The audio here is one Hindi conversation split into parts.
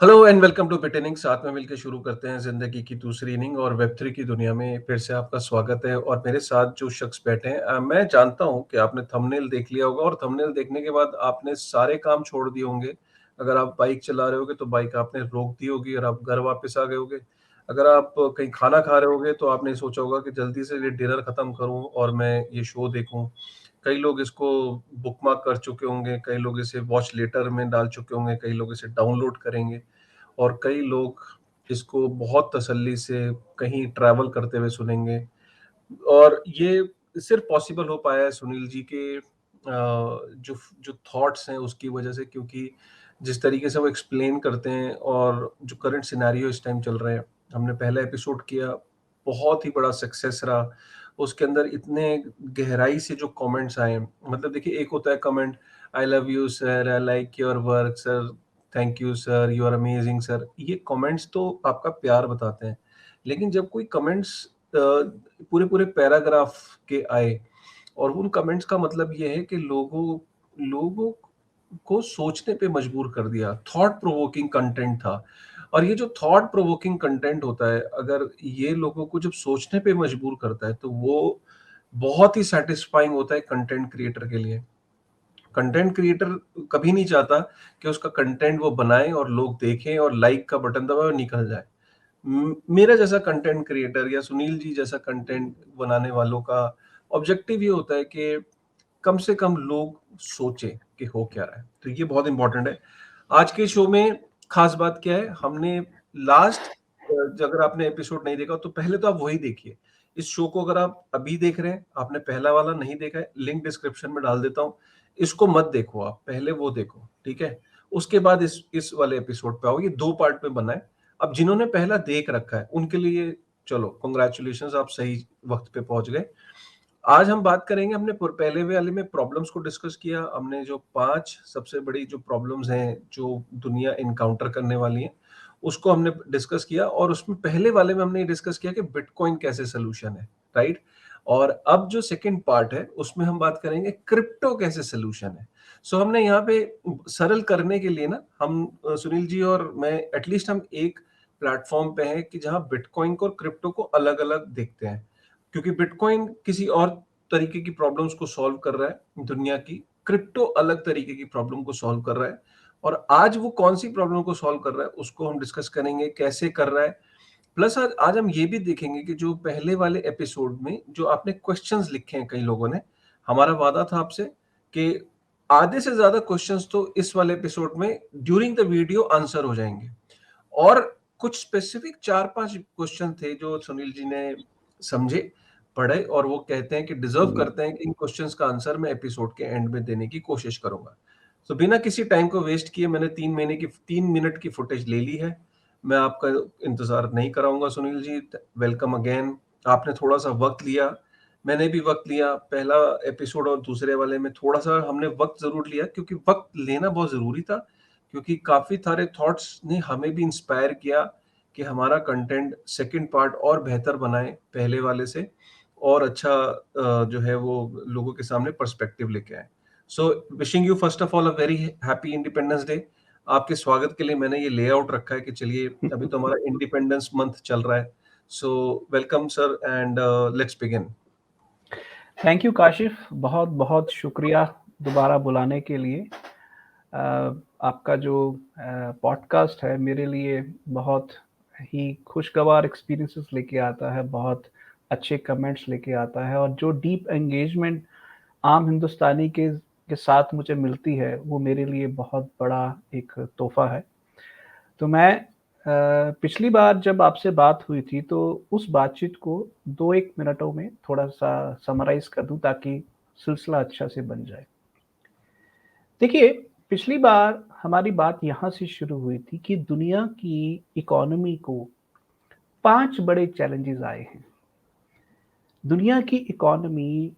Hello and welcome two bit innings. साथ में मिलकर शुरू करते हैं जिंदगी की दूसरी इनिंग और वेब3 की दुनिया में फिर से आपका स्वागत है। और मेरे साथ जो शख्स बैठे हैं, मैं जानता हूं कि आपने थंबनेल देख लिया होगा और थंबनेल देखने के बाद आपने सारे काम छोड़ दिए होंगे। अगर आप बाइक चला रहे होगे तो बाइक आपने रोक दी होगी और आप घर वापस आ गए होगे। अगर आप कहीं खाना खा रहे होगे तो आपने सोचा होगा कि जल्दी से ये डिनर खत्म करूं और मैं ये शो देखूं। कई लोग इसको बुकमार्क कर चुके होंगे, कई लोग इसे वॉच लेटर में डाल चुके होंगे, कई लोग इसे डाउनलोड करेंगे और कई लोग इसको बहुत तसल्ली से कहीं ट्रैवल करते हुए सुनेंगे। और ये सिर्फ पॉसिबल हो पाया है सुनील जी के जो जो थॉट्स हैं उसकी वजह से, क्योंकि जिस तरीके से वो एक्सप्लेन करते हैं और जो करंट सिनेरियो इस टाइम चल रहे हैं। हमने पहला एपिसोड किया, बहुत ही बड़ा सक्सेस रहा। उसके अंदर इतने गहराई से जो कमेंट्स आए, मतलब देखिए, एक होता है comment, I love you sir, I like your work sir, thank you sir, you are amazing sir. ये कमेंट्स तो आपका प्यार बताते हैं। लेकिन जब कोई कमेंट्स पूरे पूरे पैराग्राफ के आए और उन कमेंट्स का मतलब ये है कि लोगों लोगों को सोचने पे मजबूर कर दिया, थॉट प्रोवोकिंग कंटेंट था। और ये जो थॉट प्रोवोकिंग कंटेंट होता है, अगर ये लोगों को जब सोचने पे मजबूर करता है तो वो बहुत ही सेटिस्फाइंग होता है कंटेंट क्रिएटर के लिए। कंटेंट क्रिएटर कभी नहीं चाहता कि उसका कंटेंट वो बनाए और लोग देखें और लाइक का बटन दबाए और निकल जाए। मेरा जैसा कंटेंट क्रिएटर या सुनील जी जैसा कंटेंट बनाने वालों का ऑब्जेक्टिव ये होता है कि कम से कम लोग सोचें कि हो क्या रहा है। तो ये बहुत इंपॉर्टेंट है। आज के शो में खास बात क्या है, हमने लास्ट, अगर आपने एपिसोड नहीं देखा तो पहले तो आप वही देखिए। इस शो को अगर आप अभी देख रहे हैं, आपने पहला वाला नहीं देखा है, लिंक डिस्क्रिप्शन में डाल देता हूं। इसको मत देखो, आप पहले वो देखो, ठीक है। उसके बाद इस वाले एपिसोड पे आओ। ये 2 पार्ट में बना है। अब जिन्होंने पहला देख रखा है उनके लिए चलो कांग्रेचुलेशंस, आप सही वक्त पे पहुंच गए। आज हम बात करेंगे, हमने पहले वाले में प्रॉब्लम्स को डिस्कस किया। हमने जो 5 सबसे बड़ी जो प्रॉब्लम्स हैं जो दुनिया इनकाउंटर करने वाली है, उसको हमने डिस्कस किया। और उसमें पहले वाले में हमने ये डिस्कस किया कि बिटकॉइन कैसे सोल्यूशन है, राइट। और अब जो सेकंड पार्ट है उसमें हम बात करेंगे क्रिप्टो कैसे सोल्यूशन है। सो हमने यहाँ पे सरल करने के लिए ना, हम सुनील जी और मैं, एटलीस्ट हम एक प्लेटफॉर्म पे हैं कि जहां बिटकॉइन को और क्रिप्टो को अलग अलग देखते हैं। क्योंकि बिटकॉइन किसी और तरीके की प्रॉब्लम्स को सॉल्व कर रहा है दुनिया की, क्रिप्टो अलग तरीके की प्रॉब्लम को सॉल्व कर रहा है। और आज वो कौन सी प्रॉब्लम को सॉल्व कर रहा है उसको हम डिस्कस करेंगे, कैसे कर रहा है। प्लस आज हम ये भी देखेंगे कि जो पहले वाले एपिसोड में जो आपने क्वेश्चंस लिखे हैं कई लोगों ने, हमारा वादा था आपसे कि आधे से ज्यादा क्वेश्चंस तो इस वाले एपिसोड में ड्यूरिंग द वीडियो आंसर हो जाएंगे। और कुछ स्पेसिफिक 4-5 क्वेश्चन थे जो सुनील जी ने समझे, पढ़े, और वो कहते हैं कि डिजर्व करते हैं कि इन क्वेश्चंस का आंसर मैं एपिसोड के एंड में देने की कोशिश करूंगा। तो बिना किसी टाइम को वेस्ट किए मैंने 3 मिनट की फुटेज ले ली है। मैं आपका इंतजार नहीं कराऊंगा सुनील जी। Welcome again. आपने थोड़ा सा वक्त लिया, मैंने भी वक्त लिया। पहला एपिसोड और दूसरे वाले में थोड़ा सा हमने वक्त जरूर लिया, क्योंकि वक्त लेना बहुत जरूरी था। क्योंकि काफी सारे थॉट्स ने हमें भी इंस्पायर किया कि हमारा कंटेंट सेकंड पार्ट और बेहतर बनाए पहले वाले से, और अच्छा जो है वो लोगों के सामने पर्सपेक्टिव लेके आए। So wishing you first of all a very happy independence day. आपके स्वागत के लिए मैंने ये लेआउट रखा है कि चलिए, अभी तो हमारा इंडिपेंडेंस मंथ चल रहा है। So welcome sir and let's begin. Thank you Kashif, बहुत बहुत शुक्रिया दोबारा बुलाने के लिए। आपका जो पॉडकास्ट है मेरे लिए बहुत ही खुशगवार एक्सपीरियंसेस लेके आता है, बहुत अच्छे कमेंट्स लेके आता है, और जो डीप एंगेजमेंट आम हिंदुस्तानी के साथ मुझे मिलती है वो मेरे लिए बहुत बड़ा एक तोहफा है। तो मैं पिछली बार जब आपसे बात हुई थी तो उस बातचीत को 2-1 मिनटों में थोड़ा सा समराइज कर दूं ताकि सिलसिला अच्छा से बन जाए। देखिए, पिछली बार हमारी बात यहाँ से शुरू हुई थी कि दुनिया की इकोनॉमी को 5 बड़े चैलेंजेस आए हैं। दुनिया की इकोनॉमी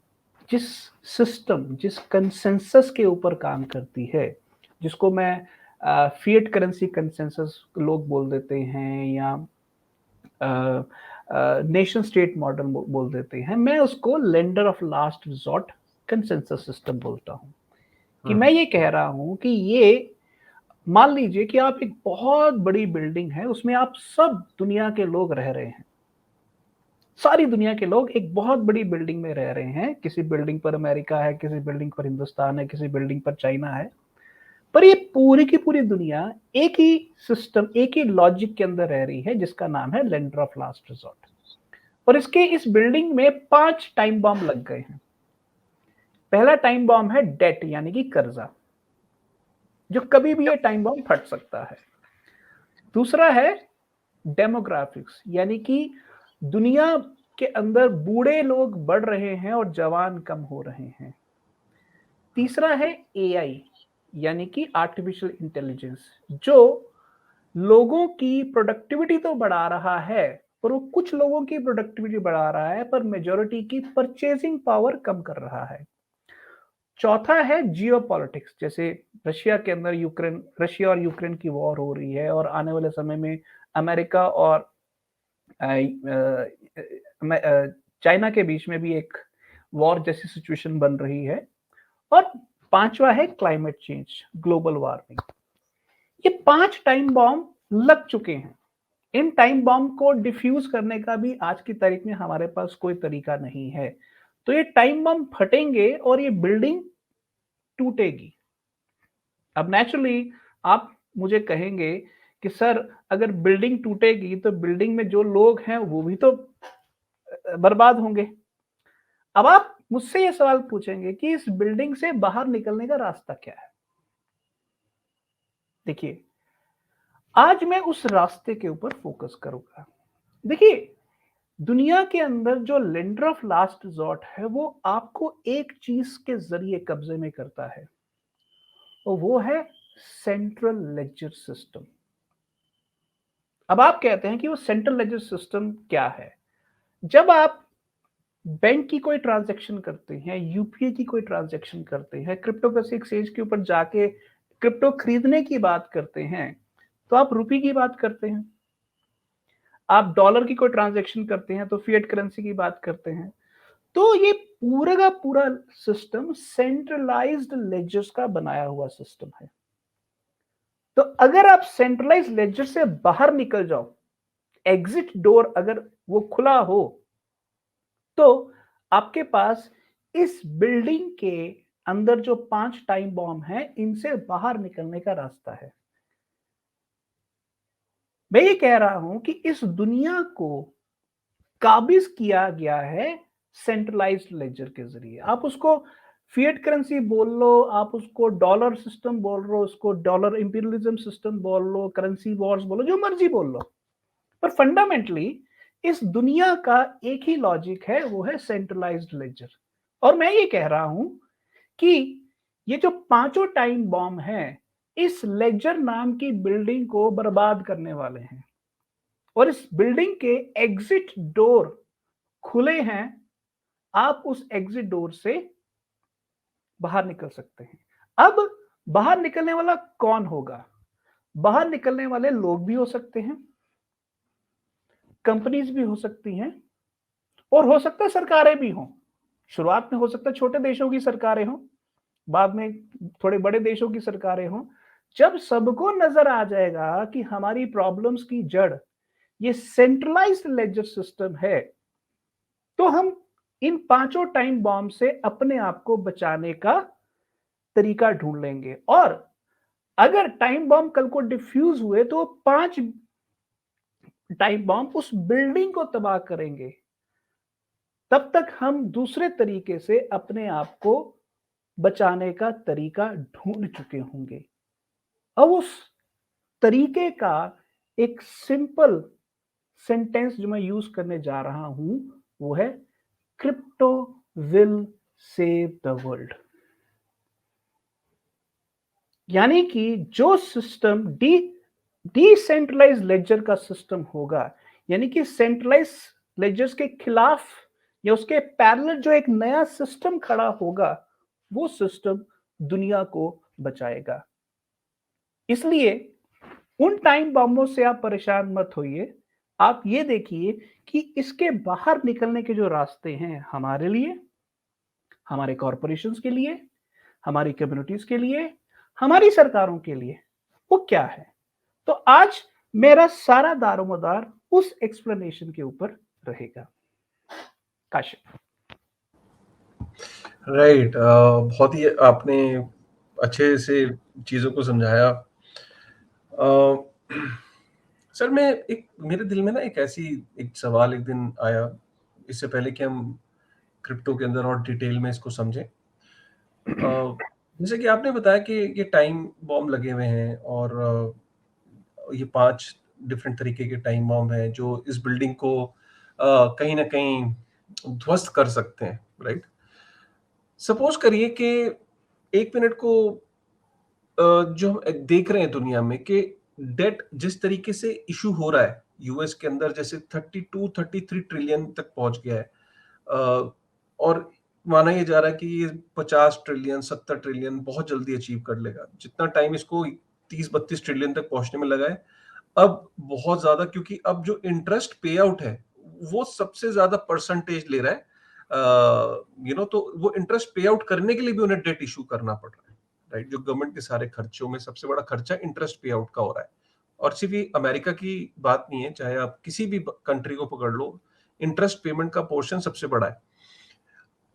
जिस सिस्टम, जिस कंसेंसस के ऊपर काम करती है, जिसको मैं फिएट करेंसी कंसेंसस लोग बोल देते हैं, या नेशन स्टेट मॉडल बोल देते हैं, मैं उसको lender of last resort consensus system बोलता हूँ। कि मैं ये कह रहा हूँ कि ये मान लीजिए कि आप एक बहुत बड़ी बिल्डिंग है, उसमें आप सब दुनिया के लोग रह रहे हैं। सारी दुनिया के लोग एक बहुत बड़ी बिल्डिंग में रह रहे हैं। किसी बिल्डिंग पर अमेरिका है, किसी बिल्डिंग पर हिंदुस्तान है, किसी बिल्डिंग पर चाइना है। पर ये पूरी की पूरी दुनिया एक ही सिस्टम, एक ही लॉजिक के अंदर रह रही है, जिसका नाम है लेंडर ऑफ लास्ट रिसॉर्ट। और इस बिल्डिंग में 5 टाइम बॉम्ब लग गए हैं। पहला टाइम बॉम्ब है डेट, यानी कि कर्जा, जो कभी भी ये टाइम बॉम्ब फट सकता है। दूसरा है डेमोग्राफिक्स, यानी कि दुनिया के अंदर बूढ़े लोग बढ़ रहे हैं और जवान कम हो रहे हैं। तीसरा है एआई, यानी कि आर्टिफिशियल इंटेलिजेंस, जो लोगों की प्रोडक्टिविटी तो बढ़ा रहा है, पर वो कुछ लोगों की प्रोडक्टिविटी बढ़ा रहा है, पर मेजॉरिटी की परचेजिंग पावर कम कर रहा है। चौथा है जियोपॉलिटिक्स, जैसे रशिया और यूक्रेन की वॉर हो रही है, और आने वाले समय में अमेरिका और चाइना के बीच में भी एक वॉर जैसी सिचुएशन बन रही है। और पांचवा है क्लाइमेट चेंज, ग्लोबल वार्मिंग। ये 5 टाइम बॉम्ब लग चुके हैं। इन टाइम बॉम्ब को डिफ्यूज करने का भी आज की तारीख में हमारे पास कोई तरीका नहीं है। तो ये टाइम बॉम्ब फटेंगे और ये बिल्डिंग टूटेगी। अब नेचुरली आप मुझे कहेंगे कि सर, अगर बिल्डिंग टूटेगी तो बिल्डिंग में जो लोग हैं वो भी तो बर्बाद होंगे। अब आप मुझसे ये सवाल पूछेंगे कि इस बिल्डिंग से बाहर निकलने का रास्ता क्या है। देखिए, आज मैं उस रास्ते के ऊपर फोकस करूंगा। देखिए, दुनिया के अंदर जो लेंडर ऑफ लास्ट रिजॉर्ट है, वो आपको एक चीज के जरिए कब्जे में करता है, और वो है सेंट्रल लेजर सिस्टम। अब आप कहते हैं कि वो सेंट्रल लेजर सिस्टम क्या है। जब आप बैंक की कोई ट्रांजैक्शन करते हैं, यूपीआई की कोई ट्रांजैक्शन करते हैं, क्रिप्टो करेंसी एक्सचेंज के ऊपर जाके क्रिप्टो खरीदने की बात करते हैं, तो आप रुपए की बात करते हैं। आप डॉलर की कोई ट्रांजैक्शन करते हैं तो फिएट करेंसी की बात करते हैं। तो ये पूरा का पूरा सिस्टम सेंट्रलाइज्ड लेजर्स का बनाया हुआ सिस्टम है। तो अगर आप सेंट्रलाइज्ड लेजर से बाहर निकल जाओ, एग्जिट डोर अगर वो खुला हो, तो आपके पास इस बिल्डिंग के अंदर जो 5 टाइम बॉम्ब हैं, इनसे बाहर निकलने का रास्ता है। मैं ये कह रहा हूं कि इस दुनिया को काबिज किया गया है सेंट्रलाइज्ड लेजर के जरिए। आप उसको फिएट करेंसी बोल लो, आप उसको डॉलर सिस्टम बोल लो, उसको डॉलर इंपीरियलिज्म सिस्टम बोल लो, करेंसी वॉर्स बोलो, जो मर्जी बोल लो, पर फंडामेंटली इस दुनिया का एक ही लॉजिक है, वो है सेंट्रलाइज्ड लेजर। और मैं ये कह रहा हूं कि ये जो पांचों टाइम बॉम्ब हैं, इस लेजर नाम की बिल्डिंग को बर्बाद करने वाले हैं, और इस बिल्डिंग के एग्जिट डोर खुले हैं। आप उस एग्जिट डोर से बाहर निकल सकते हैं। अब बाहर निकलने वाला कौन होगा? बाहर निकलने वाले लोग भी हो सकते हैं, कंपनीज भी हो सकती हैं, और हो सकता है सरकारें भी हों। शुरुआत में हो सकता है छोटे देशों की सरकारें हों, बाद में थोड़े बड़े देशों की सरकारें हों। जब सबको नजर आ जाएगा कि हमारी प्रॉब्लम्स की जड़ ये सेंट्रलाइज्ड लेजर सिस्टम है, तो हम इन पांचों टाइम बॉम्ब से अपने आप को बचाने का तरीका ढूंढ लेंगे। और अगर टाइम बॉम्ब कल को डिफ्यूज हुए तो 5 टाइम बॉम्ब उस बिल्डिंग को तबाह करेंगे। तब तक हम दूसरे तरीके से अपने आप को बचाने का तरीका ढूंढ चुके होंगे। अब उस तरीके का एक सिंपल सेंटेंस जो मैं यूज करने जा रहा हूं, वो है crypto will save the world. यानी कि जो सिस्टम डिसेंट्रलाइज लेजर का सिस्टम होगा, यानी कि सेंट्रलाइज लेजर्स के खिलाफ या उसके पैरेलल जो एक नया सिस्टम खड़ा होगा, वो सिस्टम दुनिया को बचाएगा। इसलिए उन टाइम बॉम्बों से आप परेशान मत होइए। आप ये देखिए कि इसके बाहर निकलने के जो रास्ते हैं, हमारे लिए, हमारे कॉरपोरेशंस के लिए, हमारी कम्युनिटीज के लिए, हमारी सरकारों के लिए, वो क्या है? तो आज मेरा सारा दारोमदार उस एक्सप्लेनेशन के ऊपर रहेगा। काशिफ। राइट। बहुत ही आपने अच्छे से चीज़ों को समझाया। अ, सर मैं एक मेरे दिल में ना एक सवाल एक दिन आया, इससे पहले कि हम क्रिप्टो के अंदर और डिटेल में इसको समझें। जैसे कि आपने बताया कि ये टाइम बॉम्ब लगे हुए हैं और ये 5 डिफरेंट तरीके के टाइम बॉम्ब हैं जो इस बिल्डिंग को कहीं न कहीं ध्वस्त कर सकते हैं, राइट? सपोज़ करिए कि 1 मिनट को जो हम देख रहे हैं दुनिया में कि डेट जिस तरीके से इश्यू हो रहा है, यूएस के अंदर जैसे 32-33 ट्रिलियन तक पहुँच गया है। और माना ये जा रहा है कि ये 50 ट्रिलियन, 70 ट्रिलियन बहुत जल्दी अचीव कर लेगा। जितना टाइम इसको 30-32 ट्रिलियन तक पहुँचने में लगा है, अब बहुत ज़्यादा क्योंकि अब जो इंटरेस्ट पे आउट है, वो सबसे ज़्यादा परसेंटेज ले रहा है। तो वो इंटरेस्ट पे आउट करने के लिए भी उन्हें डेट इश्यू करना पड़ रहा है, राइट? जो गवर्नमेंट के सारे खर्चों में सबसे बड़ा खर्चा इंटरेस्ट पे आउट का हो रहा है। और सिर्फ ये अमेरिका की बात नहीं है, चाहे आप किसी भी कंट्री को पकड़ लो, इंटरेस्ट पेमेंट का पोर्शन सबसे बड़ा है।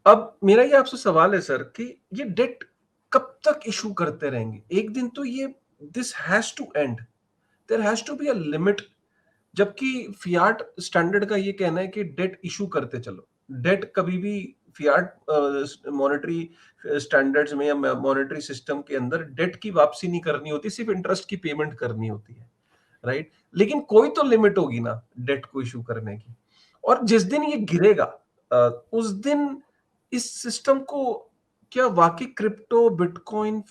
अब मेरा ये आपसे सवाल है सर कि ये डेट कब तक इश्यू करते रहेंगे? एक दिन तो ये this has to end. There has to be a limit. जबकि फियाट स्टैंडर्ड का ये कहना है कि डेट इश्यू करते चलो। डेट कभी भी फियाट मॉनेटरी स्टैंडर्ड्स में या मॉनेटरी सिस्टम के अंदर डेट की वापसी नहीं करनी होती, सिर्फ इंटरेस्ट की पेमेंट करनी होती है, राइट? लेकिन कोई तो लिमिट होगी ना डेट को इश्यू करने की। और जिस दिन ये गिरेगा उस दिन इस सिस्टम को क्या वाकई क्रिप्टो, बिटकॉइन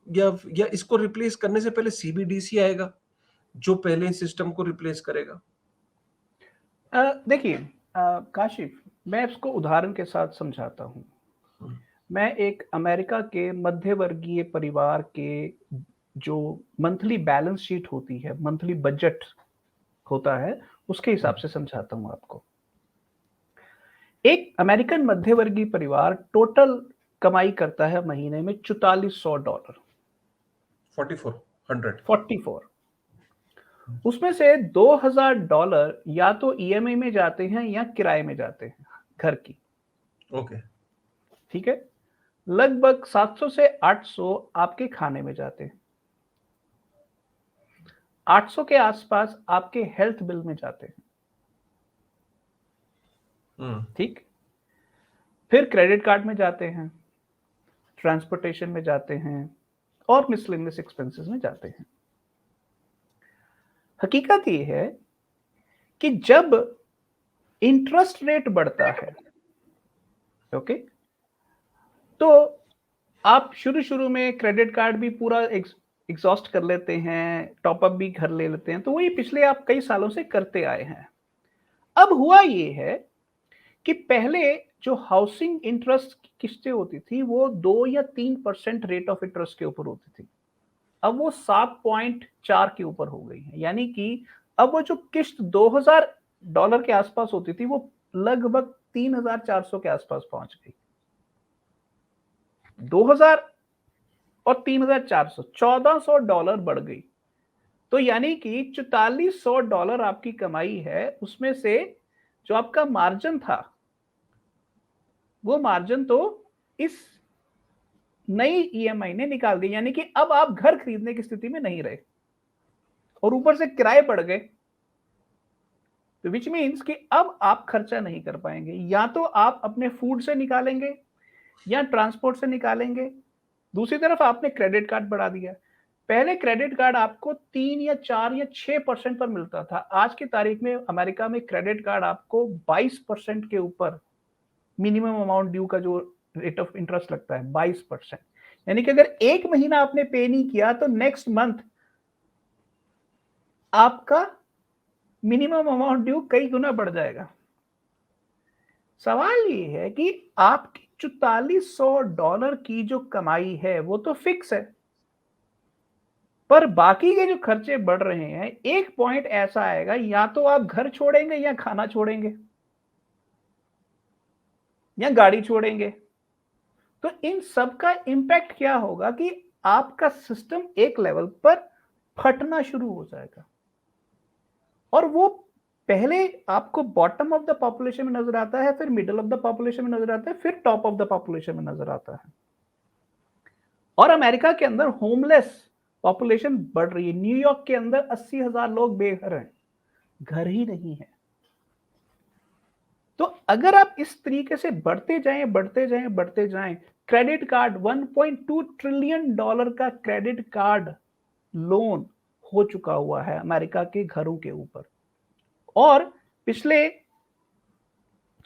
या इसको रिप्लेस करने से पहले सीबीडीसी आएगा, जो पहले इस सिस्टम को रिप्लेस करेगा? देखिए काशिफ, मैं इसको उदाहरण के साथ समझाता हूँ। हम्म, मैं एक अमेरिका के मध्यवर्गीय परिवार के जो मंथली बैलेंस शीट होती है, मंथली बजट होता है, उसके हिसाब से समझाता हूँ आपको। एक अमेरिकन मध्यवर्गीय परिवार टोटल कमाई करता है महीने में $4400। 4400। 44। उसमें से $2000 या तो ईएमआई में जाते हैं या किराए में जाते हैं घर की। ओके। ठीक है। लगभग 700 से 800 आपके खाने में जाते हैं। 800 के आसपास आपके हेल्थ बिल में जाते हैं। ठीक। फिर क्रेडिट कार्ड में जाते हैं, ट्रांसपोर्टेशन में जाते हैं और मिसलेनियस एक्सपेंसेस में जाते हैं। हकीकत ये है कि जब इंटरेस्ट रेट बढ़ता है, ओके, तो आप शुरू-शुरू में क्रेडिट कार्ड भी पूरा एग्ज़ॉस्ट कर लेते हैं, टॉप अप भी घर ले लेते हैं, तो वही पिछले आप कई सालों से करते आए हैं। अब हुआ ये है कि पहले जो हाउसिंग इंटरेस्ट की किस्तें होती थी, वो 2 या 3% रेट ऑफ इंटरेस्ट के ऊपर होती थी। अब वो 7.4 के ऊपर हो गई है। यानी कि अब वो जो किस्त $2000 के आसपास होती थी, वो लगभग 3400 के आसपास पहुंच गई। 2000 और 3400, $1400 बढ़ गई। तो यानी कि $4400 आपकी कमाई है, उसमें से जो आपका मार्जिन था, वो मार्जिन तो इस नई ईएमआई ने निकाल दी। यानी कि अब आप घर खरीदने की स्थिति में नहीं रहे और ऊपर से किराए बढ़ गए, तो विच मीन्स कि अब आप खर्चा नहीं कर पाएंगे। या तो आप अपने फूड से निकालेंगे या ट्रांसपोर्ट से निकालेंगे। दूसरी तरफ आपने क्रेडिट कार्ड बढ़ा दिया। पहले क्रेडिट कार्ड आपको 3 या 4 या 6% पर मिलता था। आज की तारीख में अमेरिका में क्रेडिट कार्ड आपको 22% के ऊपर मिनिमम अमाउंट ड्यू का जो रेट ऑफ इंटरेस्ट लगता है, 22%। यानी कि अगर 1 महीना आपने पे नहीं किया तो नेक्स्ट मंथ आपका मिनिमम अमाउंट ड्यू कई गुना बढ़ जाएगा। सवाल ये है कि आपकी $4400 की जो कमाई है वो तो फिक्स है, पर बाकी के जो खर्चे बढ़ रहे हैं, एक पॉइंट ऐसा आएगा या तो आप घर छोड़ेंगे या खाना छोड़ेंगे या गाड़ी छोड़ेंगे। तो इन सब का इंपैक्ट क्या होगा कि आपका सिस्टम एक लेवल पर फटना शुरू हो जाएगा। और वो पहले आपको बॉटम ऑफ द पॉपुलेशन में नजर आता है, फिर मिडल ऑफ द पॉपुलेशन में नजर आता है, फिर टॉप ऑफ द पॉपुलेशन में नजर आता है। और अमेरिका के अंदर होमलेस पॉपुलेशन बढ़ रही है। न्यूयॉर्क के अंदर 80,000 लोग बेघर हैं, घर ही नहीं है। तो अगर आप इस तरीके से बढ़ते जाएं, क्रेडिट कार्ड, 1.2 ट्रिलियन डॉलर का क्रेडिट कार्ड लोन हो चुका हुआ है अमेरिका के घरों के ऊपर। और पिछले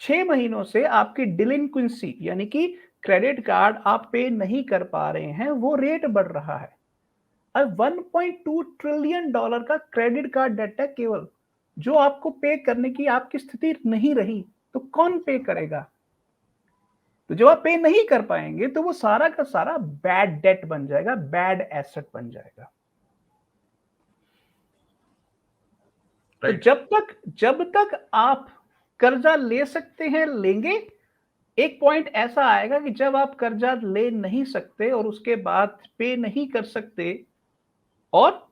6 महीनों से आपकी डिलिंक्वेंसी यानी कि क्रेडिट कार्ड आप पे नहीं कर पा रहे हैं, वो रेट बढ़ रहा है। अब 1.2 ट्रिलियन डॉलर का क्रेडिट कार्ड डेट है केवल, जो आपको पे करने की आपकी स्थिति नहीं रही, तो कौन पे करेगा? तो जब आप पे नहीं कर पाएंगे तो वो सारा का सारा बैड डेट बन जाएगा, बैड एसेट बन जाएगा। तो जब तक आप कर्जा ले सकते हैं लेंगे, एक पॉइंट ऐसा आएगा कि जब आप कर्जा ले नहीं सकते और उसके बाद पे नहीं कर सकते, और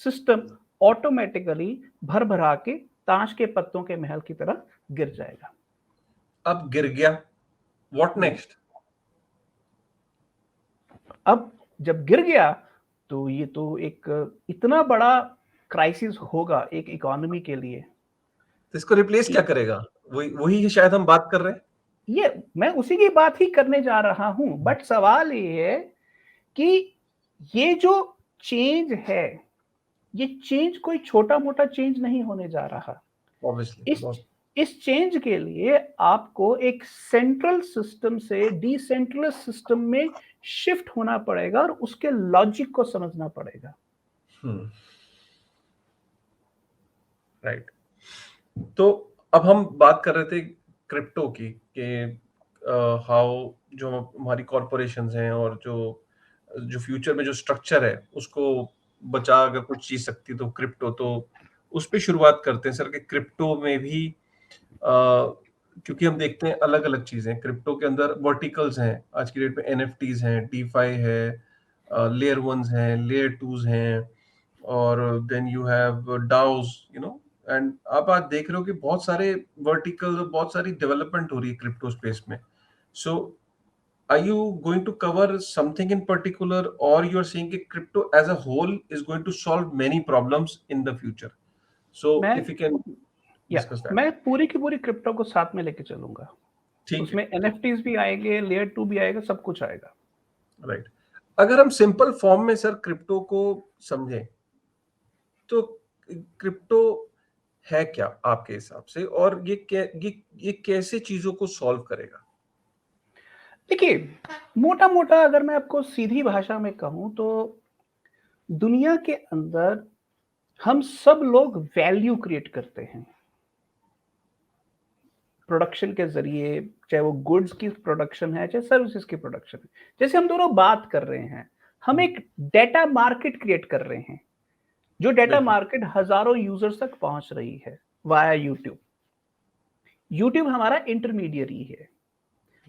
सिस्टम ऑटोमेटिकली भर भरा के ताश के पत्तों के महल की तरह गिर जाएगा। अब गिर गया, व्हाट नेक्स्ट? अब जब गिर गया तो ये तो एक इतना बड़ा क्राइसिस होगा एक इकोनॉमी के लिए। तो इसको रिप्लेस क्या करेगा? वही शायद हम बात कर रहे हैं। ये मैं उसी की बात ही करने जा रहा हूं, बट सवाल ये है कि ये जो चेंज है, ये चेंज कोई छोटा मोटा चेंज नहीं होने जा रहा। इस चेंज के लिए आपको एक सेंट्रल सिस्टम से डिसेंट्रल सिस्टम में शिफ्ट होना पड़ेगा और उसके लॉजिक को समझना पड़ेगा। राइट। तो अब हम बात कर रहे थे क्रिप्टो की, कि हाउ जो हमारी कॉरपोरेशंस हैं और जो फ्यूचर में जो स्ट्रक्चर है उसको बचा अगर कुछ चीज सकती तो क्रिप्टो, तो उस पे शुरुआत करते हैं सर कि क्रिप्टो में भी क्योंकि हम देखते हैं अलग अलग चीजें क्रिप्टो के अंदर वर्टिकल्स हैं आज की डेट में, एनएफटीज हैं, डीफाई है, लेयर वंस हैं, लेयर टूज हैं, और then you have DAOs, you know. And आप आज देख रहे हो कि बहुत सारे वर्टिकल्स और बहुत सारी डेवलपमेंट हो रही है क्रिप्टो स्पेस में। सो are you going to cover something in particular, or you are saying that crypto as a whole is going to solve many problems in the future? So if you can discuss that. मैं पूरी की पूरी क्रिप्टो को साथ में लेके चलूंगा। उसमें एनएफटीज भी आएंगे, लेयर 2 भी आएगा, सब कुछ आएगा। राइट। अगर हम सिंपल फॉर्म में सर क्रिप्टो को समझें तो क्रिप्टो है क्या आपके हिसाब से, और ये कैसे चीजों को सॉल्व करेगा? देखिए, मोटा मोटा अगर मैं आपको सीधी भाषा में कहूं तो दुनिया के अंदर हम सब लोग वैल्यू क्रिएट करते हैं प्रोडक्शन के जरिए, चाहे वो गुड्स की प्रोडक्शन है चाहे सर्विसेज की प्रोडक्शन है। जैसे हम दोनों बात कर रहे हैं, हम एक डेटा मार्केट क्रिएट कर रहे हैं, जो डेटा मार्केट हजारों यूजर्स तक पहुंच रही है वाया यूट्यूब। यूट्यूब हमारा इंटरमीडियरी है,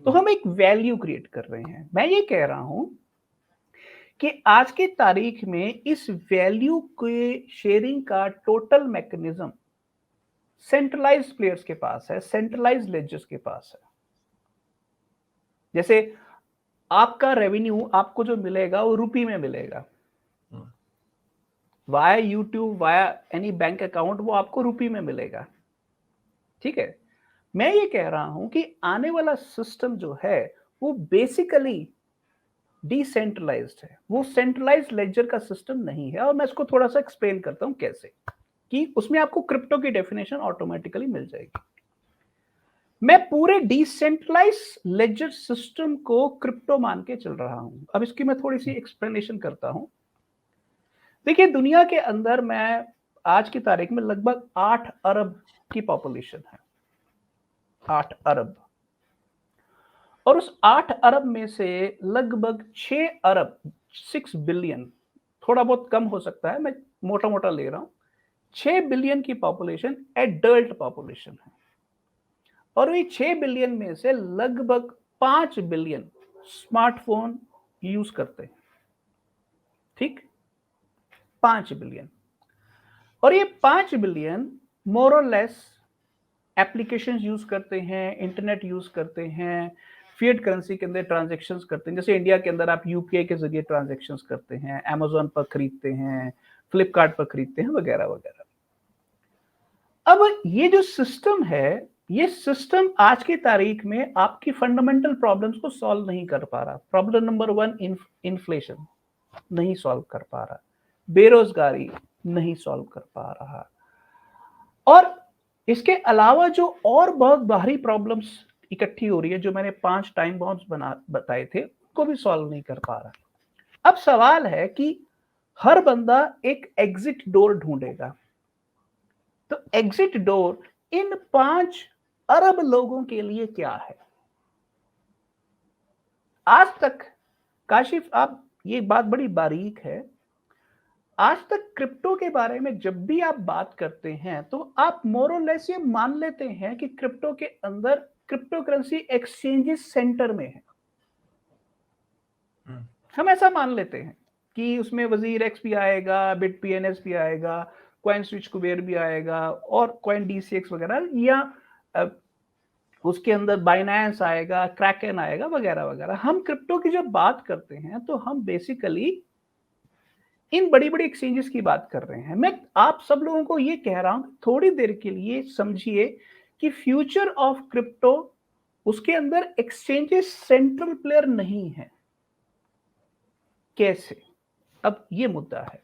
तो हम एक वैल्यू क्रिएट कर रहे हैं। मैं ये कह रहा हूं कि आज की तारीख में इस वैल्यू के शेयरिंग का टोटल मैकेनिज्म सेंट्रलाइज्ड प्लेयर्स के पास है, सेंट्रलाइज्ड लेजर्स के पास है। जैसे आपका रेवेन्यू आपको जो मिलेगा वो रुपये में मिलेगा, via YouTube, via any bank account, वो आपको रुपये में मिलेगा। ठीक है, मैं ये कह रहा हूं कि आने वाला सिस्टम जो है वो बेसिकली डिसेंट्रलाइज्ड है, वो सेंट्रलाइज्ड लेजर का सिस्टम नहीं है। और मैं इसको थोड़ा सा एक्सप्लेन करता हूं कैसे, कि उसमें आपको क्रिप्टो की डेफिनेशन ऑटोमेटिकली मिल जाएगी। मैं पूरे डिसेंट्रलाइज्ड लेजर सिस्टम को क्रिप्टो मान के चल रहा हूं। अब इसकी मैं थोड़ी सी एक्सप्लेनेशन करता हूं। देखिए, दुनिया के अंदर मैं आज की तारीख में लगभग 8 अरब की पॉपुलेशन है, 8 अरब। और उस 8 अरब में से लगभग 6 अरब, 6 बिलियन, थोड़ा बहुत कम हो सकता है, मैं मोटा मोटा ले रहा हूं, 6 बिलियन की पॉपुलेशन एडल्ट पॉपुलेशन है। और ये 6 बिलियन में से लगभग 5 बिलियन स्मार्टफोन यूज करते हैं। ठीक, 5 बिलियन। और ये 5 बिलियन मोर और लेस एप्लीकेशन यूज करते हैं, इंटरनेट यूज करते हैं, फिएट करेंसी के अंदर ट्रांजेक्शन्स करते हैं। जैसे इंडिया के अंदर आप यूपीआई के जरिए ट्रांजेक्शन्स करते हैं, अमेजोन पर खरीदते हैं, फ्लिपकार्ट पर खरीदते हैं, वगैरह वगैरह। अब ये जो सिस्टम है, ये सिस्टम आज की तारीख में आपकी फंडामेंटल प्रॉब्लम्स को सॉल्व नहीं कर पा रहा। प्रॉब्लम नंबर 1, इन्फ्लेशन नहीं सॉल्व कर पा रहा, बेरोजगारी नहीं सॉल्व कर पा रहा, और इसके अलावा जो और बहुत बाहरी प्रॉब्लम्स इकट्ठी हो रही है, जो मैंने 5 टाइम बॉम्ब्स बताए थे, उनको भी सॉल्व नहीं कर पा रहा। अब सवाल है कि हर बंदा एक एग्जिट डोर ढूंढेगा। तो एग्जिट डोर इन 5 अरब लोगों के लिए क्या है? आज तक काशिफ, आप, ये बात बड़ी बारीक है, आज तक क्रिप्टो के बारे में जब भी आप बात करते हैं तो आप मोर और लेस ये मान लेते हैं कि क्रिप्टो के अंदर क्रिप्टो करेंसी एक्सचेंजेस सेंटर में है। हम ऐसा मान लेते हैं कि उसमें वजीर एक्स भी आएगा, बिट पीएनएस भी आएगा, कॉइन स्विच कुबेर भी आएगा, और कॉइन डीसीएक्स वगैरह, या उसके अंदर बाइनेंस आएगा, क्रैकन आएगा, वगैरह वगैरह। हम क्रिप्टो की जब बात करते हैं तो हम बेसिकली इन बड़ी बड़ी एक्सचेंजेस की बात कर रहे हैं। मैं आप सब लोगों को ये कह रहा हूं, थोड़ी देर के लिए समझिए कि फ्यूचर ऑफ क्रिप्टो, उसके अंदर एक्सचेंजेस सेंट्रल प्लेयर नहीं है। कैसे? अब ये मुद्दा है।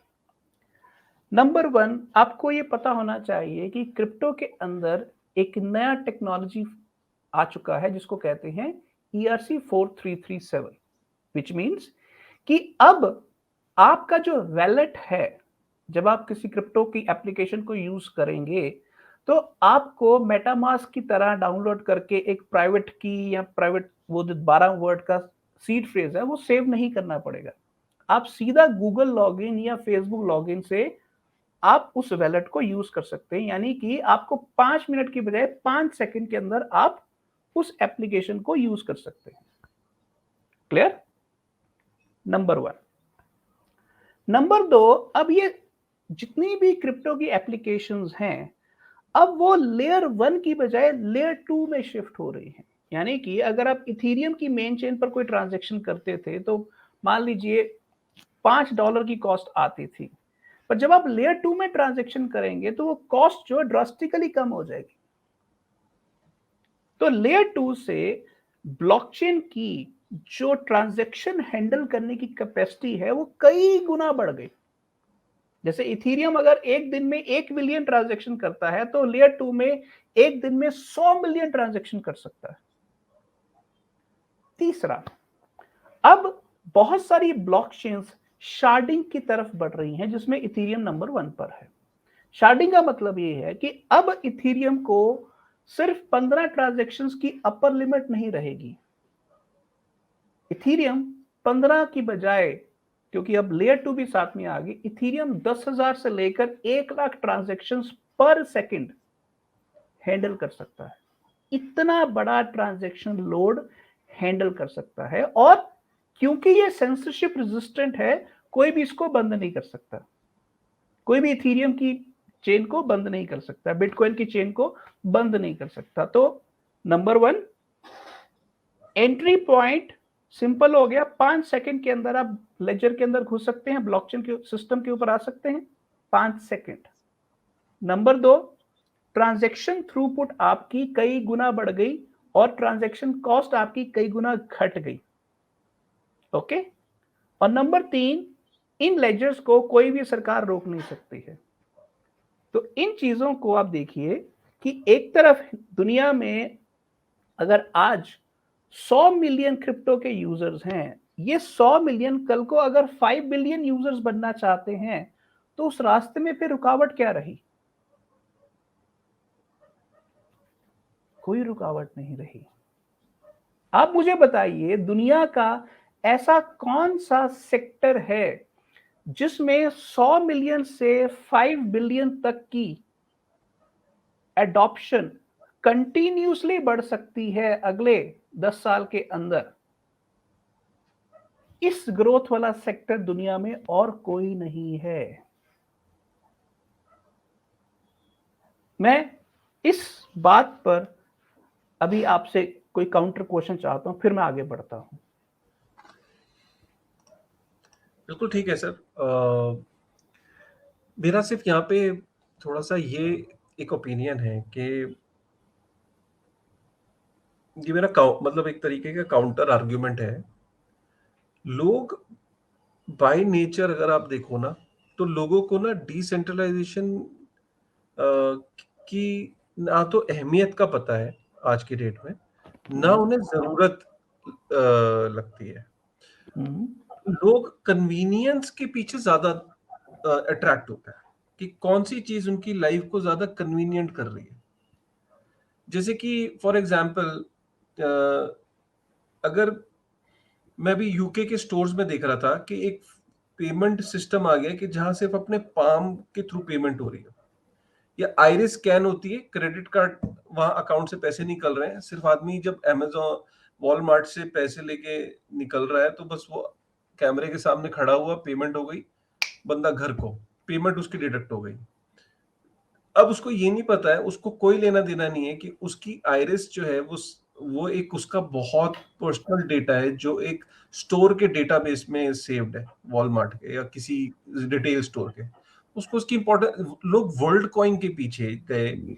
नंबर 1, आपको ये पता होना चाहिए कि क्रिप्टो के अंदर एक नया टेक्नोलॉजी आ चुका है जिसको कहते हैं ERC-4337, विच मीन्स कि अब आपका जो वैलेट है, जब आप किसी क्रिप्टो की एप्लीकेशन को यूज करेंगे तो आपको मेटामास्क की तरह डाउनलोड करके एक प्राइवेट की या प्राइवेट, वो जो 12 वर्ड का सीड फ्रेज है, वो सेव नहीं करना पड़ेगा। आप सीधा गूगल लॉगिन या फेसबुक लॉगिन से आप उस वैलेट को यूज कर सकते हैं, यानी कि आपको 5 मिनट की बजाय 5 सेकंड के अंदर आप उस एप्लीकेशन को यूज कर सकते हैं। क्लियर? नंबर 1। नंबर 2, अब ये जितनी भी क्रिप्टो की एप्लीकेशंस हैं, अब वो लेयर 1 की बजाय लेयर 2 में शिफ्ट हो रही हैं। यानी कि अगर आप इथेरियम की मेन चेन पर कोई ट्रांजैक्शन करते थे तो मान लीजिए $5 की कॉस्ट आती थी, पर जब आप लेयर 2 में ट्रांजैक्शन करेंगे तो वो कॉस्ट जो ड्रास्टिकली कम हो जाएगी। तो लेयर 2 से ब्लॉकचेन की जो ट्रांजैक्शन हैंडल करने की कैपेसिटी है, वो कई गुना बढ़ गई। जैसे इथेरियम अगर एक दिन में 1 मिलियन ट्रांजैक्शन करता है, तो लेयर 2 में एक दिन में 100 मिलियन ट्रांजैक्शन कर सकता है। तीसरा, अब बहुत सारी ब्लॉकचेन्स शार्डिंग की तरफ बढ़ रही हैं, जिसमें इथेरियम नंबर 1 पर है। शार्डिंग का मतलब ये है कि अब इथेरियम को सिर्फ 15 ट्रांजैक्शंस की अपर लिमिट नहीं रहेगी। इथेरियम 15 की बजाय, क्योंकि अब लेयर 2 भी साथ में आ गई, इथेरियम 10,000 से लेकर 1 लाख ट्रांजैक्शंस पर सेकंड हैंडल कर सकता है। इतना बड़ा ट्रांजैक्शन लोड हैंडल कर सकता है, और क्योंकि ये सेंसरशिप रेजिस्टेंट है, कोई भी इसको बंद नहीं कर सकता। कोई भी इथेरियम की चेन को बंद नहीं कर सकता, बिटकॉइन की चेन को बंद नहीं कर सकता। तो नंबर 1, एंट्री पॉइंट सिंपल हो गया। 5 सेकंड के अंदर आप लेजर के अंदर घुस सकते हैं, ब्लॉकचेन के सिस्टम के ऊपर आ सकते हैं, 5 सेकंड। नंबर 2, ट्रांजैक्शन थ्रूपुट आपकी कई गुना बढ़ गई और ट्रांजैक्शन कॉस्ट आपकी कई गुना घट गई। ओके? और नंबर 3, इन लेजर्स को कोई भी सरकार रोक नहीं सकती है। तो इन चीजों को आप देखिए कि एक तरफ दुनिया में अगर आज 100 मिलियन क्रिप्टो के यूजर्स हैं, ये 100 मिलियन कल को अगर 5 बिलियन यूजर्स बनना चाहते हैं, तो उस रास्ते में फिर रुकावट क्या रही? कोई रुकावट नहीं रही। आप मुझे बताइए, दुनिया का ऐसा कौन सा सेक्टर है जिसमें 100 मिलियन से 5 बिलियन तक की एडॉप्शन कंटिन्यूसली बढ़ सकती है अगले 10 साल के अंदर? इस ग्रोथ वाला सेक्टर दुनिया में और कोई नहीं है। मैं इस बात पर अभी आपसे कोई काउंटर क्वेश्चन चाहता हूँ, फिर मैं आगे बढ़ता हूँ। बिल्कुल ठीक है सर। मेरा सिर्फ यहाँ पे थोड़ा-सा ये एक ओपिनियन है कि ये मेरा मतलब एक तरीके का काउंटर आर्गुमेंट है। लोग बाय नेचर अगर आप देखो ना, तो लोगों को ना डिसेंट्रलाइजेशन की ना तो अहमियत का पता है आज की डेट में, ना हुँ, उन्हें ज़रूरत लगती है। हुँ, लोग कन्वीनियंस के पीछे ज़्यादा अट्रैक्ट होते हैं कि कौन-सी चीज़ उनकी लाइफ़ को ज़्यादा कन्वीनिएंट कर रही है। जैसे कि फॉर एग्ज़ाम्पल अगर मैं अभी यूके के स्टोर्स में देख रहा था कि एक पेमेंट सिस्टम आ गया है कि जहाँ सिर्फ़ अपने पाम के थ्रू पेमेंट हो रही है। या आइरिस स्कैन होती है, क्रेडिट कार्ड वहाँ अकाउंट से पैसे निकल रहे हैं, सिर्फ़ आदमी जब अमेज़न, वॉलमार्ट से पैसे लेके निकल रहा है, तो बस वो कैमरे के सामने खड़ा हुआ, पेमेंट हो गई, बंदा घर को, पेमेंट उसकी डिडक्ट हो गई। अब उसको ये नहीं पता है, उसको कोई लेना-देना नहीं है कि उसकी आइरिस जो है वो एक उसका बहुत पर्सनल डेटा है जो एक स्टोर के डेटाबेस में सेव्ड है, वॉलमार्ट के या किसी रिटेल स्टोर के। उसको उसकी इम्पोर्टेंट लोग वर्ल्ड कॉइन के पीछे गए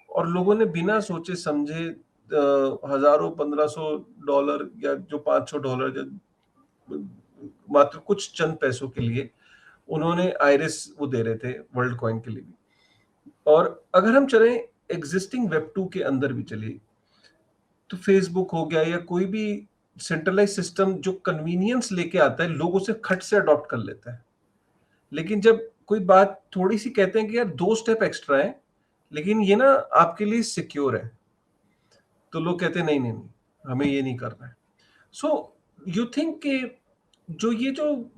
और लोगों ने बिना सोचे समझे हज़ारों, $1500 या जो $500 या मात्र कुछ चंद पैसों के लिए उन्होंने आइरिस वो दे रहे थे वर्ल्ड कॉइन के लिए भी। और अगर हम चलें एग्जिस्टिंग वेब 2 के अंदर भी चलिए, तो फेसबुक हो गया या कोई भी सेंट्रलाइज सिस्टम जो कन्वीनियंस लेके आता है, लोग उसे खट से अडॉप्ट कर लेते हैं। लेकिन जब कोई बात थोड़ी-सी कहते हैं कि यार 2 स्टेप एक्स्ट्रा है, लेकिन ये ना आपके लिए सिक्योर है, तो लोग कहते हैं नहीं, नहीं, नहीं, हमें ये नहीं करना है। सो यू थिंक कि जो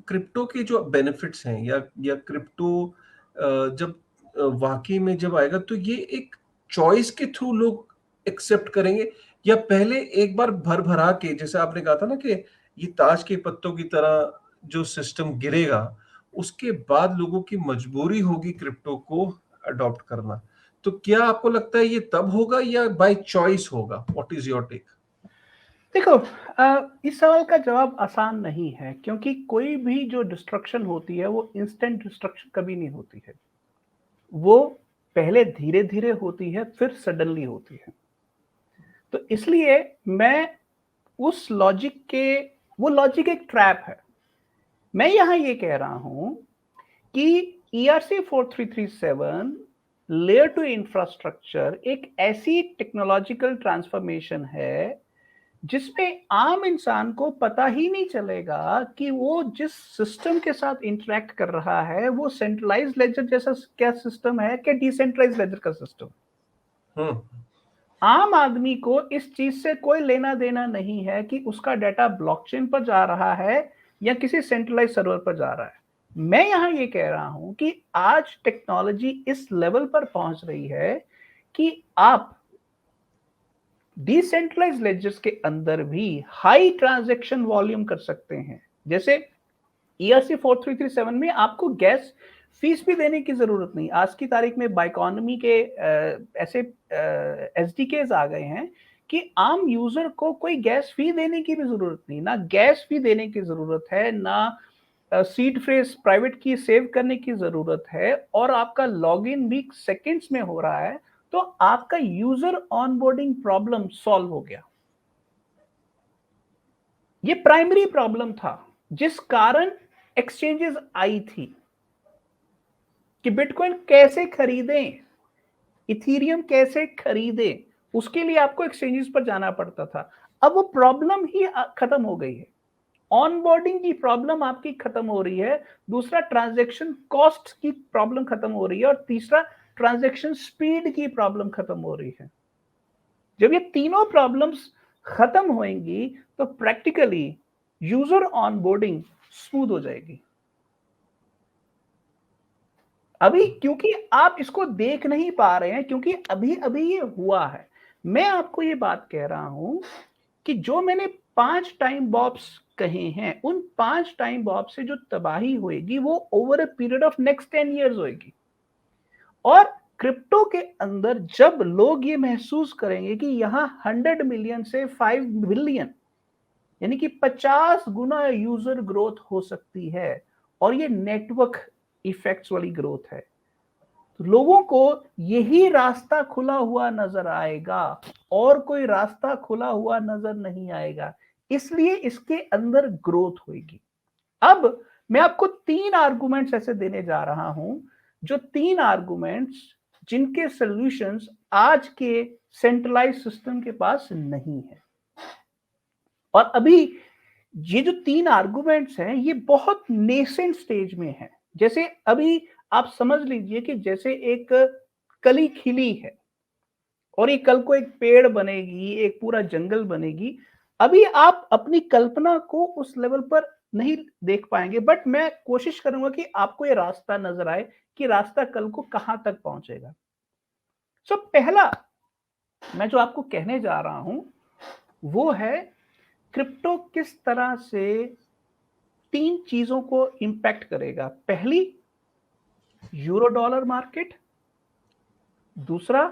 क्रिप्टो के जो बेनिफिट्स हैं या क्रिप्टो जब वाकई में जब आएगा तो ये एक चॉइस के थ्रू लोग एक्सेप्ट करेंगे या पहले एक बार भर भरा के जैसे आपने कहा था ना कि ये ताश के पत्तों की तरह जो सिस्टम गिरेगा उसके बाद लोगों की मजबूरी होगी क्रिप्टो को अडॉप्ट करना। तो क्या आपको लगता है ये तब होगा या बाय चॉइस होगा? What is your take? देखो इस सवाल का जवाब आसान नहीं है क्योंकि कोई भी जो डिस्ट्रक्शन होती है वो इंस्टेंट डिस्ट्रक्शन कभी नहीं होती है। वो पहले धीरे-धीरे होती है, फिर सडनली होती है। तो इसलिए मैं उस लॉजिक के वो लॉजिक एक ट्रैप है। मैं यहाँ ये कह रहा हूँ कि ईआरसी 4337 लेयर 2 इंफ्रास्ट्रक्चर एक ऐसी टेक्नोलॉजिकल ट्रांसफॉर्मेशन है जिसमें आम इंसान को पता ही नहीं चलेगा कि वो जिस सिस्टम के साथ इंटरेक्ट कर रहा है वो सेंट्रलाइज्ड लेजर जैसा क्या सिस्टम है कि डिसेंट्रलाइज्ड लेजर का सिस्टम। हम्म। आम आदमी को इस चीज से कोई लेना देना नहीं है कि उसका डाटा ब्लॉकचेन पर जा रहा है या किसी सेंट्रलाइज सर्वर पर जा रहा है। मैं यहां ये कह रहा हूं कि आज टेक्नोलॉजी इस लेवल पर पहुंच रही है कि आप डिसेंट्रलाइज लेजर्स के अंदर भी हाई ट्रांजैक्शन वॉल्यूम कर सकते हैं। जैसे ईआरसी 4337 में आपको गैस फीस भी देने की जरूरत नहीं। आज की तारीख में बाइकॉनमी के ऐसे एसडीकेस आ गए हैं कि आम यूजर को कोई गैस फी देने की भी जरूरत नहीं, ना गैस फी देने की जरूरत है, ना सीड फ्रेज प्राइवेट की सेव करने की जरूरत है, और आपका लॉगिन भी सेकंड्स में हो रहा है। तो आपका यूजर ऑनबोर्डिंग प्रॉब्लम सॉल्व हो गया। ये प्राइमरी प्रॉब्लम था जिस कारण एक्सचेंजेस आई थी कि बिटकॉइन कैसे खरीदें, इथीरियम कैसे खरीदें। उसके लिए आपको एक्सचेंजेस पर जाना पड़ता था। अब वो प्रॉब्लम ही खत्म हो गई है। ऑनबोर्डिंग की प्रॉब्लम आपकी खत्म हो रही है। दूसरा, ट्रांजैक्शन कॉस्ट की प्रॉब्लम खत्म हो रही है, और तीसरा, ट्रांजैक्शन स्पीड की प्रॉब्लम खत्म हो रही है। जब ये तीनों प्रॉब्लम्स खत्म होंगी तो प्रैक्टिकली यूजर ऑनबोर्डिंग स्मूथ हो जाएगी। अभी क्योंकि आप इसको देख नहीं पा रहे हैं, क्योंकि अभी अभी ये हुआ है। मैं आपको ये बात कह रहा हूं कि जो मैंने 5 टाइम बॉम्ब्स कहे हैं, उन 5 टाइम बॉम्ब से जो तबाही होएगी वो over a period of next 10 years होएगी। और क्रिप्टो के अंदर जब लोग ये महसूस करेंगे कि यहाँ 100 मिलियन से 5 बिलियन यानी कि 50 गुना यूजर ग्रोथ हो सकती है और ये नेटवर्क इफेक्ट्स वाली ग्रोथ है, तो लोगों को यही रास्ता खुला हुआ नजर आएगा और कोई रास्ता खुला हुआ नजर नहीं आएगा, इसलिए इसके अंदर ग्रोथ होगी। अब मैं आपको 3 आर्गुमेंट्स ऐसे देने जा रहा हूं, जो 3 आर्गुमेंट्स जिनके सॉल्यूशंस आज के सेंट्रलाइज सिस्टम के पास नहीं है। और अभी ये जो 3 आर्गुमेंट्स हैं ये बहुत नेसेंट स्टेज में है। जैसे अभी आप समझ लीजिए कि जैसे एक कली खिली है और ये कल को एक पेड़ बनेगी, एक पूरा जंगल बनेगी। अभी आप अपनी कल्पना को उस लेवल पर नहीं देख पाएंगे, बट मैं कोशिश करूंगा कि आपको ये रास्ता नजर आए कि रास्ता कल को कहां तक पहुंचेगा। सो पहला मैं जो आपको कहने जा रहा हूं वो है क्रिप्टो किस तरह से 3 चीजों को इंपैक्ट करेगा। पहली, यूरो डॉलर मार्केट, दूसरा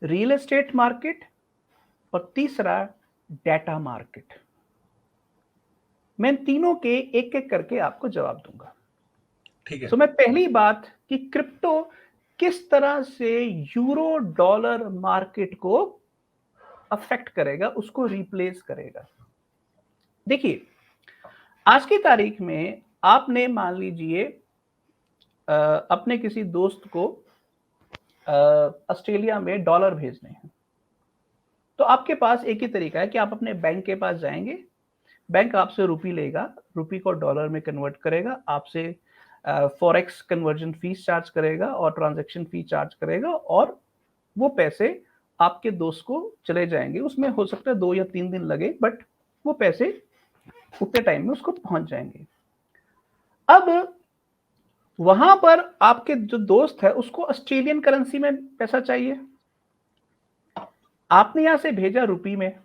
रियल एस्टेट मार्केट और तीसरा डेटा मार्केट। मैं इन तीनों के एक एक करके आपको जवाब दूंगा। ठीक है। सो मैं पहली बात कि क्रिप्टो किस तरह से यूरो डॉलर मार्केट को अफेक्ट करेगा, उसको रिप्लेस करेगा। देखिए, आज की तारीख में आपने मान लीजिए अपने किसी दोस्त को ऑस्ट्रेलिया में डॉलर भेजने हैं, तो आपके पास एक ही तरीका है कि आप अपने बैंक के पास जाएंगे, बैंक आपसे रुपी लेगा, रुपी को डॉलर में कन्वर्ट करेगा, आपसे फॉरेक्स कन्वर्जन फीस चार्ज करेगा और ट्रांजैक्शन फी चार्ज करेगा और वो पैसे आपके दोस्त को चले जाएंगे। उसमें हो सकता है 2 या 3 दिन लगे, बट वो पैसे उतने टाइम में उसको पहुंच जाएंगे। अब वहां पर आपके जो दोस्त है उसको ऑस्ट्रेलियन करेंसी में पैसा चाहिए, आपने यहां से भेजा रुपी में,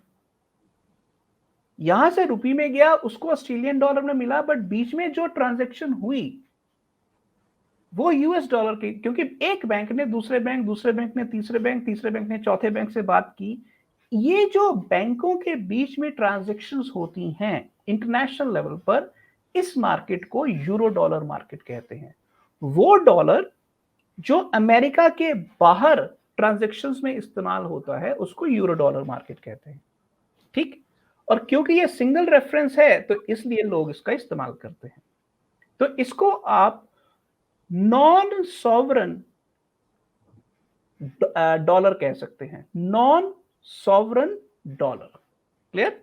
यहां से रुपी में गया, उसको ऑस्ट्रेलियन डॉलर में मिला, बट बीच में जो ट्रांजैक्शन हुई वो यूएस डॉलर की, क्योंकि एक बैंक ने दूसरे बैंक, दूसरे बैंक ने तीसरे बैंक, तीसरे बैंक ने चौथे बैंक से बात की। ये जो बैंकों के बीच में ट्रांजैक्शंस होती हैं इंटरनेशनल लेवल पर, इस मार्केट को यूरो डॉलर मार्केट कहते हैं। वो डॉलर जो अमेरिका के बाहर ट्रांजैक्शंस में इस्तेमाल होता है उसको यूरो डॉलर मार्केट कहते हैं। ठीक, और क्योंकि ये सिंगल रेफरेंस है तो इसलिए लोग इसका इस्तेमाल करते हैं। तो इसको आप नॉन सॉवरन डॉलर कह सकते हैं, नॉन सॉवरन डॉलर। क्लियर?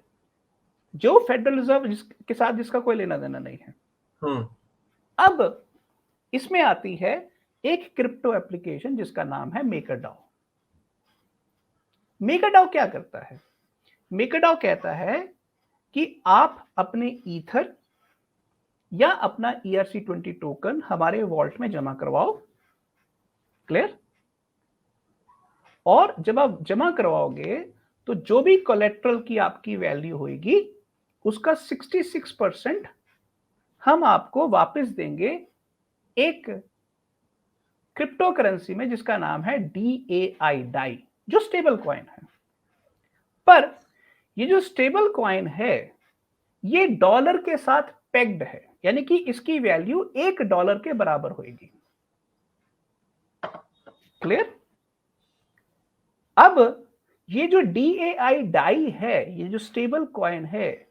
जो फेडरल रिजर्व के साथ जिसका कोई लेना देना नहीं है। अब इसमें आती है एक क्रिप्टो एप्लीकेशन जिसका नाम है मेकरडाओ। मेकरडाओ क्या करता है? मेकरडाओ कहता है कि आप अपने ईथर या अपना ERC20 टोकन हमारे वॉल्ट में जमा करवाओ। क्लियर? और जब आप जमा करवाओगे तो जो भी कोलेट्रल की आपकी वैल्यू होगी उसका 66% हम आपको वापस देंगे एक क्रिप्टो करेंसी में जिसका नाम है DAI, डाई, जो स्टेबल कॉइन है। पर ये जो स्टेबल कॉइन है ये डॉलर के साथ पेग्ड है, यानी कि इसकी वैल्यू $1 के बराबर होगी। क्लियर? अब ये जो DAI डाई है, ये जो स्टेबल कॉइन है,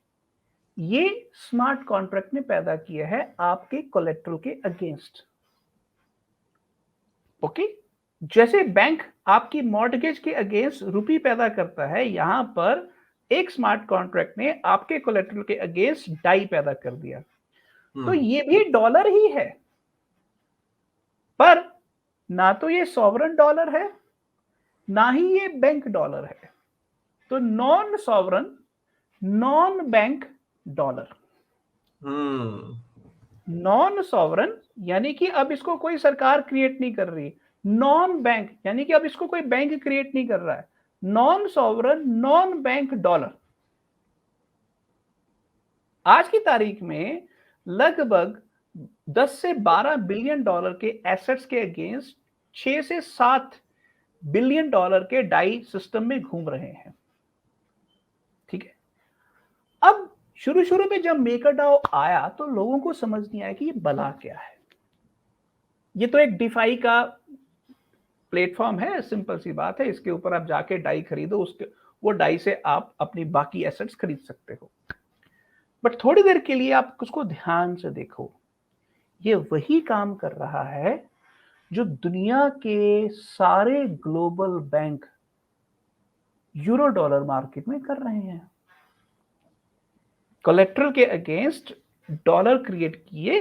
ये स्मार्ट कॉन्ट्रैक्ट ने पैदा किया है आपके कोलेट्रल के अगेंस्ट। ओके, जैसे बैंक आपकी मॉर्टगेज के अगेंस्ट रुपी पैदा करता है, यहां पर एक स्मार्ट कॉन्ट्रैक्ट ने आपके कोलेट्रल के अगेंस्ट डाई पैदा कर दिया। तो ये भी डॉलर ही है, पर ना तो ये सॉवरन डॉलर है ना ही ये बैंक डॉलर है। तो non sovereign, non bank dollar. Non sovereign यानी कि अब इसको कोई सरकार क्रिएट नहीं कर रही, नॉन बैंक यानी कि अब इसको कोई बैंक क्रिएट नहीं कर रहा है, non sovereign non bank dollar. आज की तारीख में लगभग 10 से 12 बिलियन डॉलर के एसेट्स के अगेंस्ट 6 से 7 बिलियन डॉलर के डाई सिस्टम में घूम रहे हैं। ठीक है, अब शुरू शुरू में जब मेकरडाओ आया तो लोगों को समझ नहीं आया कि ये बला क्या है। ये तो एक डिफाई का प्लेटफॉर्म है, सिंपल सी बात है, इसके ऊपर आप जाके डाई खरीदो, उसके वो डाई से आप अपनी बाकी एसेट्स खरीद सकते हो। बट थोड़ी देर के लिए आप उसको ध्यान से देखो, ये वही काम कर रहा है जो दुनिया के सारे global bank euro dollar market में कर रहे हैं। कोलेट्रल के अगेंस्ट डॉलर क्रिएट किए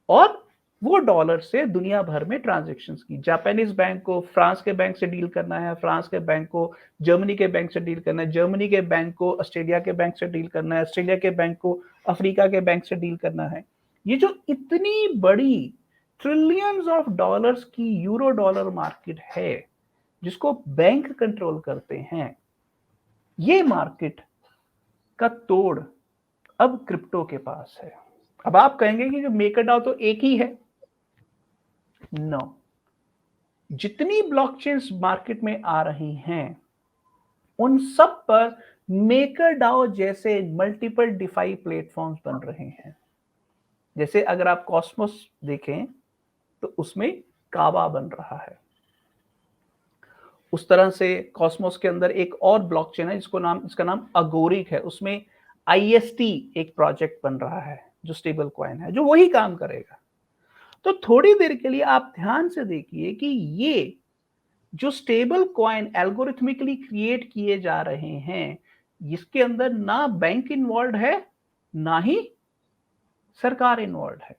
और वो डॉलर से दुनिया भर में ट्रांजैक्शंस की। जापानीज बैंक को फ्रांस के बैंक से डील करना है, फ्रांस के बैंक को जर्मनी के बैंक से डील करना है, जर्मनी के बैंक को ऑस्ट्रेलिया के बैंक से डील करना है, ऑस्ट्रेलिया के बैंक को अफ्रीका के बैंक से डील करना है। ये जो इतनी बड़ी ट्रिलियंस ऑफ डॉलर्स की यूरो डॉलर मार्केट है जिसको बैंक कंट्रोल करते हैं, ये मार्केट का तोड़ अब क्रिप्टो के पास है। अब आप कहेंगे कि जो मेकरडाओ तो एक ही है। नो, जितनी ब्लॉकचेन्स मार्केट में आ रही हैं उन सब पर मेकरडाओ जैसे मल्टीपल डिफाई प्लेटफॉर्म्स बन रहे हैं। जैसे अगर आप कॉस्मोस देखें तो उसमें कावा बन रहा है। उस तरह से कॉस्मोस के अंदर एक और ब्लॉकचेन है इसका नाम अगोरिक है, उसमें आईएसटी एक प्रोजेक्ट बन रहा है जो स्टेबल कॉइन है, जो वही काम करेगा। तो थोड़ी देर के लिए आप ध्यान से देखिए कि ये जो स्टेबल कॉइन एल्गोरिथमिकली क्रिएट किए जा रहे हैं, इसके अंदर ना बैंक इन्वॉल्व है ना ही सरकार इन्वॉल्व है।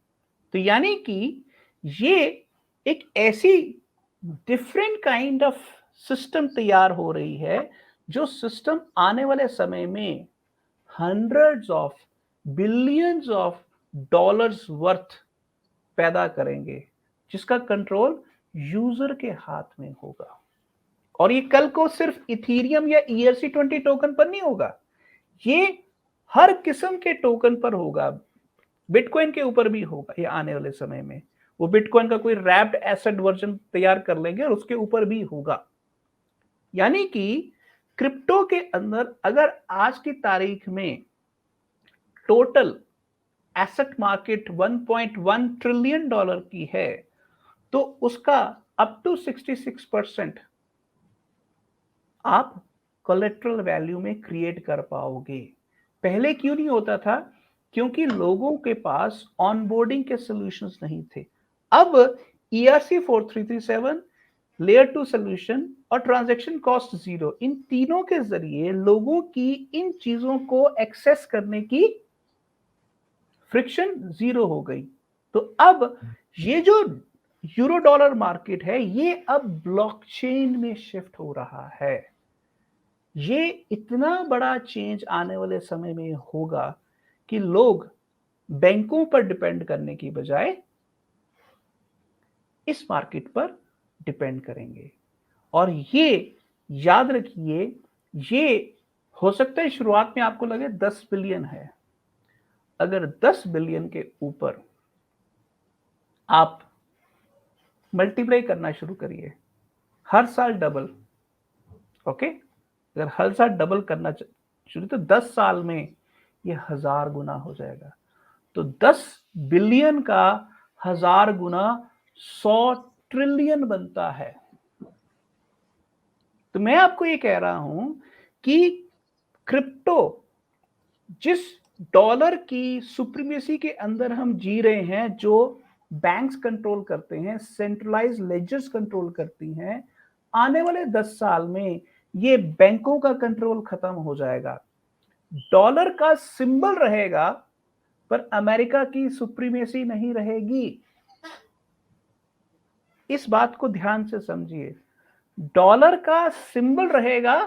तो यानी कि ये एक ऐसी डिफरेंट काइंड ऑफ सिस्टम तैयार हो रही है जो सिस्टम आने वाले समय में hundreds of billions of dollars worth पैदा करेंगे, जिसका कंट्रोल यूजर के हाथ में होगा। और ये कल को सिर्फ इथीरियम या ERC20 टोकन पर नहीं होगा, ये हर किस्म के टोकन पर होगा। बिटकॉइन के ऊपर भी होगा ये आने वाले समय में। वो बिटकॉइन का कोई रैप्ड एसेट वर्जन तैयार कर लेंगे और उसके ऊपर भी होगा। यानी कि क्रिप्टो के अंदर अगर आज की तारीख में total asset market 1.1 trillion dollar की है तो उसका अप टू 66% आप कोलेट्रल वैल्यू में क्रिएट कर पाओगे। पहले क्यों नहीं होता था? क्योंकि लोगों के पास ऑनबोर्डिंग के सॉल्यूशंस नहीं थे। अब ERC 4337, लेयर 2 सॉल्यूशन और ट्रांजैक्शन कॉस्ट जीरो, इन तीनों के जरिए लोगों की इन चीजों को एक्सेस करने की फ्रिक्शन जीरो हो गई। तो अब ये जो यूरो डॉलर मार्केट है ये अब ब्लॉकचेन में शिफ्ट हो रहा है। ये इतना बड़ा चेंज आने वाले समय में होगा कि लोग बैंकों पर डिपेंड करने की बजाय इस मार्केट पर डिपेंड करेंगे। और ये याद रखिए, ये हो सकता है शुरुआत में आपको लगे 10 बिलियन है। अगर 10 बिलियन के ऊपर आप मल्टीप्लाई करना शुरू करिए, हर साल डबल, ओके, अगर हर साल डबल करना शुरू तो 10 साल में ये 1000 गुना हो जाएगा। तो 10 बिलियन का 1000 गुना 100 ट्रिलियन बनता है। तो मैं आपको ये कह रहा हूं कि क्रिप्टो जिस डॉलर की सुप्रीमेसी के अंदर हम जी रहे हैं, जो बैंक्स कंट्रोल करते हैं, सेंट्रलाइज्ड लेजर्स कंट्रोल करती हैं, आने वाले 10 साल में ये बैंकों का कंट्रोल खत्म हो जाएगा। डॉलर का सिंबल रहेगा पर अमेरिका की सुप्रीमेसी नहीं रहेगी। इस बात को ध्यान से समझिए। डॉलर का सिंबल रहेगा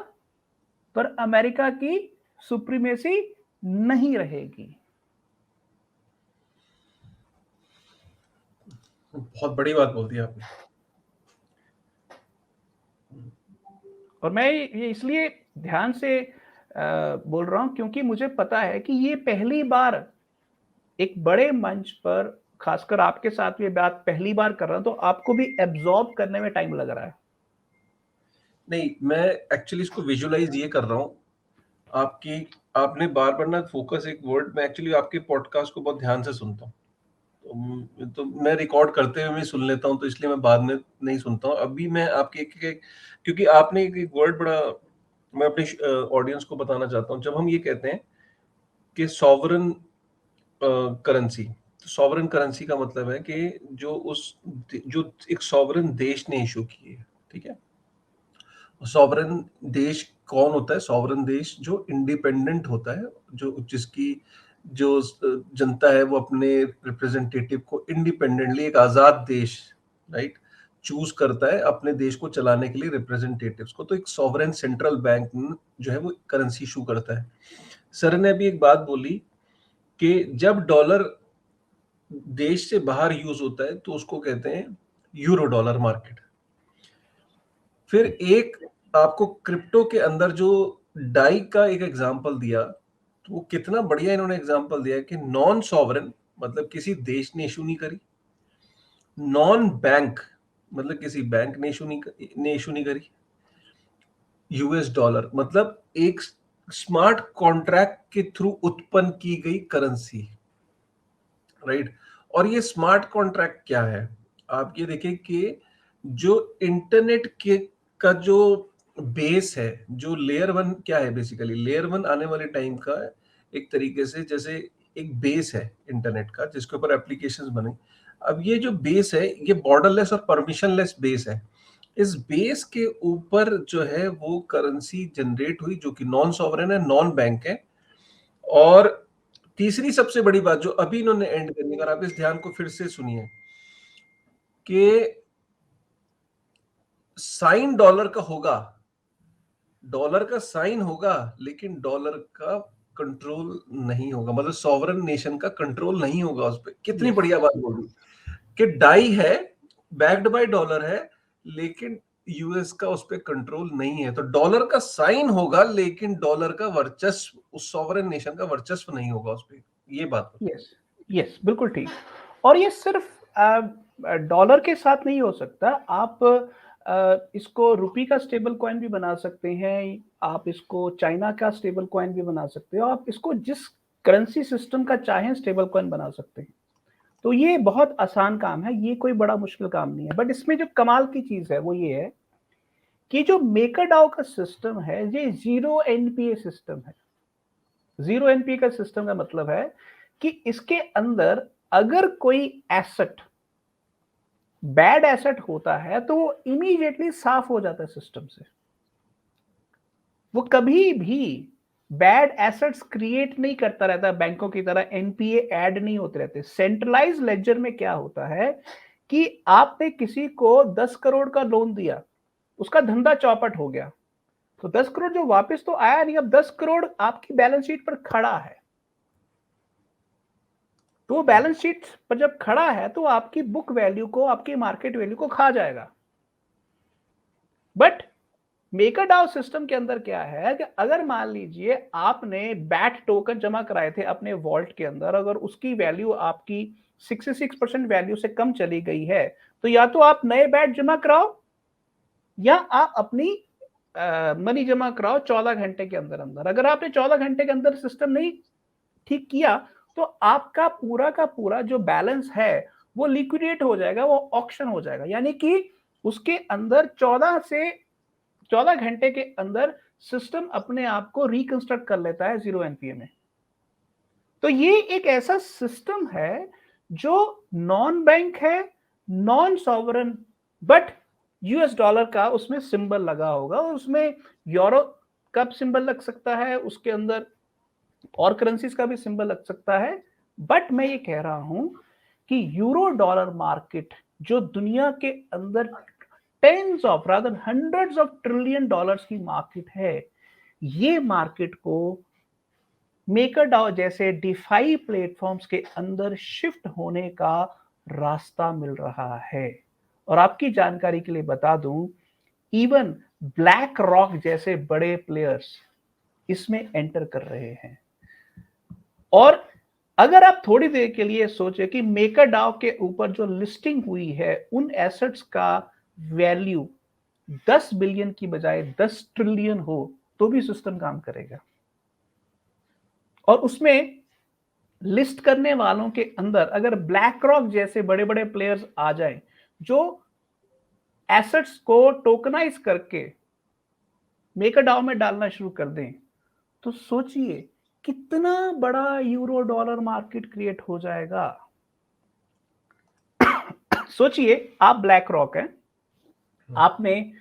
पर अमेरिका की सुप्रीमेसी नहीं रहेगी। बहुत बड़ी बात बोल दी आपने। और मैं ये इसलिए ध्यान से बोल रहा हूं क्योंकि मुझे पता है कि ये पहली बार एक बड़े मंच पर खासकर आपके साथ ये बात पहली बार कर रहा हूं, तो आपको भी एब्जॉर्ब करने में टाइम लग रहा है। नहीं, मैं एक्चुअली इसको विजुअलाइज ये कर रहा हूँ। आपकी आपने बार बार ना फोकस एक वर्ड, मैं एक्चुअली आपके पॉडकास्ट को बहुत ध्यान से सुनता हूँ। तो मैं रिकॉर्ड करते हुए मैं सुन लेता हूँ, तो इसलिए मैं बाद में नहीं सुनता हूँ। अभी मैं आपके क्योंकि आपने एक वर्ड बड़ा, मैं अपने ऑडियंस को बताना चाहता हूँ। जब हम ये कहते हैं कि सॉवरन करेंसी, तो सॉवरन करेंसी का मतलब है कि जो एक सॉवरन देश ने इशू की है, ठीक है। सॉवरन देश कौन होता है? सॉवरन देश जो इंडिपेंडेंट होता है, जो जिसकी जो जनता है वो अपने रिप्रेजेंटेटिव को इंडिपेंडेंटली, एक आजाद देश, राइट, चूज करता है अपने देश को चलाने के लिए रिप्रेजेंटेटिव्स को। तो एक सॉवरेन सेंट्रल बैंक जो है वो करेंसी इशू करता है। सर ने अभी एक बात बोली कि जब डॉलर देश से बाहर यूज होता है तो उसको कहते हैं यूरो डॉलर मार्केट। फिर एक आपको क्रिप्टो के अंदर जो डाई का एक एग्जांपल दिया, तो वो कितना बढ़िया इन्होंने एग्जांपल दिया कि नॉन सॉवरेन मतलब किसी देश ने इशू नहीं करी, नॉन बैंक मतलब किसी बैंक ने इशू नहीं करी, यूएस डॉलर मतलब एक स्मार्ट कॉन्ट्रैक्ट के थ्रू उत्पन्न की गई करेंसी, राइट। और ये स्मार्ट कॉन्ट्रैक्ट क्या है? आप ये देखें कि जो इंटरनेट के का जो बेस है, जो लेयर वन क्या है, बेसिकली लेयर वन आने वाले टाइम का एक तरीके से जैसे एक बेस है इंटरनेट का, जिसके ऊपर एप्लीकेशंस बने। अब ये जो बेस है ये बॉर्डरलेस और परमिशनलेस बेस है। इस बेस के ऊपर जो है वो करेंसी जनरेट हुई, जो कि नॉन सॉवरेन है, नॉन बैंक है। और तीसरी सबसे बड़ी बात जो अभी इन्होंने एंड करनी, अगर आप इस ध्यान को फिर से सुनिए, कि साइन डॉलर का होगा, डॉलर का साइन होगा, लेकिन डॉलर का कंट्रोल नहीं होगा, मतलब सॉवरेन नेशन का कंट्रोल नहीं होगा उस पर। कितनी यस, बढ़िया बात बोली कि डाई है, बैक्ड बाय डॉलर है, लेकिन यूएस का उस पर कंट्रोल नहीं है। तो डॉलर का साइन होगा, लेकिन डॉलर का वर्चस्व, उस सॉवरेन नेशन का वर्चस्व नहीं होगा उस पर। ये बात होती यस, यस, बिल्कुल ठीक। और ये सिर्फ डॉलर के साथ नहीं हो सकता। आप इसको रुपी का स्टेबल कॉइन भी बना सकते हैं, आप इसको चाइना का स्टेबल कॉइन भी बना सकते हो, आप इसको जिस करेंसी सिस्टम का चाहें स्टेबल कॉइन बना सकते हैं। तो ये बहुत आसान काम है, ये कोई बड़ा मुश्किल काम नहीं है। बट इसमें जो कमाल की चीज है वो ये है कि जो मेकरडाओ का सिस्टम है ये जीरो एनपीए सिस्टम है। जीरो एनपीए का सिस्टम का मतलब है कि इसके अंदर अगर कोई एसेट बैड एसेट होता है तो वो इमीडिएटली साफ हो जाता है सिस्टम से। वो कभी भी बैड एसेट्स क्रिएट नहीं करता रहता, बैंकों की तरह एनपीए ऐड नहीं होते रहते। सेंट्रलाइज लेजर में क्या होता है कि आपने किसी को 10 करोड़ का लोन दिया, उसका धंधा चौपट हो गया, तो 10 करोड़ जो वापस तो आया नहीं, अब 10 करोड़ आपकी बैलेंस शीट पर खड़ा है। तो बैलेंस शीट पर जब खड़ा है तो आपकी बुक वैल्यू को, आपकी मार्केट वैल्यू को खा जाएगा। बट मेकरडाओ सिस्टम के अंदर क्या है कि अगर मान लीजिए आपने बैट टोकन जमा कराए थे अपने वॉल्ट के अंदर, अगर उसकी वैल्यू आपकी 66% वैल्यू से कम चली गई है, तो या तो आप नए बैट जमा कराओ या आप अपनी मनी जमा कराओ 14 घंटे के अंदर अंदर। अगर आपने 14 घंटे के अंदर सिस्टम नहीं ठीक किया तो आपका पूरा का पूरा जो बैलेंस है वो लिक्विडेट हो जाएगा, वो ऑक्शन हो जाएगा। यानी कि उसके अंदर 14 घंटे के अंदर सिस्टम अपने आप को रिकंस्ट्रक्ट कर लेता है जीरो एनपीए में। तो ये एक ऐसा सिस्टम है जो नॉन बैंक है, non sovereign, but US dollar का उसमें सिंबल लगा होगा, और उसमें यूरो का सिंबल लग सकता है, उसके अंदर और करेंसीज का भी सिंबल लग सकता है। बट मैं ये कह रहा हूं कि यूरो डॉलर मार्केट जो दुनिया के अंदर tens of rather hundreds of trillion dollars की मार्केट है, ये मार्केट को मेकरडाओ जैसे डिफाई प्लेटफॉर्म्स के अंदर शिफ्ट होने का रास्ता मिल रहा है। और आपकी जानकारी के लिए बता दूं, इवन ब्लैक रॉक जैसे बड़े प्लेयर्स इसमें एंटर कर रहे हैं। और अगर आप थोड़ी देर के लिए सोचे कि मेकरडाओ के ऊपर जो लिस्टिंग हुई है उन एसेट्स का वैल्यू 10 बिलियन की बजाय 10 ट्रिलियन हो तो भी सिस्टम काम करेगा। और उसमें लिस्ट करने वालों के अंदर अगर ब्लैक रॉक जैसे बड़े बड़े प्लेयर्स आ जाए जो एसेट्स को टोकनाइज करके मेकरडाओ में डालना शुरू कर दें, तो सोचिए कितना बड़ा यूरो डॉलर मार्केट क्रिएट हो जाएगा। सोचिए आप ब्लैक रॉक हैं, आपने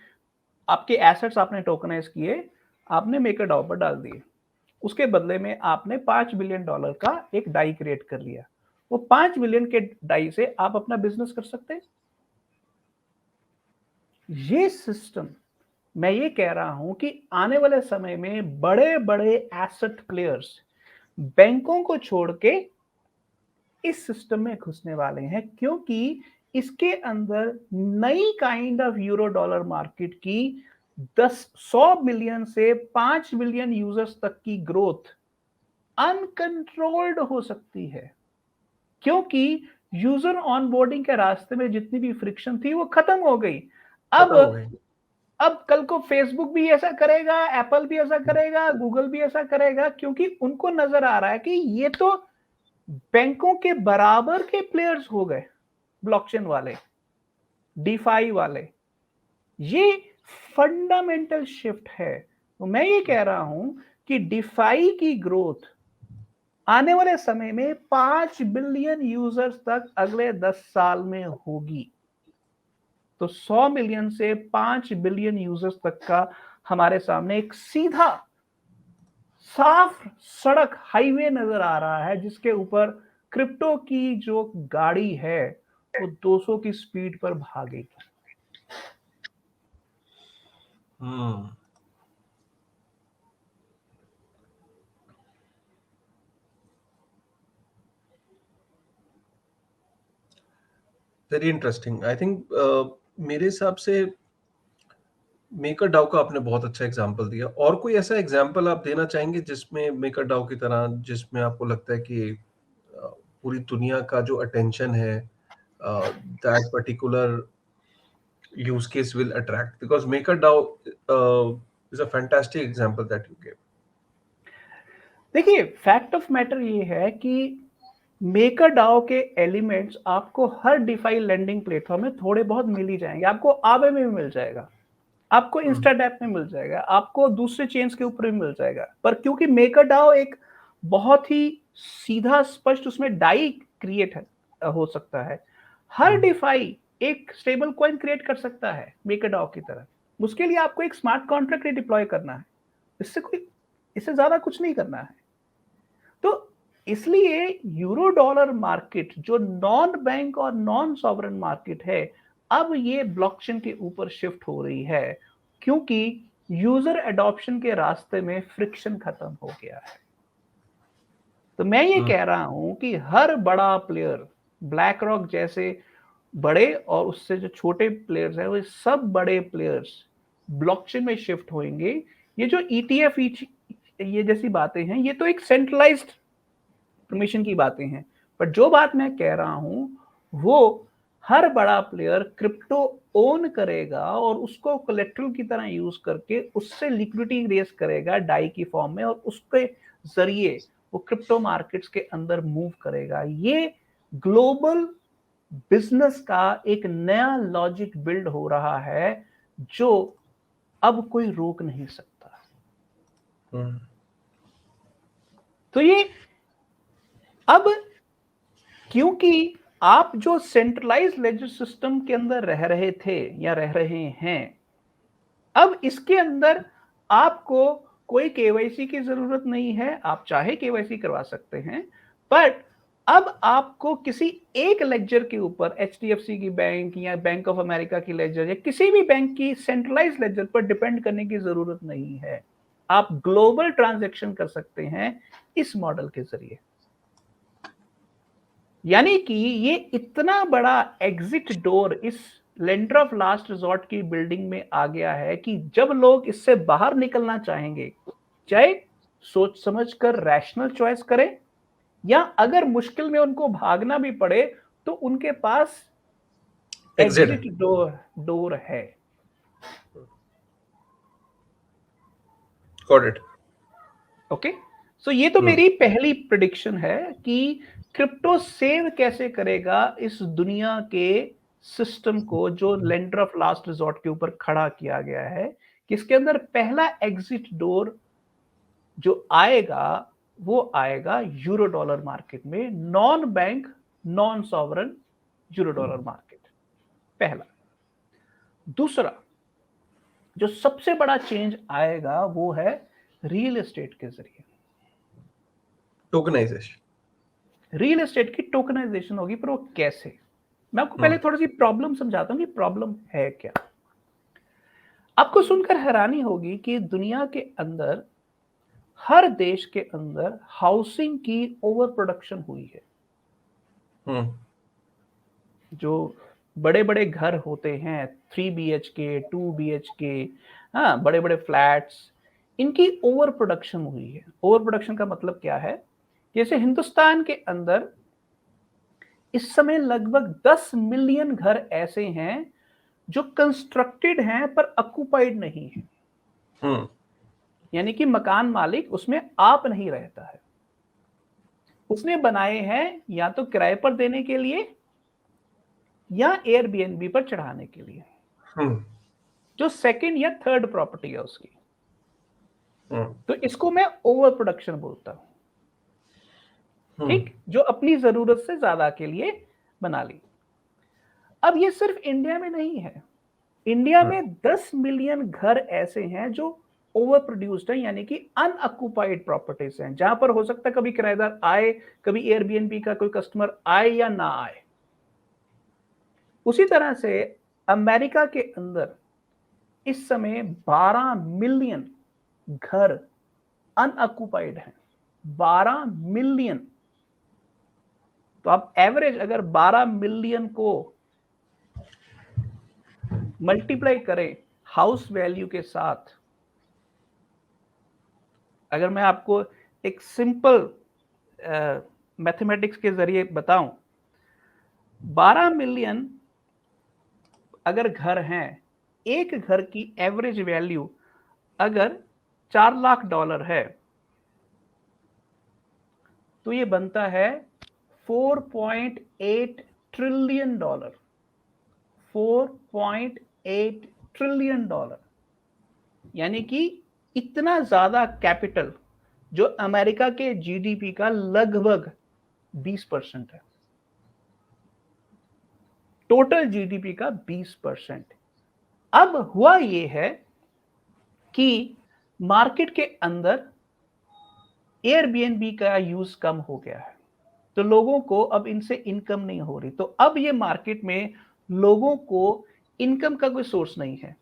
आपके एसेट्स आपने टोकनाइज किए, आपने मेकरडाओ पर डाल दिए, उसके बदले में आपने $5 बिलियन का एक डाई क्रिएट कर लिया। वो 5 बिलियन के डाई से आप अपना बिजनेस कर सकते हैं। ये सिस्टम, मैं ये कह रहा हूं कि आने वाले समय में बड़े बड़े एसेट प्लेयर्स बैंकों को छोड़ के इस सिस्टम में घुसने वाले हैं, क्योंकि इसके अंदर नई kind of euro dollar market की 100 मिलियन से 5 बिलियन यूजर्स तक की ग्रोथ अनकंट्रोल्ड हो सकती है, क्योंकि यूजर ऑनबोर्डिंग के रास्ते में जितनी भी फ्रिक्शन थी वो खत्म हो गई। अब खत्म हो गई। अब कल को फेसबुक भी ऐसा करेगा, एप्पल भी ऐसा करेगा, गूगल भी ऐसा करेगा, क्योंकि उनको नजर आ रहा है कि ये तो बैंकों के बराबर के प्लेयर्स हो गए, ब्लॉकचेन वाले, डीफाई वाले। ये फंडामेंटल शिफ्ट है। तो मैं ये कह रहा हूं कि डीफाई की ग्रोथ आने वाले समय में 5 बिलियन यूजर्स तक अगले 10 साल में होगी। तो 100 मिलियन से 5 बिलियन यूजर्स तक का हमारे सामने एक सीधा साफ सड़क हाईवे नजर आ रहा है, जिसके ऊपर क्रिप्टो की जो गाड़ी है वो 200 की स्पीड पर भागेगी। Hmm. Very interesting. I think मेरे हिसाब से मेकर डाउ का आपने बहुत अच्छा एग्जांपल दिया। और कोई ऐसा एग्जांपल आप देना चाहेंगे जिसमें मेकर डाउ की तरह, जिसमें आपको लगता है कि पूरी दुनिया का जो अटेंशन है, that particular use case will attract, because MakerDAO is a fantastic example that you gave. देखिए, फैक्ट ऑफ मैटर ये है कि मेकर डाओ के एलिमेंट्स आपको हर डिफाई लेंडिंग प्लेटफॉर्म में थोड़े बहुत मिल ही जाएंगे। आपको आवे में भी मिल जाएगा, आपको इंस्टाडैप में मिल जाएगा, आपको दूसरे चेन्स के ऊपर भी मिल जाएगा। पर क्योंकि मेकर डाओ एक बहुत ही सीधा स्पष्ट उसमें डाई क्रिएट हो सकता है, हर डिफाई एक स्टेबल कॉइन क्रिएट कर सकता है मेकर डाओ की तरह। उसके लिए आपको एक स्मार्ट कॉन्ट्रैक्ट डिप्लॉय करना है, इससे ज्यादा कुछ नहीं करना है। तो इसलिए यूरो डॉलर मार्केट जो नॉन बैंक और नॉन सॉवरेन मार्केट है, अब ये ब्लॉकचेन के ऊपर शिफ्ट हो रही है, क्योंकि यूजर एडॉप्शन के रास्ते में फ्रिक्शन खत्म हो गया है। तो मैं ये कह रहा हूं कि हर बड़ा प्लेयर, ब्लैक रॉक जैसे बड़े और उससे जो छोटे प्लेयर्स हैं, वो सब बड़े प्लेयर्स ब्लॉकचेन में शिफ्ट होंगे। ये जो ईटीएफ ये जैसी बातें हैं, ये तो एक सेंट्रलाइज्ड परमिशन की बातें हैं, पर जो बात मैं कह रहा हूं वो हर बड़ा प्लेयर क्रिप्टो ओन करेगा और उसको कोलेट्रल की तरह यूज करके उससे लिक्विडिटी रेस करेगा डाई की फॉर्म में, और उसके जरिए वो क्रिप्टो मार्केट्स के अंदर मूव करेगा। ये ग्लोबल बिजनेस का एक नया लॉजिक बिल्ड हो रहा है जो अब कोई रोक नहीं सकता। तो ये अब, क्योंकि आप जो सेंट्रलाइज लेजर सिस्टम के अंदर रह रहे थे या रह रहे हैं, अब इसके अंदर आपको कोई केवाईसी की जरूरत नहीं है। आप चाहे केवाईसी करवा सकते हैं, बट अब आपको किसी एक लेजर के ऊपर, एचडीएफसी की बैंक या बैंक ऑफ अमेरिका की लेजर या किसी भी बैंक की सेंट्रलाइज लेजर पर डिपेंड करने की जरूरत नहीं है। आप ग्लोबल ट्रांजैक्शन कर सकते हैं इस मॉडल के जरिए। यानी कि ये इतना बड़ा एग्जिट डोर इस लेंडर ऑफ लास्ट रिजॉर्ट की बिल्डिंग में आ गया है कि जब लोग इससे बाहर निकलना चाहेंगे, चाहे सोच समझ कर रैशनल चॉइस करें या अगर मुश्किल में उनको भागना भी पड़े तो उनके पास एग्जिट। एग्जिट डोर है। Got it. ओके, सो ये तो मेरी पहली प्रिडिक्शन है कि क्रिप्टो सेव कैसे करेगा इस दुनिया के सिस्टम को जो लेंडर ऑफ लास्ट रिजॉर्ट के ऊपर खड़ा किया गया है, कि इसके अंदर पहला एग्जिट डोर जो आएगा वो आएगा यूरो डॉलर मार्केट में, non bank non sovereign euro dollar market, पहला। दूसरा जो सबसे बड़ा चेंज आएगा वो है रियल एस्टेट के जरिए। टोकनाइजेशन। रियल एस्टेट की टोकनाइजेशन होगी, पर वो कैसे? मैं आपको पहले थोड़ी सी प्रॉब्लम समझाता हूं कि प्रॉब्लम है क्या। आपको सुनकर हैरानी होगी कि दुनिया के अंदर, हर देश के अंदर हाउसिंग की ओवर प्रोडक्शन हुई है। जो बड़े बड़े घर होते हैं, 3 BHK 2 BHK, हाँ, बड़े बड़े फ्लैट्स, इनकी ओवर प्रोडक्शन हुई है। ओवर प्रोडक्शन का मतलब क्या है? जैसे हिंदुस्तान के अंदर इस समय लगभग 10 मिलियन घर ऐसे हैं जो कंस्ट्रक्टेड हैं पर ऑक्युपाइड नहीं है। यानी कि मकान मालिक उसमें आप नहीं रहता है, उसने बनाए हैं या तो किराए पर देने के लिए या एयरबीएनबी पर चढ़ाने के लिए, जो सेकंड या थर्ड प्रॉपर्टी है उसकी। तो इसको मैं ओवर प्रोडक्शन बोलता हूं। ठीक, जो अपनी जरूरत से ज्यादा के लिए बना ली। अब ये सिर्फ इंडिया में नहीं है, इंडिया में 10 मिलियन घर ऐसे हैं जो ओवर प्रोड्यूस्ड है, यानी कि अनऑक्युपाइड प्रॉपर्टीज हैं, जहां पर हो सकता है कभी किराएदार आए, कभी एयरबीएनबी का कोई कस्टमर आए या ना आए। उसी तरह से अमेरिका के अंदर इस समय 12 मिलियन घर अनऑक्युपाइड हैं, 12 मिलियन। तो आप एवरेज अगर 12 मिलियन को मल्टीप्लाई करें हाउस वैल्यू के साथ, अगर मैं आपको एक सिंपल मैथमेटिक्स के जरिए बताऊं, 12 मिलियन अगर घर हैं, एक घर की एवरेज वैल्यू अगर $4 लाख है, तो ये बनता है 4.8 ट्रिलियन डॉलर। 4.8 ट्रिलियन डॉलर, यानी कि इतना ज्यादा कैपिटल, जो अमेरिका के जीडीपी का लगभग 20% है, टोटल जीडीपी का 20%। अब हुआ ये है कि मार्केट के अंदर एयरबीएनबी का यूज कम हो गया है, तो लोगों को अब इनसे इनकम नहीं हो रही, तो अब ये मार्केट में लोगों को इनकम का कोई सोर्स नहीं है।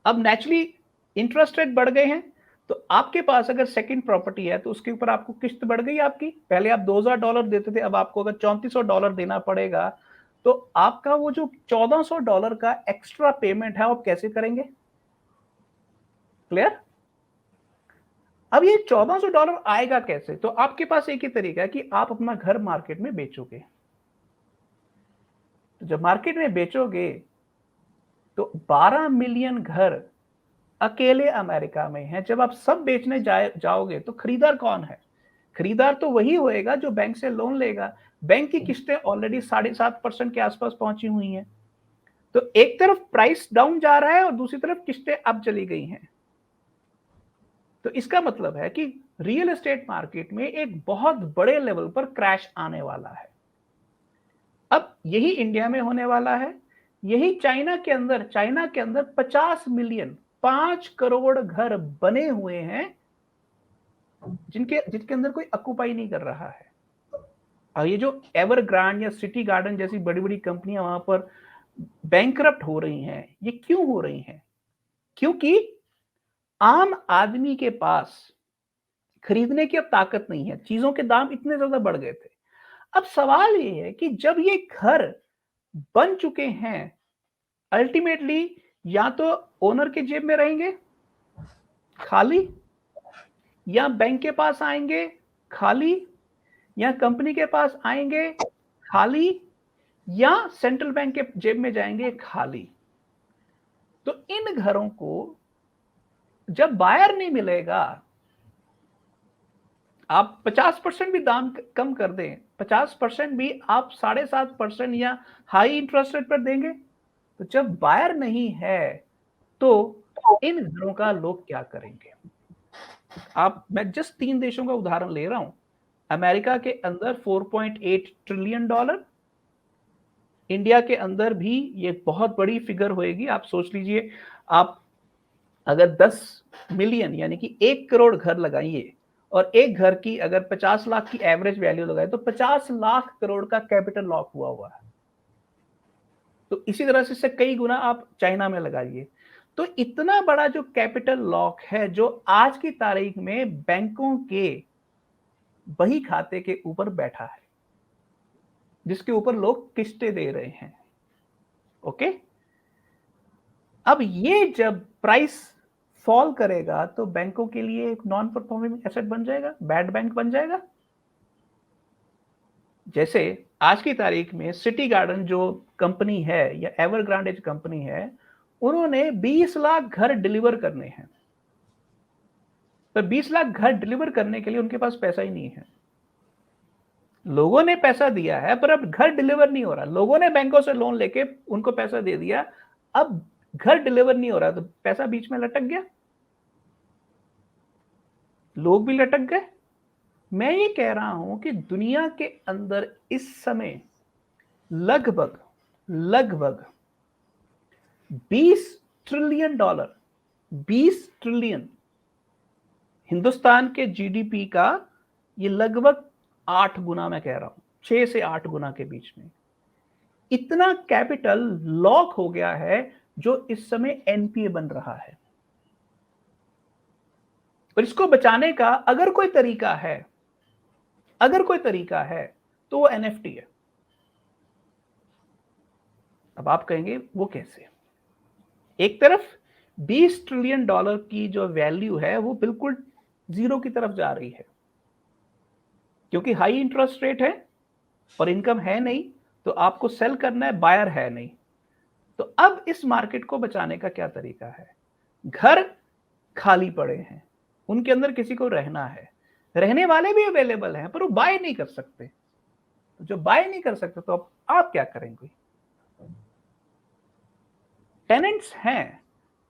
अब नेचुरली इंटरेस्ट रेट बढ़ गए हैं, तो आपके पास अगर सेकंड प्रॉपर्टी है तो उसके ऊपर आपको किस्त बढ़ गई आपकी। पहले आप $2000 देते थे, अब आपको अगर $3400 देना पड़ेगा, तो आपका वो जो $1400 का एक्स्ट्रा पेमेंट है आप कैसे करेंगे? क्लियर? अब ये $1400 आएगा कैसे? तो आपके पास एक ही तरीका है कि आप अपना घर मार्केट में बेचोगे। तो जब मार्केट में बेचोगे तो 12 मिलियन घर अकेले अमेरिका में हैं। जब आप सब बेचने जाओगे तो खरीदार कौन है? खरीदार तो वही होएगा जो बैंक से लोन लेगा। बैंक की किस्तें ऑलरेडी 7.5% के आसपास पहुंची हुई हैं। तो एक तरफ प्राइस डाउन जा रहा है और दूसरी तरफ किस्तें अप चली गई हैं। तो इसका मतलब है कि रियल एस्टेट मार्केट में एक बहुत बड़े लेवल पर क्रैश आने वाला है। अब यही इंडिया में होने वाला है, यही चाइना के अंदर 50 मिलियन, 5 करोड़ घर बने हुए हैं जिनके अंदर कोई ऑक्युपाई नहीं कर रहा है। और ये जो एवरग्रांड या सिटी गार्डन जैसी बड़ी बड़ी कंपनियां वहां पर बैंकरप्ट हो रही हैं, ये क्यों हो रही हैं? क्योंकि आम आदमी के पास खरीदने की अब ताकत नहीं है, चीजों के दाम इतने ज्यादा बढ़ गए थे। अब सवाल ये है कि जब ये घर बन चुके हैं, अल्टीमेटली या तो ओनर के जेब में रहेंगे खाली, या बैंक के पास आएंगे खाली, या कंपनी के पास आएंगे खाली, या सेंट्रल बैंक के जेब में जाएंगे खाली। तो इन घरों को जब बायर नहीं मिलेगा, आप 50% भी दाम कम कर दें, 50% भी आप 7.5% या हाई इंटरेस्ट रेट पर देंगे, तो जब बायर नहीं है तो इन घरों का लोग क्या करेंगे? मैं जस्ट 3 देशों का उदाहरण ले रहा हूं। अमेरिका के अंदर $4.8 ट्रिलियन, इंडिया के अंदर भी ये बहुत बड़ी फिगर होएगी। आप सोच लीजिए, आप अगर 10 मिलियन यानी कि 1 करोड़ घर लगाइए और एक घर की अगर 50 लाख की एवरेज वैल्यू लगाए तो 50 लाख करोड़ का कैपिटल लॉक हुआ है। तो इसी तरह से इससे कई गुना आप चाइना में लगाइए। तो इतना बड़ा जो कैपिटल लॉक है, जो आज की तारीख में बैंकों के बही खाते के ऊपर बैठा है, जिसके ऊपर लोग किस्तें दे रहे हैं। ओके, अब ये जब प्राइस फॉल करेगा तो बैंकों के लिए एक नॉन परफॉर्मिंग एसेट बन जाएगा, बैड बैंक बन जाएगा। जैसे आज की तारीख में सिटी गार्डन जो कंपनी है या एवरग्रांडे जो कंपनी है, उन्होंने 20 लाख घर डिलीवर करने हैं, पर 20 लाख घर डिलीवर करने के लिए उनके पास पैसा ही नहीं है। लोगों ने पैसा दिया है पर अब घर डिलीवर नहीं हो रहा। लोगों ने बैंकों से लोन लेके उनको पैसा दे दिया, अब घर डिलीवर नहीं हो रहा, तो पैसा बीच में लटक गया, लोग भी लटक गए। मैं ये कह रहा हूं कि दुनिया के अंदर इस समय लगभग लगभग 20 ट्रिलियन डॉलर, 20 ट्रिलियन हिंदुस्तान के जीडीपी का, ये लगभग 8 गुना, मैं कह रहा हूं 6 से 8 गुना के बीच में इतना कैपिटल लॉक हो गया है, जो इस समय एनपीए बन रहा है। और इसको बचाने का अगर कोई तरीका है, तो वो एनएफटी है। अब आप कहेंगे वो कैसे? एक तरफ 20 ट्रिलियन डॉलर की जो वैल्यू है वो बिल्कुल जीरो की तरफ जा रही है, क्योंकि हाई इंटरेस्ट रेट है और इनकम है नहीं, तो आपको सेल करना है, बायर है नहीं। तो अब इस मार्केट को बचाने का क्या तरीका है? घर खाली पड़े हैं, उनके अंदर किसी को रहना है, रहने वाले भी अवेलेबल हैं पर वो बाय नहीं कर सकते। जो बाय नहीं कर सकते तो अब आप क्या करेंगे? टेनेंट्स हैं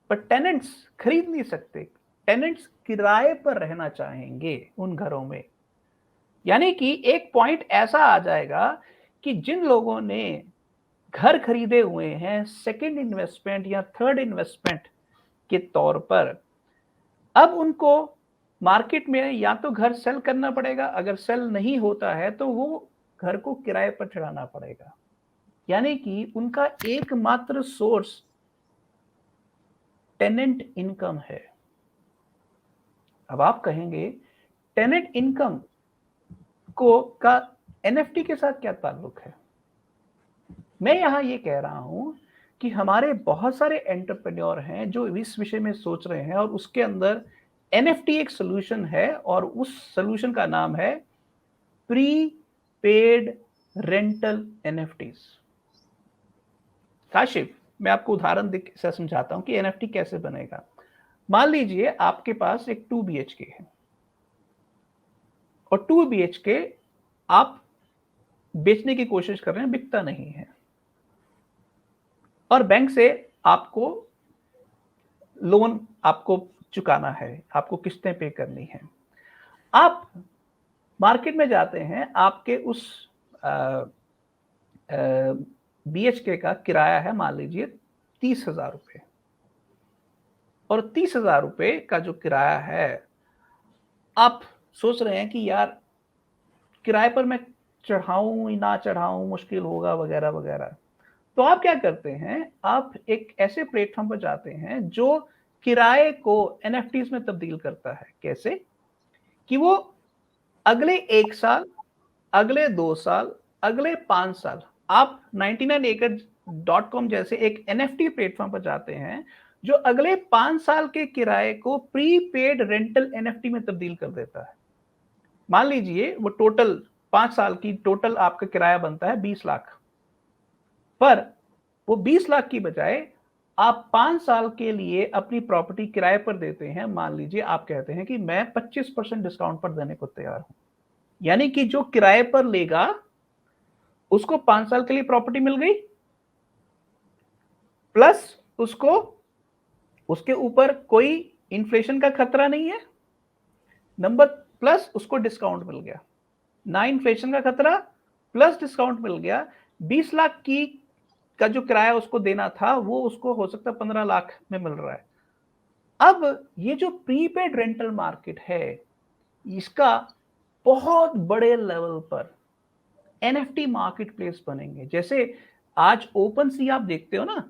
पर टेनेंट्स खरीद नहीं सकते, टेनेंट्स किराए पर रहना चाहेंगे उन घरों में। यानी कि एक पॉइंट ऐसा आ जाएगा कि जिन लोगों ने घर खरीदे हुए हैं सेकंड इन्वेस्टमेंट या थर्ड इन्वेस्टमेंट के तौर पर, अब उनको मार्केट में या तो घर सेल करना पड़ेगा, अगर सेल नहीं होता है तो वो घर को किराए पर चढ़ाना पड़ेगा। यानी कि उनका एकमात्र सोर्स टेनेंट इनकम है। अब आप कहेंगे टेनेंट इनकम को का एनएफटी के साथ क्या ताल्लुक है? मैं यहां ये कह रहा हूं कि हमारे बहुत सारे एंटरप्रेन्योर हैं जो इस विषय में सोच रहे हैं, और उसके अंदर एनएफटी एक सोल्यूशन है, और उस सोल्यूशन का नाम है pre paid rental NFTs. Kashif, मैं आपको उदाहरण से समझाता हूं कि एनएफटी कैसे बनेगा। मान लीजिए आपके पास एक 2 BHK है, और 2 BHK आप बेचने की कोशिश कर रहे हैं, बिकता नहीं है, और बैंक से आपको लोन आपको चुकाना है, आपको किस्तें पे करनी है। आप मार्केट में जाते हैं, आपके उस BHK का किराया है मान लीजिए 30,000 रुपये, और 30,000 रुपये का जो किराया है, आप सोच रहे हैं कि यार किराए पर मैं चढ़ाऊं ना चढ़ाऊं, मुश्किल होगा वगैरह वगैरह। तो आप क्या करते हैं, आप एक ऐसे प्लेटफॉर्म पर जाते हैं जो किराए को एनएफटीज में तब्दील करता है। कैसे? कि वो अगले 1 साल, अगले 2 साल, अगले 5 साल आप 99acres.com जैसे एक एनएफटी प्लेटफॉर्म पर जाते हैं जो अगले 5 साल के किराए को प्रीपेड रेंटल एनएफटी में तब्दील कर देता है। मान लीजिए वो टोटल 5 साल की टोटल आपका किराया बनता है 20 लाख, पर वो 20 लाख की बजाय आप 5 साल के लिए अपनी प्रॉपर्टी किराए पर देते हैं। मान लीजिए आप कहते हैं कि मैं 25% डिस्काउंट पर देने को तैयार हूं, यानी कि जो किराए पर लेगा उसको 5 साल के लिए प्रॉपर्टी मिल गई, प्लस उसको उसके ऊपर कोई इन्फ्लेशन का खतरा नहीं है, नंबर प्लस उसको डिस्काउंट मिल गया, ना इन्फ्लेशन का खतरा प्लस डिस्काउंट मिल गया। 20 लाख की का जो किराया उसको देना था वो उसको हो सकता है 15 लाख में मिल रहा है। अब ये जो प्रीपेड रेंटल मार्केट है, इसका बहुत बड़े लेवल पर एनएफटी मार्केट प्लेस बनेंगे। जैसे आज ओपन सी आप देखते हो ना,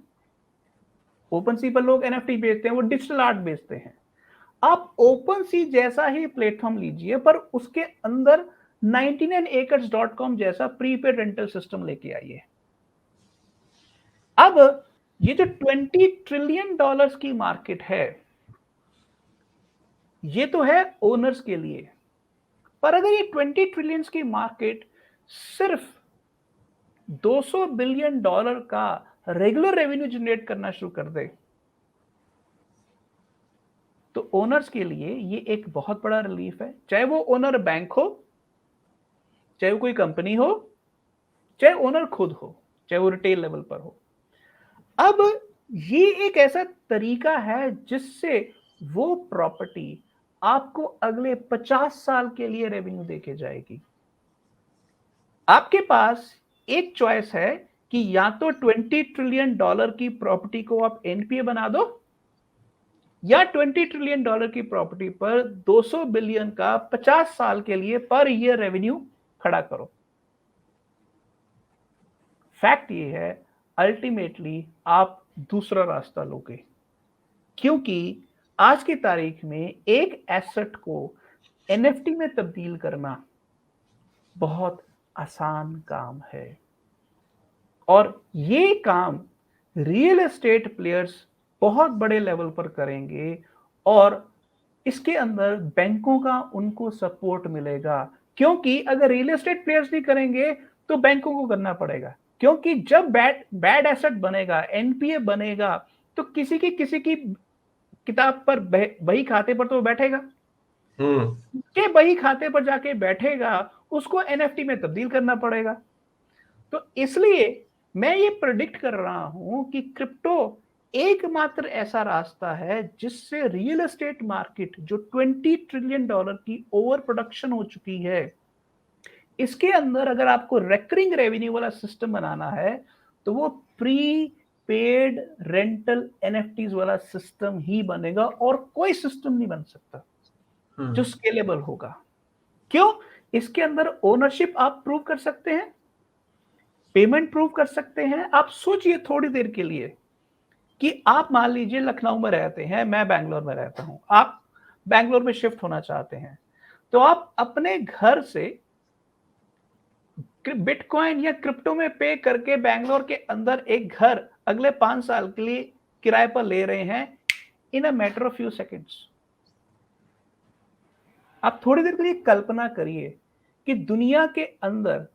ओपन सी पर लोग एनएफटी बेचते हैं, वो डिजिटल आर्ट बेचते हैं। आप ओपन सी जैसा ही प्लेटफॉर्म लीजिए, पर उसके अंदर 99acres.com जैसा प्रीपेड रेंटल सिस्टम लेके आइए। अब ये जो $20 ट्रिलियन की मार्केट है, ये तो है ओनर्स के लिए, पर अगर ये 20 ट्रिलियन की मार्केट सिर्फ $200 बिलियन का रेगुलर रेवेन्यू जनरेट करना शुरू कर दे, तो ओनर्स के लिए ये एक बहुत बड़ा रिलीफ है। चाहे वो ओनर बैंक हो, चाहे वो कोई कंपनी हो, चाहे ओनर खुद हो, चाहे वो रिटेल लेवल पर हो। अब ये एक ऐसा तरीका है जिससे वो प्रॉपर्टी आपको अगले 50 साल के लिए रेवेन्यू देके जाएगी। आपके पास एक चॉइस है कि या तो $20 ट्रिलियन की प्रॉपर्टी को आप एनपीए बना दो, या $20 ट्रिलियन की प्रॉपर्टी पर 200 बिलियन का 50 साल के लिए पर ईयर रेवेन्यू खड़ा करो। फैक्ट ये है, अल्टीमेटली आप दूसरा रास्ता लोगे, क्योंकि आज की तारीख में एक एसेट को एनएफटी में तब्दील करना बहुत आसान काम है, और ये काम रियल एस्टेट प्लेयर्स बहुत बड़े लेवल पर करेंगे, और इसके अंदर बैंकों का उनको सपोर्ट मिलेगा। क्योंकि अगर रियल एस्टेट प्लेयर्स नहीं करेंगे तो बैंकों को करना पड़ेगा, क्योंकि जब बैड एसेट बनेगा, एनपीए बनेगा, तो किसी की किताब पर बही खाते पर तो बैठेगा, के बही खाते पर जाके बैठेगा, उसको एनएफटी में तब्दील करना पड़ेगा। तो इसलिए मैं ये प्रेडिक्ट कर रहा हूं कि क्रिप्टो एकमात्र ऐसा रास्ता है जिससे रियल एस्टेट मार्केट जो $20 ट्रिलियन की ओवर प्रोडक्शन हो चुकी है, इसके अंदर अगर आपको रेकरिंग रेवेन्यू वाला सिस्टम बनाना है, तो वो प्री पेड रेंटल एनएफटीज वाला सिस्टम ही बनेगा, और कोई सिस्टम नहीं बन सकता जो स्केलेबल होगा। क्यों? इसके अंदर ओनरशिप आप प्रूव कर सकते हैं, पेमेंट प्रूव कर सकते हैं। आप सोचिए थोड़ी देर के लिए कि आप मान लीजिए लखनऊ में रहते हैं, मैं बैंगलोर में रहता हूं, आप बैंगलोर में शिफ्ट होना चाहते हैं, तो आप अपने घर से बिटकॉइन या क्रिप्टो में पे करके बैंगलोर के अंदर एक घर अगले 5 साल के लिए किराए पर ले रहे हैं in a matter of few seconds. आप थोड़ी देर के लिए कल्पना करिए कि दुनिया के अंदर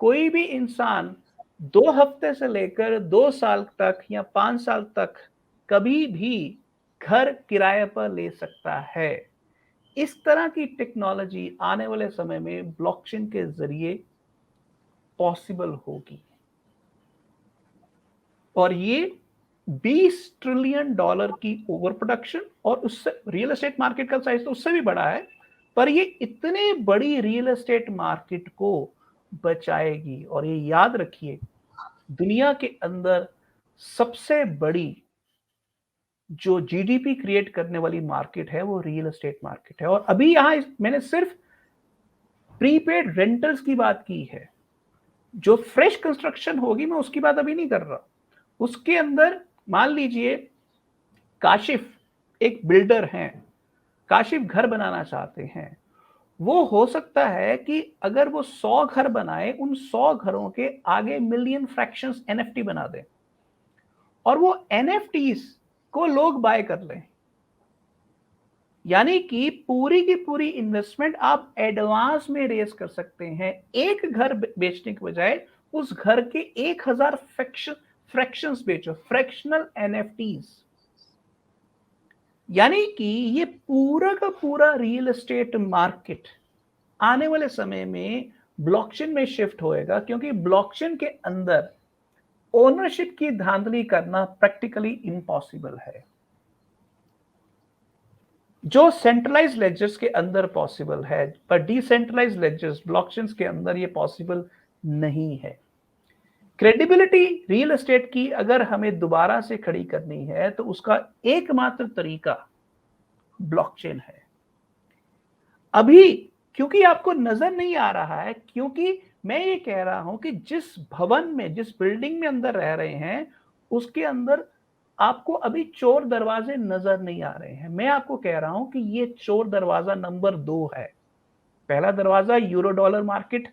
कोई भी इंसान 2 हफ्ते से लेकर 2 साल तक या 5 साल तक कभी भी घर किराए पर ले सकता है। इस तरह की टेक्नोलॉजी आने वाले समय में ब्लॉकचेन के जरिए पॉसिबल होगी, और ये $20 ट्रिलियन की ओवर प्रोडक्शन, और उससे रियल एस्टेट मार्केट का साइज तो उससे भी बड़ा है, पर ये इतने बड़ी रियल एस्टेट मार्केट को बचाएगी। और ये याद रखिए, दुनिया के अंदर सबसे बड़ी जो जीडीपी क्रिएट करने वाली मार्केट है वो रियल एस्टेट मार्केट है। और अभी यहां मैंने सिर्फ प्रीपेड रेंटल्स की बात की है, जो फ्रेश कंस्ट्रक्शन होगी मैं उसकी बात अभी नहीं कर रहा। उसके अंदर मान लीजिए काशिफ एक बिल्डर हैं, काशिफ घर बनाना चाहते हैं, वो हो सकता है कि अगर वो 100 घर बनाए, उन 100 घरों के आगे मिलियन फ्रैक्शंस एनएफटी बना दें, और वो एनएफटीज को लोग बाय कर लें। यानी कि पूरी की पूरी इन्वेस्टमेंट आप एडवांस में रेज कर सकते हैं। एक घर बेचने के बजाय उस घर के 1000 फ्रैक्शंस बेचो, फ्रैक्शनल एनएफटीज। यानी कि ये पूरा का पूरा रियल एस्टेट मार्केट आने वाले समय में ब्लॉकचेन में शिफ्ट होएगा, क्योंकि ब्लॉकचेन के अंदर ओनरशिप की धांधली करना प्रैक्टिकली इम्पॉसिबल है। जो सेंट्रलाइज लेजर्स के अंदर पॉसिबल है, पर डिसेंट्रलाइज लेजर्स ब्लॉकचेन्स के अंदर ये पॉसिबल नहीं है। क्रेडिबिलिटी रियल एस्टेट की अगर हमें दोबारा से खड़ी करनी है तो उसका एकमात्र तरीका ब्लॉकचेन है। अभी क्योंकि आपको नजर नहीं आ रहा है, क्योंकि मैं ये कह रहा हूं कि जिस भवन में, जिस बिल्डिंग में अंदर रह रहे हैं, उसके अंदर आपको अभी चोर दरवाजे नजर नहीं आ रहे हैं। मैं आपको कह रहा हूं कि ये चोर दरवाजा नंबर 2 है। पहला दरवाजा euro dollar market,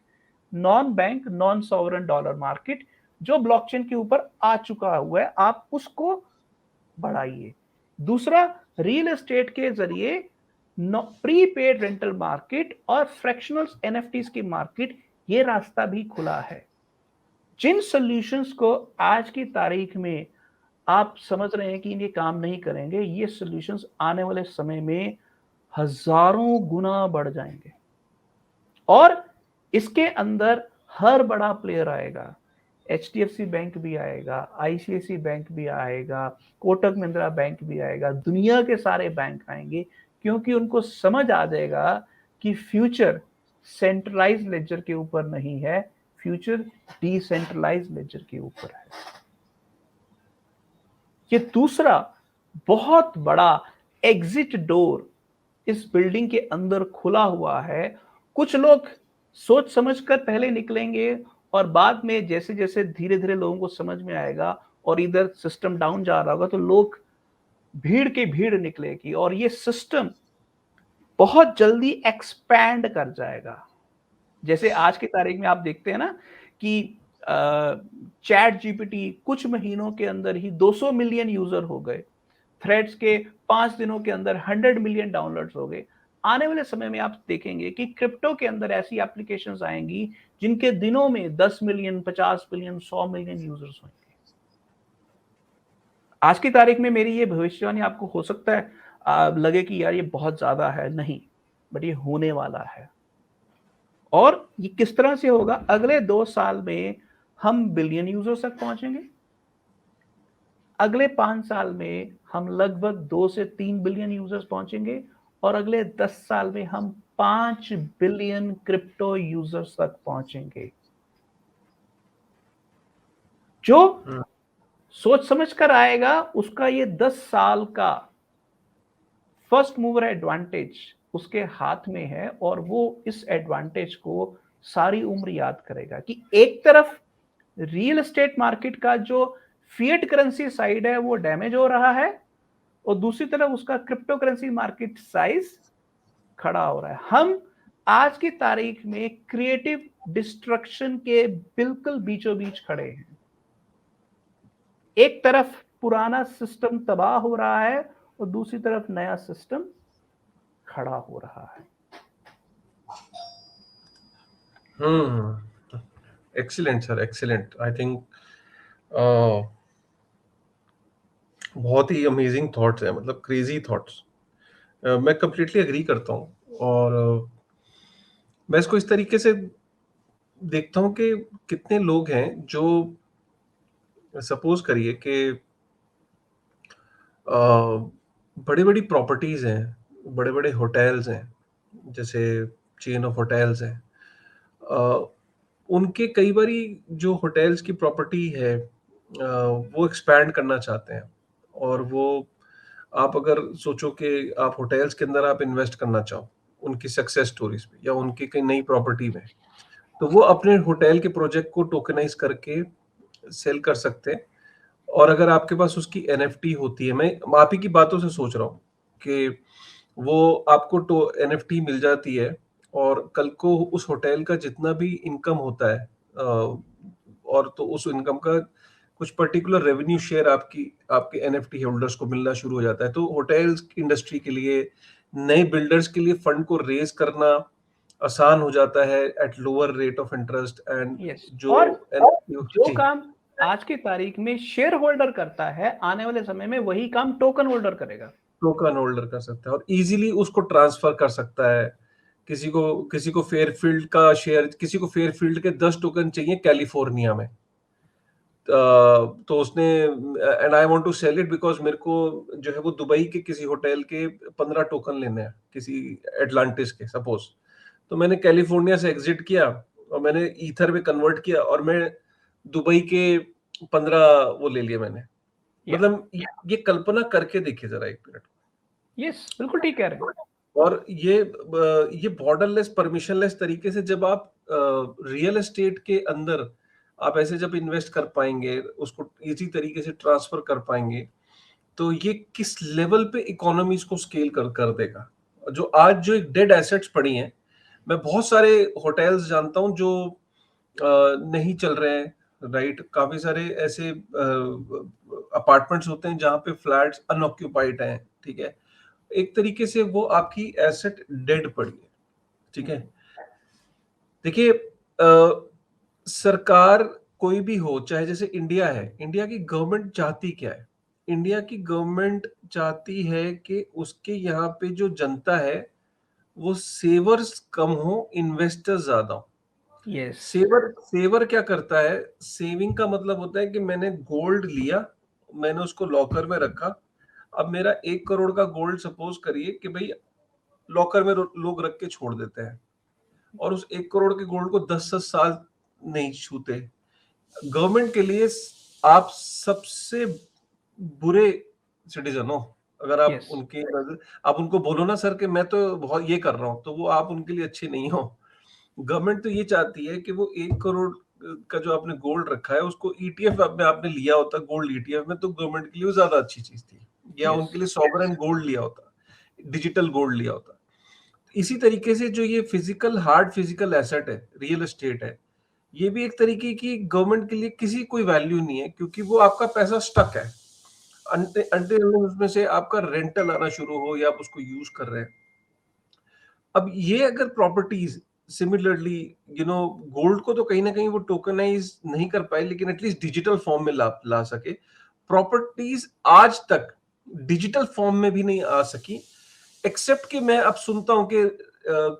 non bank non sovereign dollar market, जो ब्लॉकचेन के ऊपर आ चुका हुआ है, आप उसको बढ़ाइए। दूसरा, रियल एस्टेट के जरिए प्रीपेड रेंटल मार्केट और फ्रैक्शनल एनएफटीज की मार्केट, ये रास्ता भी खुला है। जिन सॉल्यूशंस को आज की तारीख में आप समझ रहे हैं कि ये काम नहीं करेंगे, ये सॉल्यूशंस आने वाले समय में हजारों गुना बढ़ जाएंगे। और इसके अंदर हर बड़ा प्लेयर आएगा। एचडीएफसी बैंक भी आएगा, आईसीआईसी बैंक भी आएगा, कोटक महिंद्रा बैंक भी आएगा, दुनिया के सारे बैंक आएंगे, क्योंकि उनको समझ आ जाएगा कि फ्यूचर सेंट्रलाइज लेजर के ऊपर नहीं है, फ्यूचर डिसेंट्रलाइज लेजर के ऊपर है। ये दूसरा बहुत बड़ा एग्जिट डोर इस बिल्डिंग के अंदर खुला हुआ है। कुछ लोग सोच समझकर पहले निकलेंगे और बाद में जैसे जैसे धीरे धीरे लोगों को समझ में आएगा और इधर सिस्टम डाउन जा रहा होगा, तो लोग भीड़ की भीड़ निकलेगी और ये सिस्टम बहुत जल्दी एक्सपैंड कर जाएगा। जैसे आज की तारीख में आप देखते हैं ना कि चैट जीपीटी कुछ महीनों के अंदर ही 200 मिलियन यूजर हो गए, थ्रेड्स के 5 दिनों के अंदर 100 मिलियन डाउनलोड्स हो गए। आने वाले समय में आप देखेंगे कि क्रिप्टो के अंदर ऐसी एप्लीकेशंस आएंगी जिनके दिनों में 10 मिलियन, 50 मिलियन, 100 मिलियन यूजर्स होंगे। आज की तारीख में मेरी ये भविष्यवाणी आपको हो सकता है लगे कि यार ये बहुत ज्यादा है, नहीं, बट ये होने वाला है। और ये किस तरह से होगा? अगले 2 साल में हम बिलियन यूजर्स तक पहुंचेंगे। अगले 5 साल में हम लगभग 2 से 3 बिलियन यूजर्स पहुंचेंगे और अगले 10 साल में हम 5 बिलियन क्रिप्टो यूजर्स तक पहुंचेंगे। जो सोच समझ कर आएगा उसका ये 10 साल का फर्स्ट मूवर एडवांटेज उसके हाथ में है, और वो इस एडवांटेज को सारी उम्र याद करेगा कि एक तरफ रियल एस्टेट मार्केट का जो फिएट करेंसी साइड है वो डैमेज हो रहा है, और दूसरी तरफ उसका क्रिप्टो करेंसी मार्केट साइज खड़ा हो रहा है। हम आज की तारीख में क्रिएटिव डिस्ट्रक्शन के बिल्कुल बीचों बीच खड़े हैं। एक तरफ पुराना सिस्टम तबाह हो रहा है और दूसरी तरफ नया सिस्टम खड़ा हो रहा है। Excellent sir, excellent. I think बहुत ही अमेजिंग थॉट्स हैं, मतलब क्रेजी थॉट्स। मैं कंप्लीटली एग्री करता हूँ। और मैं इसको इस तरीके से देखता हूँ कि कितने लोग हैं जो, सपोज करिए कि बड़ी बड़ी प्रॉपर्टीज हैं, बड़े बड़े होटल्स हैं, जैसे चेन ऑफ होटल्स हैं। उनके कई बारी जो होटल्स की प्रॉपर्टी है, वो एक्सपैंड करना चाहते हैं। और वो, आप अगर सोचो कि आप होटल्स के अंदर आप इन्वेस्ट करना चाहो उनकी सक्सेस स्टोरीज पे या उनकी कहीं नई प्रॉपर्टी में, तो वो अपने होटल के प्रोजेक्ट को टोकनाइज करके सेल कर सकते हैं। और अगर आपके पास उसकी एनएफटी होती है, मैं आप ही की बातों से सोच रहा हूँ कि वो आपको तो एनएफटी मिल जाती है, और कल को उस होटल का जितना भी इनकम होता है, और तो उस इनकम का कुछ पर्टिकुलर रेवेन्यू शेयर आपकी आपके एनएफटी होल्डर्स को मिलना शुरू हो जाता है। तो होटल्स इंडस्ट्री के लिए नए बिल्डर्स के लिए फंड को रेज करना आसान हो जाता है at lower rate of interest and yes, जो और जो जी काम आज की तारीख में शेयर होल्डर करता है, आने वाले समय में वही काम टोकन होल्डर करेगा। टोकन होल्डर कर सकता है और इजीली उसको ट्रांसफर कर सकता है। किसी को फेयरफील्ड का शेयर, किसी को फेयरफील्ड के 10 टोकन चाहिए कैलिफोर्निया में, तो उसने and I want to sell it because मेरे को जो है वो दुबई के किसी होटल के 15 टोकन लेने हैं किसी एटलांटिस के सपोज। तो मैंने कैलिफोर्निया से एग्जिट किया और मैंने ईथर में कन्वर्ट किया और मैं दुबई के 15 वो ले लिए मैंने। मतलब ये कल्पना करके देखिए जरा एक मिनट। यस, बिल्कुल ठीक कह रहे हैं। और ये बॉर्डरलेस परमिशनलेस तरीके से जब आप रियल एस्टेट के अंदर आप ऐसे जब इन्वेस्ट कर पाएंगे, उसको इजी तरीके से ट्रांसफर कर पाएंगे, तो ये किस लेवल पे इकोनॉमीज को स्केल कर कर देगा। जो आज जो एक डेड एसेट्स पड़ी हैं, मैं बहुत सारे होटल्स जानता हूं जो नहीं चल रहे हैं, राइट। काफी सारे ऐसे अपार्टमेंट्स होते हैं जहां पे फ्लैट्स अनऑक्यूपाइड हैं, ठीक है। एक तरीके से वो आपकी एसेट डेड पड़ी है, ठीक है। देखिए सरकार कोई भी हो, चाहे जैसे इंडिया है, इंडिया की गवर्नमेंट चाहती क्या है? इंडिया की गवर्नमेंट चाहती है कि उसके यहाँ पे जो जनता है वो सेवर्स कम हो, इन्वेस्टर्स ज्यादा हो। यस, सेवर सेवर क्या करता है? सेविंग का मतलब होता है कि मैंने गोल्ड लिया, मैंने उसको लॉकर में रखा। अब मेरा 1 करोड़ का गोल्ड सपोज करिए कि भाई लॉकर में लोग रख के छोड़ देते हैं और उस 1 करोड़ के गोल्ड को 10-10 साल नहीं छूते। गवर्नमेंट के लिए आप सबसे बुरे सिटीजन हो। अगर आप यस, उनके आप उनको बोलो ना सर कि मैं तो बहुत ये कर रहा हूं, तो वो आप उनके लिए अच्छे नहीं हो। गवर्नमेंट तो ये चाहती है कि वो 1 करोड़ का जो आपने गोल्ड रखा है उसको ईटीएफ में आपने लिया होता, गोल्ड ईटीएफ में, तो गवर्नमेंट के लिए वो ज्यादा अच्छी चीज थी, या यस, उनके लिए सॉवरेन गोल्ड लिया होता, डिजिटल गोल्ड लिया होता। इसी तरीके से जो ये फिजिकल हार्ड फिजिकल एसेट है, रियल एस्टेट है, ये भी एक तरीके की गवर्नमेंट के लिए किसी कोई वैल्यू नहीं है, क्योंकि वो आपका पैसा स्टक है अंटिल उसमें से आपका रेंटल आना शुरू हो या आप उसको यूज कर रहे हैं। अब ये अगर प्रॉपर्टीज सिमिलरली गोल्ड को तो कहीं ना कहीं वो टोकनाइज नहीं कर पाए, लेकिन एटलीस्ट डिजिटल फॉर्म में ला सके। प्रॉपर्टीज आज तक डिजिटल फॉर्म में भी नहीं आ सकी, एक्सेप्ट कि मैं अब सुनता हूं कि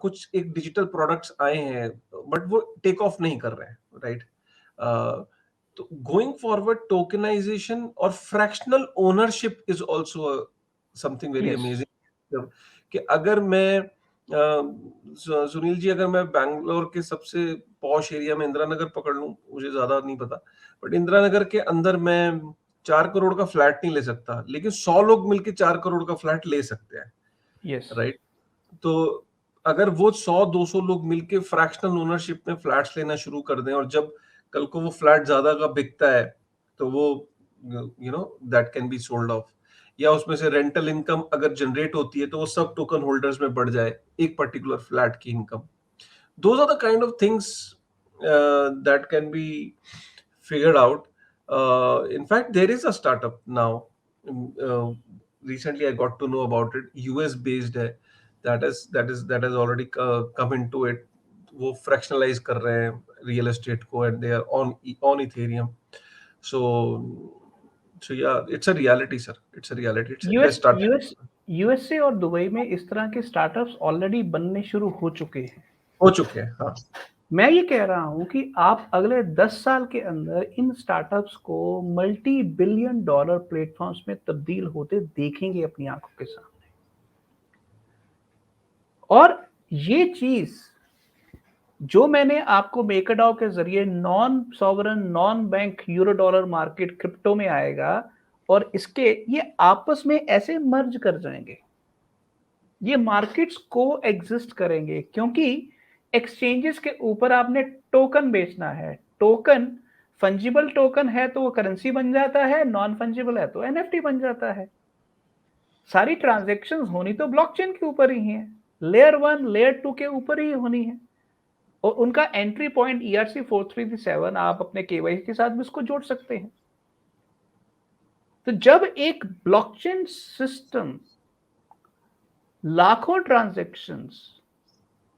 कुछ एक डिजिटल प्रोडक्ट्स आए हैं बट वो टेक ऑफ नहीं कर रहे हैं, राइट। तो गोइंग फॉरवर्ड टोकनाइजेशन और fractional ownership is also something very yes, amazing. कि अगर मैं सुनील जी, अगर मैं बैंगलोर के सबसे पॉश एरिया में इंदिरा नगर पकड़ लूं, मुझे ज्यादा नहीं पता, बट इंदिरा नगर के अंदर मैं 4 करोड़ का फ्लैट नहीं ले सकता, लेकिन 100 लोग मिलकर 4 करोड़ का फ्लैट ले सकते हैं, यस, राइट। तो अगर वो 100-200 लोग मिलके फ्रैक्शनल ओनरशिप में फ्लैट्स लेना शुरू कर दें, और जब कल को वो फ्लैट ज्यादा का बिकता है तो वो that can be sold off, या उसमें से रेंटल इनकम अगर जनरेट होती है तो वो सब टोकन होल्डर्स में बढ़ जाए एक पर्टिकुलर फ्लैट की income. Those are the kind of things that can be figured out. In fact, there is a startup now. Recently, I got to know about it. US based है. That has already come into it. वो fractionalize कर रहे हैं real estate को, and they are on Ethereum. So yeah, it's a reality, sir. It's a reality. It's US just started. US USA और दुबई में इस तरह के स्टार्टअप्स ऑलरेडी बनने शुरू हो चुके हैं। हो चुके हैं, हाँ। मैं ये कह रहा हूं कि आप अगले 10 साल के अंदर इन स्टार्टअप्स को मल्टी बिलियन डॉलर प्लेटफॉर्म्स में तब्दील होते देखेंगे अपनी आंखों के सामने। और ये चीज जो मैंने आपको मेकाडाओ के जरिए non sovereign non bank euro dollar market crypto में आएगा, और इसके ये आपस में ऐसे मर्ज कर जाएंगे, ये मार्केट्स को एग्जिस्ट करेंगे, क्योंकि एक्सचेंजेस के ऊपर आपने टोकन बेचना है। टोकन फंजिबल टोकन है तो वो करेंसी बन जाता है, नॉन फंजिबल है तो एनएफटी बन जाता है। सारी ट्रांजैक्शंस होनी तो ब्लॉकचेन के ऊपर ही है, लेयर 1 लेयर 2 के ऊपर ही होनी है, और उनका एंट्री पॉइंट ERC 4337, आप अपने केवाईसी के साथ भी उसको जोड़ सकते हैं। तो जब एक ब्लॉकचेन सिस्टम लाखों transactions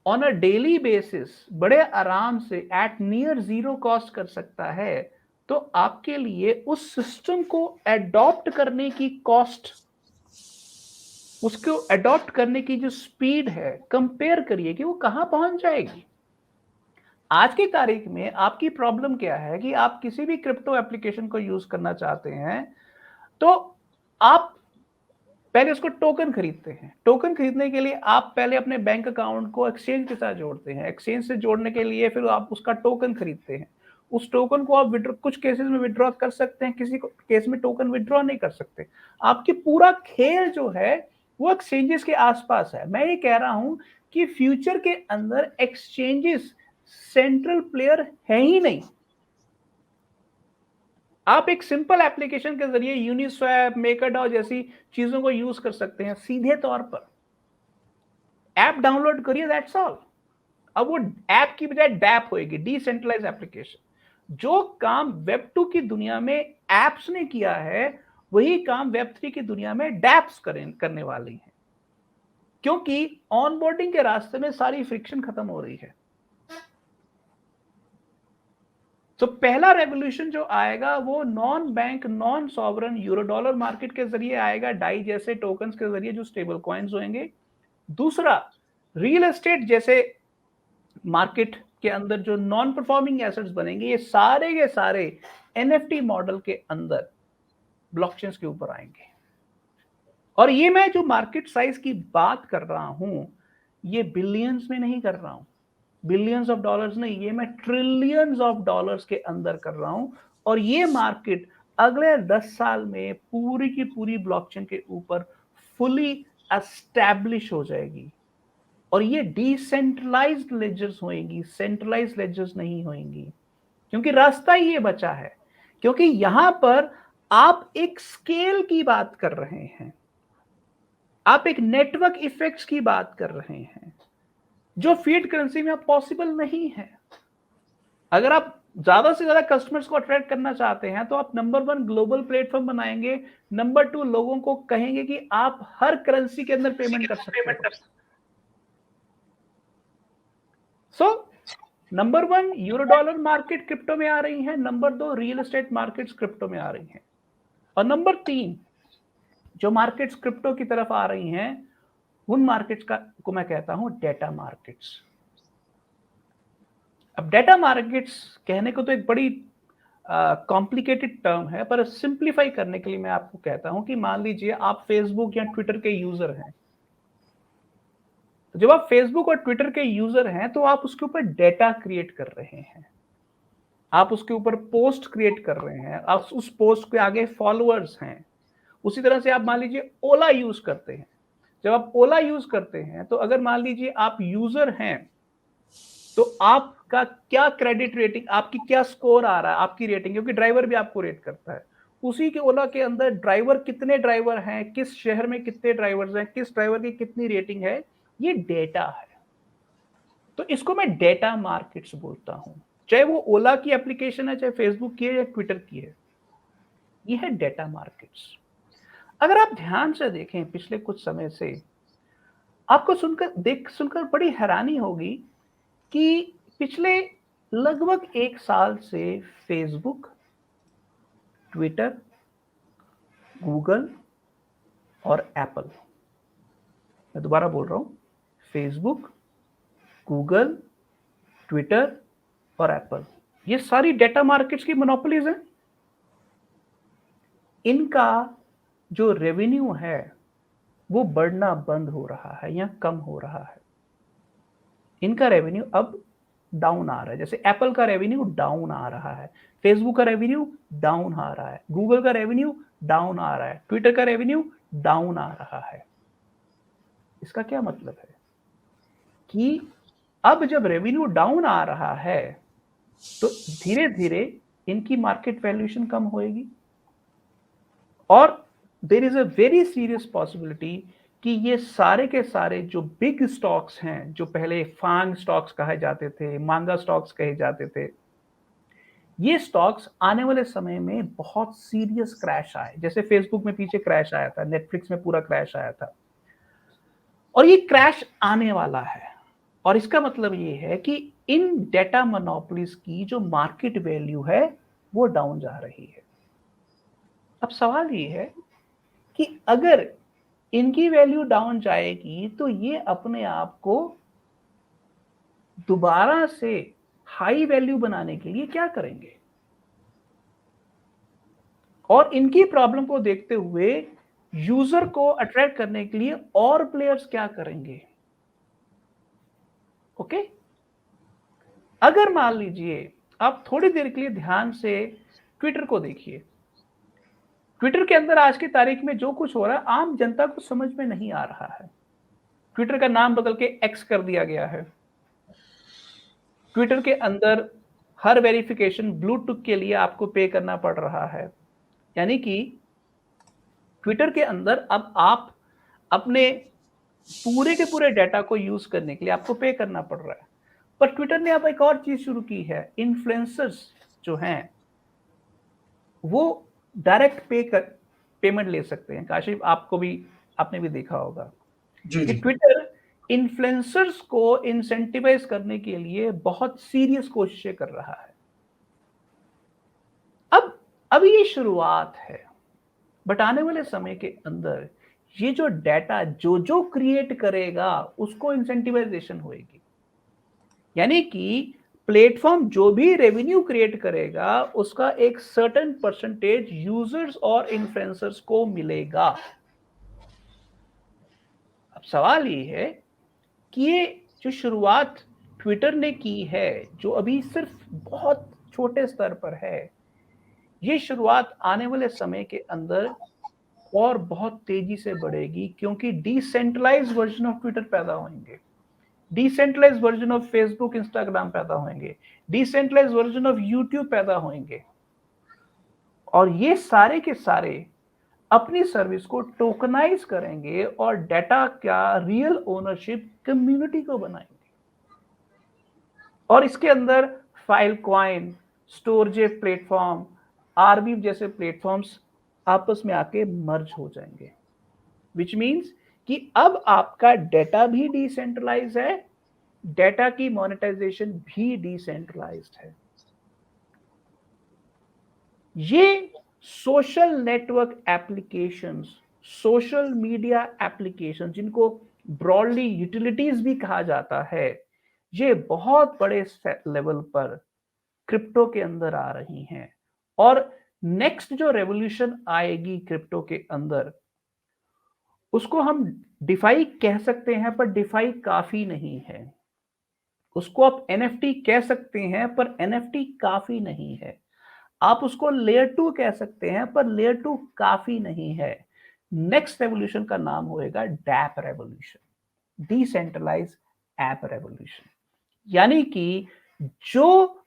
on a daily basis बड़े आराम से एट नियर जीरो कॉस्ट कर सकता है, तो आपके लिए उस सिस्टम को एडॉप्ट करने की कॉस्ट, उसको एडॉप्ट करने की जो स्पीड है, कंपेयर करिए कि वो कहां पहुंच जाएगी। आज की तारीख में आपकी प्रॉब्लम क्या है कि आप किसी भी क्रिप्टो एप्लीकेशन को यूज करना चाहते हैं, तो आप पहले उसको टोकन खरीदते हैं। टोकन खरीदने के लिए आप पहले अपने बैंक अकाउंट को एक्सचेंज के साथ जोड़ते हैं। एक्सचेंज से जोड़ने के लिए फिर आप उसका टोकन खरीदते हैं। उस टोकन को आप विड्रॉ, कुछ केसेस में विड्रॉ कर सकते हैं, किसी केस में टोकन विड्रॉ नहीं कर सकते। आपकी पूरा खेल जो है वो एक्सचेंजेस के आसपास है। मैं ये कह रहा हूं कि फ्यूचर के अंदर एक्सचेंजेस सेंट्रल प्लेयर है ही नहीं। आप एक सिंपल एप्लीकेशन के जरिए यूनिस्वैप, मेकरडाओ जैसी चीजों को यूज कर सकते हैं सीधे तौर पर। ऐप डाउनलोड करिए, दैट्स ऑल। अब वो ऐप की बजाय डैप होएगी, डिसेंट्रलाइज एप्लीकेशन। जो काम वेब 2 की दुनिया में एप्स ने किया है, वही काम वेब 3 की दुनिया में डैप्स करने वाली है, क्योंकि ऑनबोर्डिंग के रास्ते में सारी फ्रिक्शन खत्म हो रही है। तो पहला रेवोल्यूशन जो आएगा वो non bank, non sovereign euro dollar market के जरिए आएगा, डाई जैसे टोकन्स के जरिए जो स्टेबल कॉइन्स होंगे। दूसरा, रियल एस्टेट जैसे मार्केट के अंदर जो नॉन परफॉर्मिंग एसेट्स बनेंगे, ये सारे के सारे एनएफटी मॉडल के अंदर ब्लॉकचेन्स के ऊपर आएंगे। और ये मैं जो मार्केट साइज की बात कर रहा हूं, ये बिलियंस में नहीं कर रहा हूं, बिलियंस ऑफ डॉलर्स नहीं, ये मैं ट्रिलियंस ऑफ डॉलर्स के अंदर कर रहा हूं। और ये मार्केट अगले 10 साल में पूरी की पूरी ब्लॉकचेन के ऊपर फुली एस्टैब्लिश हो जाएगी। और ये डिसेंट्रलाइज्ड लेजर्स होंगी, सेंट्रलाइज्ड लेजर्स नहीं होंगी, क्योंकि रास्ता ये बचा है। क्योंकि यहां पर आप एक स्केल की बात कर रहे हैं, आप एक नेटवर्क इफेक्ट्स की बात कर रहे हैं, जो फीड करेंसी में पॉसिबल नहीं है। अगर आप ज्यादा से ज्यादा कस्टमर्स को अट्रैक्ट करना चाहते हैं, तो आप नंबर 1 ग्लोबल प्लेटफॉर्म बनाएंगे, नंबर 2 लोगों को कहेंगे कि आप हर करेंसी के अंदर पेमेंट कर सकते हो। So number 1 euro dollar market crypto में आ रही है, number 2 real estate markets crypto में आ रही हैं, और नंबर 3 जो मार्केट्स क्रिप्टो की तरफ आ रही हैं, उन मार्केट्स को मैं कहता हूं डेटा मार्केट्स। अब डेटा मार्केट्स कहने को तो एक बड़ी कॉम्प्लिकेटेड टर्म है, पर सिंप्लीफाई करने के लिए मैं आपको कहता हूं कि मान लीजिए आप फेसबुक या ट्विटर के यूजर हैं। तो जब आप फेसबुक और ट्विटर के यूजर हैं, तो आप उसके ऊपर डेटा क्रिएट कर रहे हैं, आप उसके ऊपर पोस्ट क्रिएट कर रहे हैं, आप उस पोस्ट के आगे फॉलोअर्स हैं। उसी तरह से आप मान लीजिए ओला यूज करते हैं। जब आप ओला यूज करते हैं, तो अगर मान लीजिए आप यूजर हैं, तो आपका क्या क्रेडिट रेटिंग, आपकी क्या स्कोर आ रहा है, आपकी रेटिंग, क्योंकि ड्राइवर भी आपको रेट करता है। उसी के ओला के अंदर ड्राइवर, कितने ड्राइवर हैं, किस शहर में कितने ड्राइवर्स हैं, किस ड्राइवर की कितनी रेटिंग है, ये डेटा है। तो इसको मैं डेटा मार्केट्स बोलता हूं, चाहे वो ओला की एप्लीकेशन है, चाहे फेसबुक की है या ट्विटर की है, ये है डेटा मार्केट्स। अगर आप ध्यान से देखें पिछले कुछ समय से, आपको सुनकर बड़ी हैरानी होगी कि पिछले लगभग 1 साल से फेसबुक, ट्विटर, गूगल और एप्पल, मैं दोबारा बोल रहा हूं, फेसबुक, गूगल, ट्विटर और एप्पल, ये सारी डेटा मार्केट्स की मोनोपोलीज हैं। इनका जो रेवेन्यू है वो बढ़ना बंद हो रहा है या कम हो रहा है। इनका रेवेन्यू अब डाउन आ रहा है। जैसे एप्पल का रेवेन्यू डाउन आ रहा है, फेसबुक का रेवेन्यू डाउन आ रहा है, गूगल का रेवेन्यू डाउन आ रहा है, ट्विटर का रेवेन्यू डाउन आ रहा है। इसका क्या मतलब है कि अब जब रेवेन्यू डाउन आ रहा है, तो धीरे धीरे इनकी मार्केट वैल्यूएशन कम होएगी, और there is a very serious possibility कि ये सारे के सारे जो बिग स्टॉक्स हैं, जो पहले फांग स्टॉक्स कहे जाते थे, मांगा स्टॉक्स कहे जाते थे, ये स्टॉक्स आने वाले समय में बहुत सीरियस क्रैश आए। जैसे फेसबुक में पीछे क्रैश आया था, नेटफ्लिक्स में पूरा क्रैश आया था। और ये क्रैश आने वाला है। और इसका मतलब ये है कि इन डेटा मोनोपोलीज की जो मार्केट वैल्यू है वो डाउन जा रही है। अब सवाल ये है कि अगर इनकी वैल्यू डाउन जाएगी तो ये अपने आप को दोबारा से हाई वैल्यू बनाने के लिए क्या करेंगे, और इनकी प्रॉब्लम को देखते हुए यूजर को अट्रैक्ट करने के लिए और प्लेयर्स क्या करेंगे। ओके, अगर मान लीजिए आप थोड़ी देर के लिए ध्यान से ट्विटर को देखिए। ट्विटर के अंदर आज की तारीख में जो कुछ हो रहा है आम जनता को समझ में नहीं आ रहा है। ट्विटर का नाम बदल के एक्स कर दिया गया है। ट्विटर के अंदर हर वेरिफिकेशन ब्लू टिक के लिए आपको पे करना पड़ रहा है। यानी कि ट्विटर के अंदर अब आप अपने पूरे के पूरे डेटा को यूज करने के लिए आपको पे करना पड़ रहा है। पर ट्विटर ने अब एक और चीज शुरू की है, इन्फ्लुएंसर्स जो हैं वो डायरेक्ट पेमेंट ले सकते हैं। काशिफ आपने भी देखा होगा जी, कि जी। ट्विटर इन्फ्लुएंसर्स को इंसेंटिवाइज करने के लिए बहुत सीरियस कोशिशें कर रहा है। अब ये शुरुआत है, बट आने वाले समय के अंदर ये जो डेटा जो क्रिएट करेगा उसको इंसेंटिवाइजेशन होएगी। यानी कि प्लेटफॉर्म जो भी रेवेन्यू क्रिएट करेगा उसका एक सर्टेन परसेंटेज यूजर्स और इन्फ्लुएंसर्स को मिलेगा। अब सवाल ये है कि ये जो शुरुआत ट्विटर ने की है, जो अभी सिर्फ बहुत छोटे स्तर पर है, ये शुरुआत आने वाले समय के अंदर और बहुत तेजी से बढ़ेगी, क्योंकि डिसेंट्रलाइज्ड वर्जन ऑफ ट्विटर पैदा होंगे, decentralized version of Facebook Instagram पैदा होंगे, डिसेंट्रलाइज्ड वर्जन ऑफ यूट्यूब पैदा होंगे, और ये सारे के सारे अपनी सर्विस को टोकनाइज करेंगे और डेटा का रियल ओनरशिप कम्युनिटी को बनाएंगे। और इसके अंदर फाइल क्वाइन, स्टोरजेफ प्लेटफॉर्म, आरबीफ जैसे प्लेटफॉर्म्स आपस में आके मर्ज हो जाएंगे, विच मीन्स कि अब आपका डेटा भी डिसेंट्रलाइज है, डेटा की मोनेटाइजेशन भी डिसेंट्रलाइज्ड है। ये social network applications, social media application, जिनको ब्रॉडली यूटिलिटीज भी कहा जाता है, ये बहुत बड़े लेवल पर क्रिप्टो के अंदर आ रही हैं। और नेक्स्ट जो रेवोल्यूशन आएगी क्रिप्टो के अंदर, उसको हम डिफाई कह सकते हैं, पर डिफाई काफी नहीं है। उसको आप एनएफटी कह सकते हैं, पर एनएफटी काफी नहीं है। आप उसको लेयर 2 कह सकते हैं, पर लेयर 2 काफी नहीं है। नेक्स्ट रेवोल्यूशन का नाम होएगा dapp revolution, decentralize app revolution. यानी कि जो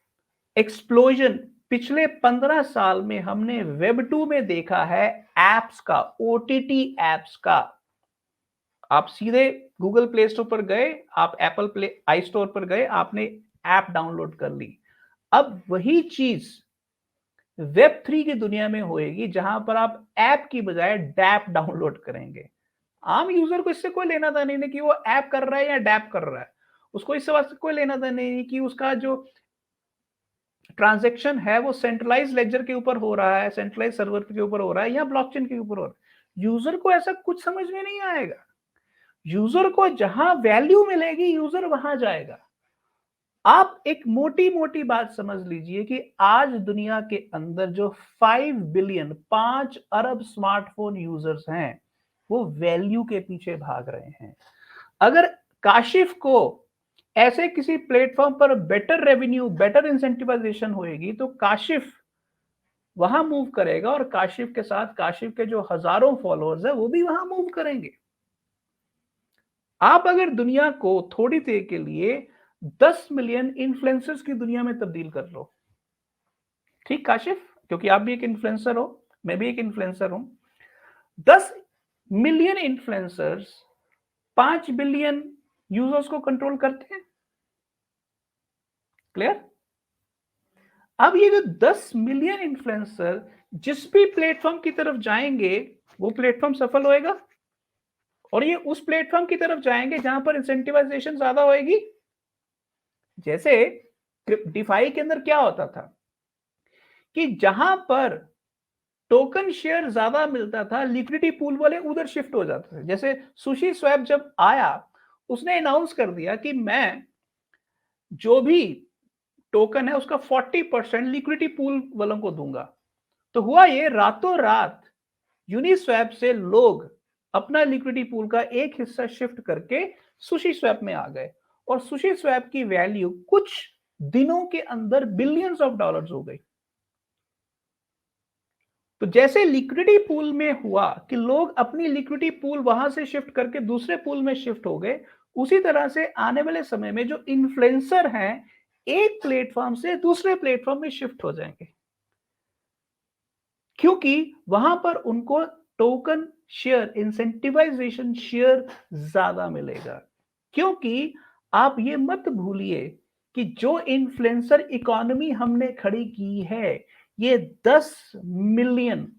एक्सप्लोजन पिछले 15 साल में हमने वेब 2 में देखा है, एप्स का, ओटीटी एप्स का, आप सीधे गूगल प्ले स्टोर पर गए, आप एप्पल प्ले आई स्टोर पर गए, आपने ऐप डाउनलोड कर ली। अब वही चीज वेब 3 की दुनिया में होएगी, जहां पर आप ऐप की बजाय डैप डाउनलोड करेंगे। आम यूजर को इससे कोई लेना देना नहीं कि वो ऐप कर रहा है या डैप कर रहा है। उसको इससे वास्ते कोई लेना देना नहीं कि उसका जो ट्रांजैक्शन है वो सेंट्रलाइज लेजर के ऊपर हो रहा है, सेंट्रलाइज सर्वर के ऊपर हो रहा है, या ब्लॉकचेन के ऊपर हो रहा है। यूजर को ऐसा कुछ समझ में नहीं आएगा। यूजर को जहां वैल्यू मिलेगी यूजर वहां जाएगा। आप एक मोटी मोटी बात समझ लीजिए कि आज दुनिया के अंदर जो 5 बिलियन, 5 अरब स्मार्टफोन यूजर्स हैं, वो वैल्यू के पीछे भाग रहे हैं। अगर काशिफ को ऐसे किसी प्लेटफॉर्म पर बेटर रेवेन्यू, बेटर इंसेंटिवाइजेशन होएगी, तो काशिफ वहां मूव करेगा, और काशिफ के साथ काशिफ के जो हजारों फॉलोअर्स है वो भी वहां मूव करेंगे। आप अगर दुनिया को थोड़ी देर के लिए 10 मिलियन इन्फ्लुएंसर्स की दुनिया में तब्दील कर लो, ठीक काशिफ, क्योंकि आप भी एक इन्फ्लुएंसर हो, मैं भी एक इन्फ्लुएंसर हूं। 10 मिलियन इन्फ्लुएंसर्स 5 बिलियन यूजर्स को कंट्रोल करते हैं। क्लियर? अब ये जो 10 मिलियन इन्फ्लुएंसर जिस भी प्लेटफॉर्म की तरफ जाएंगे, वो प्लेटफॉर्म सफल होएगा। और ये उस प्लेटफॉर्म की तरफ जाएंगे जहां पर इंसेंटिवाइजेशन ज्यादा होएगी। जैसे डिफाई के अंदर क्या होता था कि जहां पर टोकन शेयर ज्यादा मिलता था, लिक्विडिटी पूल वाले उधर शिफ्ट हो जाते थे। जैसे सुशी स्वैप जब आया, उसने अनाउंस कर दिया कि मैं जो भी टोकन है उसका 40% लिक्विडिटी पूल वालों को दूंगा। तो हुआ ये, रातों रात यूनिस्वैप से लोग अपना लिक्विडिटी पूल का एक हिस्सा शिफ्ट करके सुशी स्वैप में आ गए, और सुशी स्वैप की वैल्यू कुछ दिनों के अंदर बिलियंस ऑफ डॉलर्स हो गई। तो जैसे लिक्विडिटी पूल में हुआ कि लोग अपनी लिक्विडिटी पूल वहां से शिफ्ट करके दूसरे पूल में शिफ्ट हो गए, उसी तरह से आने वाले समय में जो इन्फ्लुएंसर हैं, एक प्लेटफॉर्म से दूसरे प्लेटफॉर्म में शिफ्ट हो जाएंगे, क्योंकि वहां पर उनको टोकन शेयर, इंसेंटिवाइजेशन शेयर ज्यादा मिलेगा। क्योंकि आप ये मत भूलिए कि जो इन्फ्लुएंसर इकोनॉमी हमने खड़ी की है, ये 10 मिलियन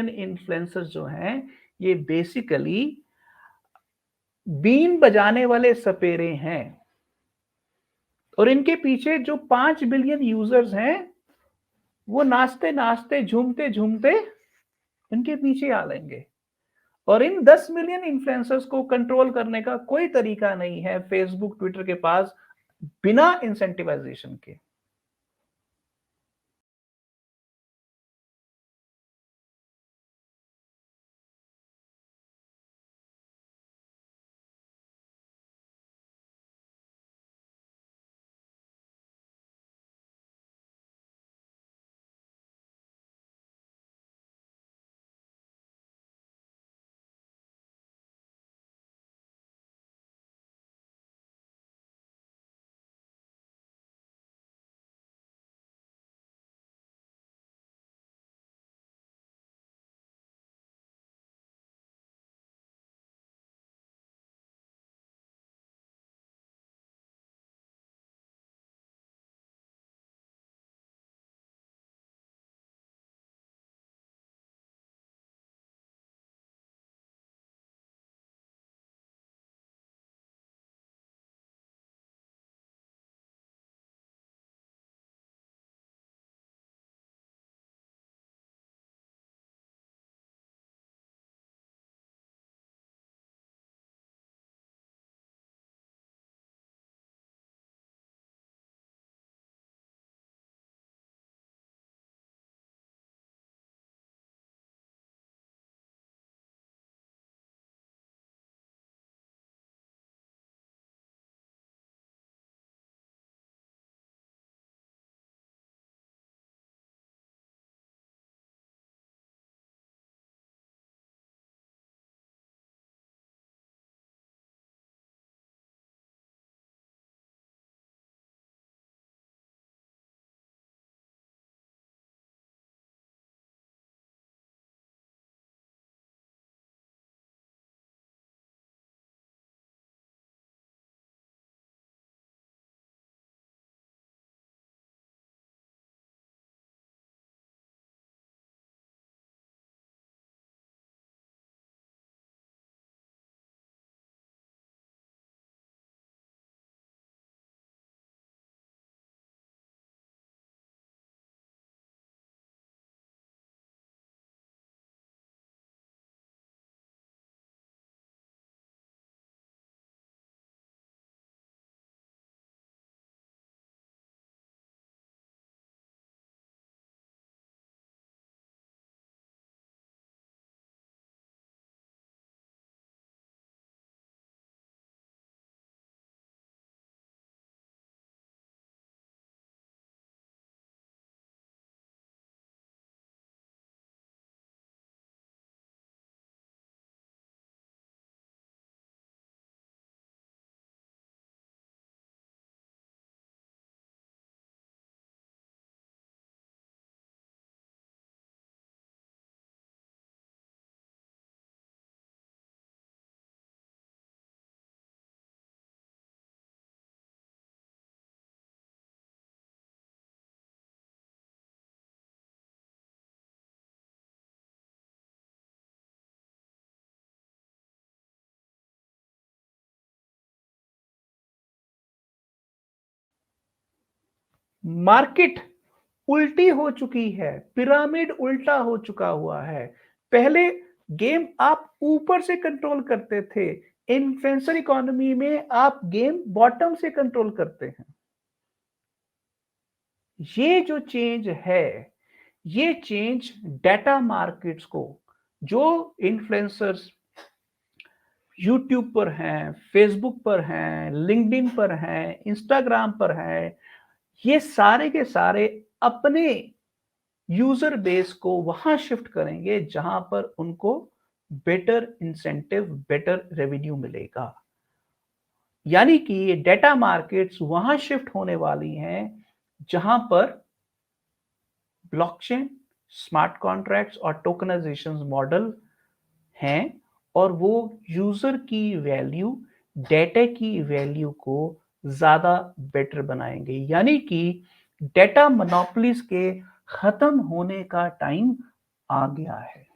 इन्फ्लुएंसर जो हैं, ये बेसिकली बीन बजाने वाले सपेरे हैं। और इनके पीछे जो 5 बिलियन यूजर्स हैं, वो नाचते नाचते झूमते झूमते इनके पीछे आ लेंगे। और इन 10 मिलियन इन्फ्लुएंसर्स को कंट्रोल करने का कोई तरीका नहीं है फेसबुक ट्विटर के पास, बिना इंसेंटिवाइजेशन के। मार्केट उल्टी हो चुकी है, पिरामिड उल्टा हो चुका हुआ है। पहले गेम आप ऊपर से कंट्रोल करते थे, इन्फ्लुएंसर इकोनॉमी में आप गेम बॉटम से कंट्रोल करते हैं। ये जो चेंज है, ये चेंज डेटा मार्केट्स को, जो इन्फ्लुएंसर्स यूट्यूब पर हैं, फेसबुक पर हैं, लिंक्डइन पर हैं, इंस्टाग्राम पर हैं, ये सारे के सारे अपने यूजर बेस को वहां शिफ्ट करेंगे जहां पर उनको बेटर इंसेंटिव, बेटर रेवेन्यू मिलेगा। यानी कि ये डेटा मार्केट्स वहां शिफ्ट होने वाली हैं जहां पर ब्लॉकचेन, स्मार्ट कॉन्ट्रैक्ट्स और टोकनाइजेशन मॉडल हैं, और वो यूजर की वैल्यू, डेटा की वैल्यू को ज्यादा बेटर बनाएंगे। यानी कि डेटा मोनोपोलीज के खत्म होने का टाइम आ गया है।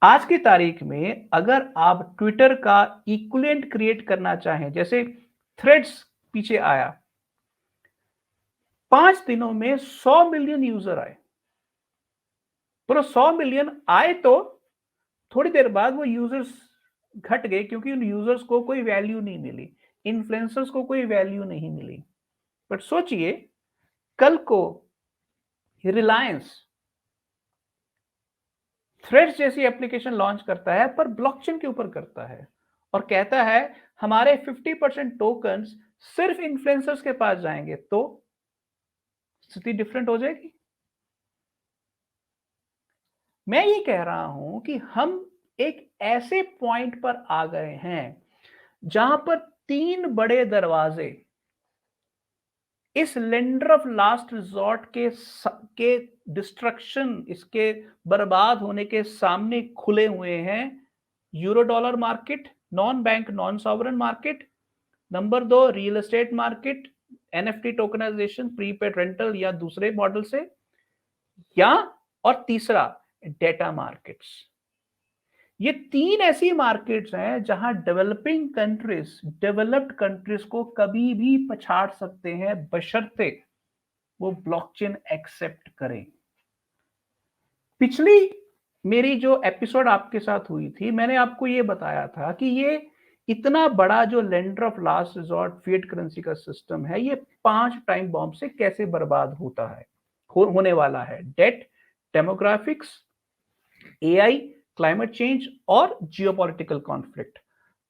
आज की तारीख में अगर आप ट्विटर का इक्विवेलेंट क्रिएट करना चाहें, जैसे थ्रेड्स पीछे आया, 5 दिनों में 100 मिलियन यूजर आए, पर 100 मिलियन आए तो थोड़ी देर बाद वो यूजर्स घट गए, क्योंकि उन यूजर्स को कोई वैल्यू नहीं मिली, इन्फ्लुएंसर्स को कोई वैल्यू नहीं मिली। बट सोचिए, कल को रिलायंस थ्रेड्स जैसी एप्लीकेशन लॉन्च करता है, पर ब्लॉकचेन के ऊपर करता है, और कहता है हमारे 50% टोकन्स सिर्फ इन्फ्लुएंसर्स के पास जाएंगे, तो स्थिति डिफरेंट हो जाएगी। मैं ये कह रहा हूं कि हम एक ऐसे पॉइंट पर आ गए हैं जहां पर 3 बड़े दरवाजे इस लेंडर ऑफ लास्ट रिजॉर्ट के डिस्ट्रक्शन, इसके बर्बाद होने के सामने खुले हुए हैं। Euro dollar market, non bank non sovereign market, number 2 real estate market, NFT tokenization, prepaid rental या दूसरे मॉडल से, या और तीसरा डेटा मार्केट्स। ये 3 ऐसी मार्केट्स हैं जहां डेवलपिंग कंट्रीज डेवलप्ड कंट्रीज को कभी भी पछाड़ सकते हैं, बशर्ते वो ब्लॉकचेन एक्सेप्ट करें। पिछली मेरी जो एपिसोड आपके साथ हुई थी, मैंने आपको ये बताया था कि ये इतना बड़ा जो lender of last resort fiat currency का सिस्टम है, ये 5 टाइम बॉम्ब से कैसे बर्बाद होता है, होने वाला है। Debt, demographics, AI, climate change और जियोपॉलिटिकल कॉन्फ्लिक्ट।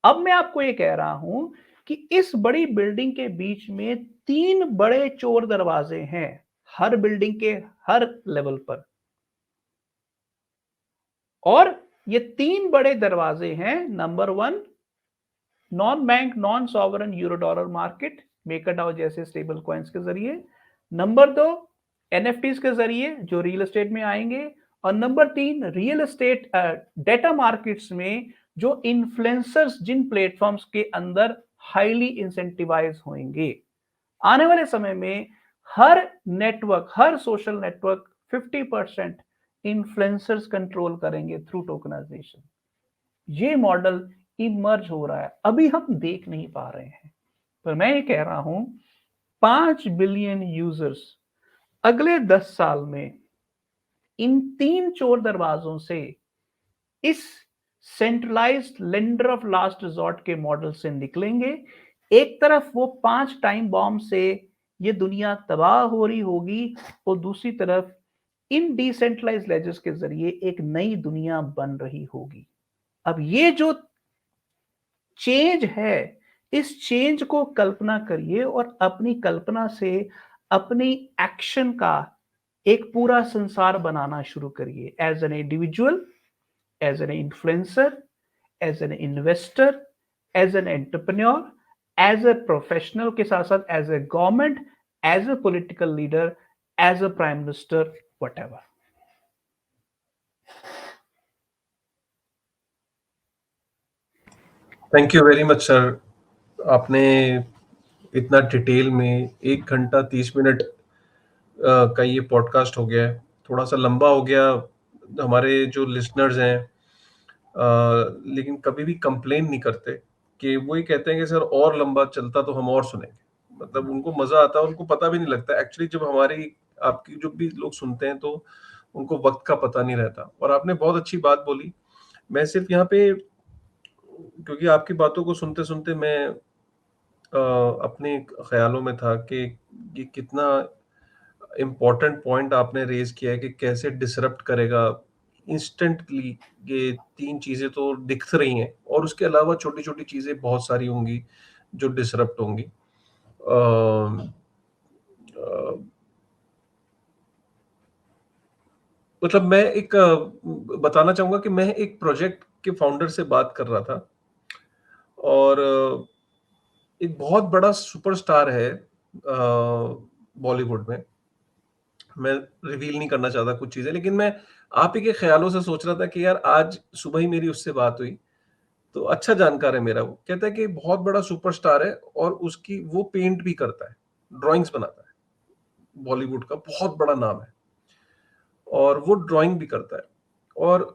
अब मैं आपको ये कह रहा हूं कि इस बड़ी बिल्डिंग के बीच में 3 बड़े चोर दरवाजे हैं, हर बिल्डिंग के हर लेवल पर। और ये 3 बड़े दरवाजे हैं, number 1 non bank non sovereign euro dollar market, MakerDAO जैसे स्टेबल कॉइन्स के जरिए, नंबर 2 एनएफटीज के जरिए जो रियल एस्टेट में आएंगे, और number 3 real estate data markets में जो इन्फ्लुएंसर्स जिन प्लेटफॉर्म्स के अंदर हाईली इंसेंटिवाइज होंगे। आने वाले समय में हर नेटवर्क, हर सोशल नेटवर्क 50% इन्फ्लुएंसर्स कंट्रोल करेंगे थ्रू टोकनाइजेशन। ये मॉडल इमर्ज हो रहा है, अभी हम देख नहीं पा रहे हैं, पर मैं ये कह रहा हूं 5 बिलियन यूजर्स अगले 10 साल में इन 3 चोर दरवाजों से, इस centralised lender of last resort के मॉडल से निकलेंगे। एक तरफ वो 5 टाइम बॉम्ब से ये दुनिया तबाह हो रही होगी, और दूसरी तरफ इन डिसेंट्रलाइज्ड लेजर्स के जरिए एक नई दुनिया बन रही होगी। अब ये जो चेंज है, इस चेंज को कल्पना करिए, और अपनी कल्पना से अपनी एक्शन का एक पूरा संसार बनाना शुरू करिए। As an individual, as an influencer, as an investor, as an entrepreneur, as a professional के साथ साथ as a government, as a political leader, as a prime minister, whatever. Thank you very much sir. आपने इतना डिटेल में 1 घंटा 30 मिनट का ये पॉडकास्ट हो गया है, थोड़ा सा लंबा हो गया हमारे जो लिसनर्स हैं, लेकिन कभी भी कंप्लेन नहीं करते, कि वो ही कहते हैं कि सर और लंबा चलता तो हम और सुनेंगे। मतलब उनको मजा आता है, उनको पता भी नहीं लगता एक्चुअली। जब हमारी आपकी जो भी लोग सुनते हैं तो उनको वक्त का पता नहीं रहता। और आपने बहुत अच्छी बात बोली। मैं सिर्फ यहाँ पे, क्योंकि आपकी बातों को सुनते सुनते मैं अपने ख्यालों में था कि ये कितना इम्पोर्टेंट पॉइंट आपने रेज किया है कि कैसे डिसरप्ट करेगा इंस्टेंटली। ये तीन चीजें तो दिख रही हैं, और उसके अलावा छोटी छोटी चीजें बहुत सारी होंगी जो डिसरप्ट होंगी। अ, अ, मतलब मैं एक बताना चाहूंगा कि मैं एक प्रोजेक्ट के फाउंडर से बात कर रहा था, और एक बहुत बड़ा सुपरस्टार है बॉलीवुड में। मैं रिवील नहीं करना चाहता कुछ चीजें, लेकिन मैं आप ही के ख्यालों से सोच रहा था कि यार आज सुबह ही मेरी उससे बात हुई। तो अच्छा जानकार है मेरा। वो कहता है कि बहुत बड़ा सुपरस्टार है, और उसकी वो पेंट भी करता है, ड्राइंग्स बनाता है, बॉलीवुड का बहुत बड़ा नाम है, और वो ड्राइंग भी करता है। और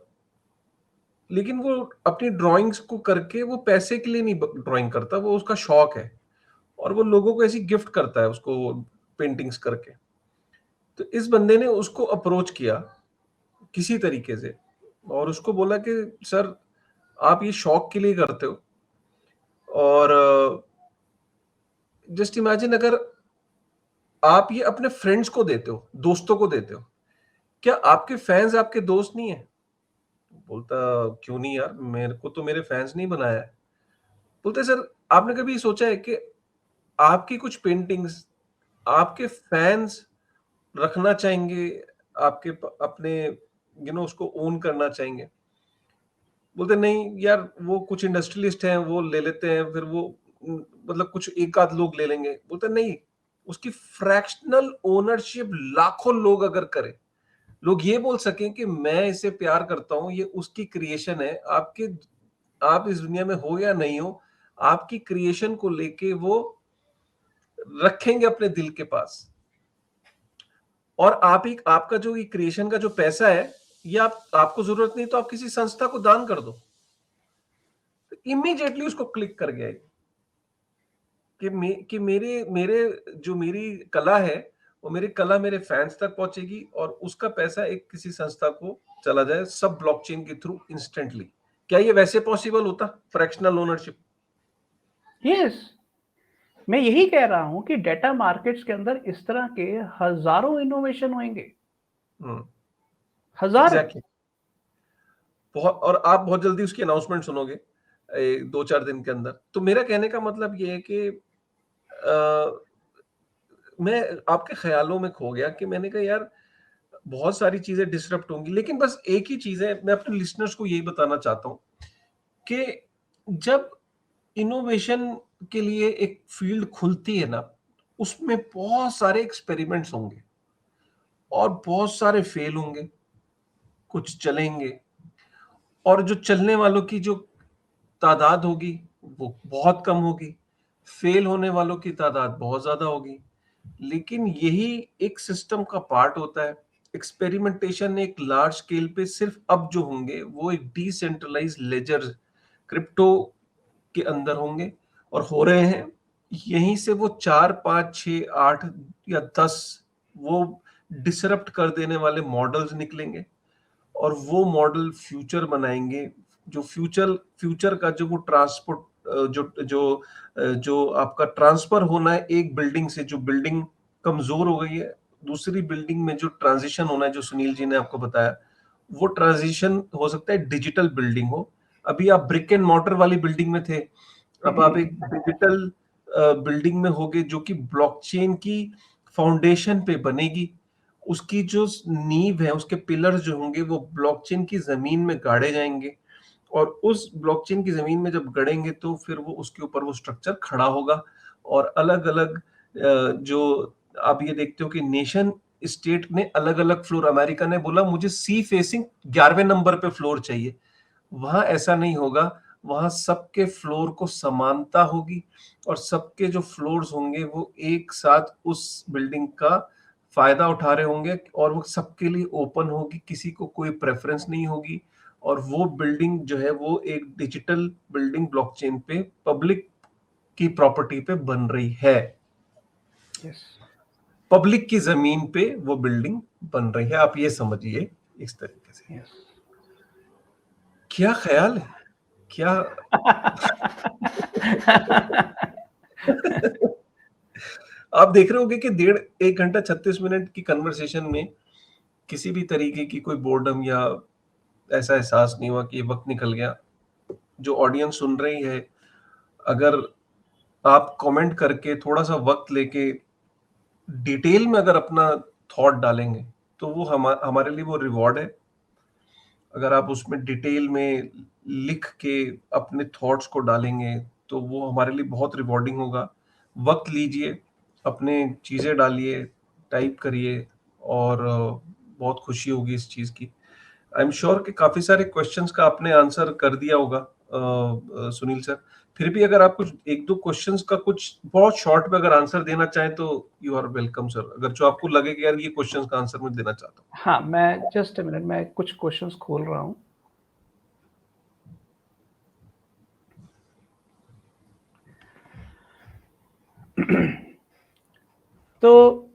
लेकिन वो अपनी ड्राइंग्स को करके वो पैसे के लिए नहीं ड्राइंग करता, वो उसका शौक है। और वो लोगों को ऐसी गिफ्ट करता है उसको पेंटिंग्स करके। तो इस बंदे ने उसको अप्रोच किया किसी तरीके से, और उसको बोला कि सर, आप ये शौक के लिए करते हो, और जस्ट इमेजिन अगर आप ये अपने फ्रेंड्स को देते हो, दोस्तों को देते हो, क्या आपके फैंस आपके दोस्त नहीं है? बोलता, क्यों नहीं यार, मेरे को तो मेरे फैंस नहीं बनाया है। बोलते, सर, आपने कभी सोचा है कि आपकी कुछ पेंटिंग्स आपके फैंस रखना चाहेंगे, अपने उसको ओन करना चाहेंगे? बोलते, नहीं यार, वो कुछ इंडस्ट्रियलिस्ट हैं, वो ले लेते हैं, फिर वो मतलब कुछ एक आध लोग ले लेंगे। बोलते, नहीं, उसकी फ्रैक्शनल ओनरशिप लाखों लोग अगर करें, लोग ये बोल सकें कि मैं इसे प्यार करता हूं, ये उसकी क्रिएशन है, आप इस दुनिया में हो या नहीं हो, आपकी क्रिएशन को लेके वो रखेंगे अपने दिल के पास। और आपका जो ये क्रिएशन का जो पैसा है, ये आपको जरूरत नहीं तो आप किसी संस्था को दान कर दो। इमीडिएटली उसको क्लिक कर गया कि मेरे मेरे जो मेरी कला है, वो मेरी कला मेरे फैंस तक पहुंचेगी, और उसका पैसा एक किसी संस्था को चला जाए, सब ब्लॉकचेन के थ्रू इंस्टेंटली। क्या ये वैसे पॉसिबल होता, फ्रैक्शनल ओनरशिप? यस, मैं यही कह रहा हूं कि डेटा मार्केट्स के अंदर इस तरह के हजारों इनोवेशन होंगे, हम्म, हजारों। एग्जैक्टली। बहुत, और आप बहुत जल्दी उसकी अनाउंसमेंट सुनोगे, 2-4 दिन के अंदर। तो मेरा कहने का मतलब ये है कि मैं आपके ख्यालों में खो गया कि मैंने कहा यार, बहुत सारी चीजें डिसरप्ट होंगी, लेकिन बस एक ही चीज है, मैं अपने लिसनर्स को यही बताना चाहता हूं कि जब इनोवेशन के लिए एक फील्ड खुलती है ना, उसमें बहुत सारे एक्सपेरिमेंट्स होंगे, और बहुत सारे फेल होंगे, कुछ चलेंगे, और जो चलने वालों की जो तादाद होगी वो बहुत कम होगी, फेल होने वालों की तादाद बहुत ज्यादा होगी। लेकिन यही एक सिस्टम का पार्ट होता है। एक्सपेरिमेंटेशन एक लार्ज स्केल पे सिर्फ अब जो होंगे वो एक डिसेंट्रलाइज लेजर, क्रिप्टो के अंदर होंगे, और हो रहे हैं। यहीं से वो 4, 5, 6, 8 या 10 वो डिसरप्ट कर देने वाले मॉडल्स निकलेंगे, और वो मॉडल फ्यूचर बनाएंगे। जो फ्यूचर फ्यूचर का जो वो ट्रांसपोर्ट, जो जो जो आपका ट्रांसफर होना है एक बिल्डिंग से, जो बिल्डिंग कमजोर हो गई है, दूसरी बिल्डिंग में जो ट्रांजिशन होना है, जो सुनील जी ने आपको बताया, वो ट्रांजिशन हो सकता है डिजिटल बिल्डिंग हो। अभी आप ब्रिक एंड मॉर्टर वाली बिल्डिंग में थे, अब आप एक डिजिटल बिल्डिंग में होगे, जो कि ब्लॉकचेन की फाउंडेशन पे बनेगी। उसकी जो नींव है, उसके पिलर्स जो होंगे, वो ब्लॉकचेन की जमीन में गाड़े जाएंगे, और उस ब्लॉकचेन की जमीन में जब गड़ेंगे तो फिर वो उसके ऊपर वो स्ट्रक्चर खड़ा होगा। और अलग अलग जो आप ये देखते हो कि नेशन स्टेट ने अलग अलग फ्लोर, अमेरिका ने बोला मुझे सी फेसिंग 11वें नंबर पे फ्लोर चाहिए, वहां ऐसा नहीं होगा। वहां सबके फ्लोर को समानता होगी, और सबके जो फ्लोर्स होंगे वो एक साथ उस बिल्डिंग का फायदा उठा रहे होंगे, और वो सबके लिए ओपन होगी, किसी को कोई प्रेफरेंस नहीं होगी। और वो बिल्डिंग जो है वो एक डिजिटल बिल्डिंग ब्लॉकचेन पे पब्लिक की प्रॉपर्टी पे बन रही है। यस। पब्लिक की जमीन पे वो बिल्डिंग बन रही है, आप ये समझिए इस तरीके से। यस। क्या ख्याल है, क्या आप देख रहे होंगे कि 1.5 घंटा 36 मिनट की कन्वर्सेशन में किसी भी तरीके की कोई बोर्डम या ऐसा एहसास नहीं हुआ कि ये वक्त निकल गया। जो ऑडियंस सुन रही है, अगर आप कमेंट करके थोड़ा सा वक्त लेके डिटेल में अगर अपना थॉट डालेंगे, तो वो हमारे लिए वो रिवॉर्ड है। अगर आप उसमें डिटेल में लिख के अपने थॉट्स को डालेंगे, तो वो हमारे लिए बहुत रिवॉर्डिंग होगा। वक्त लीजिए, अपने चीज़ें डालिए, टाइप करिए, और बहुत खुशी होगी इस चीज़ की। आई एम श्योर कि काफ़ी सारे क्वेश्चंस का आपने आंसर कर दिया होगा सुनील सर। फिर भी अगर आप कुछ 1-2 क्वेश्चंस का कुछ बहुत शॉर्ट में अगर आंसर देना चाहें, तो यू आर वेलकम सर। अगर जो आपको लगे कि यार ये क्वेश्चंस का आंसर मैं देना चाहता हूँ। हाँ, मैं जस्ट अ मिनट, मैं कुछ क्वेश्चंस खोल रहा हूँ। तो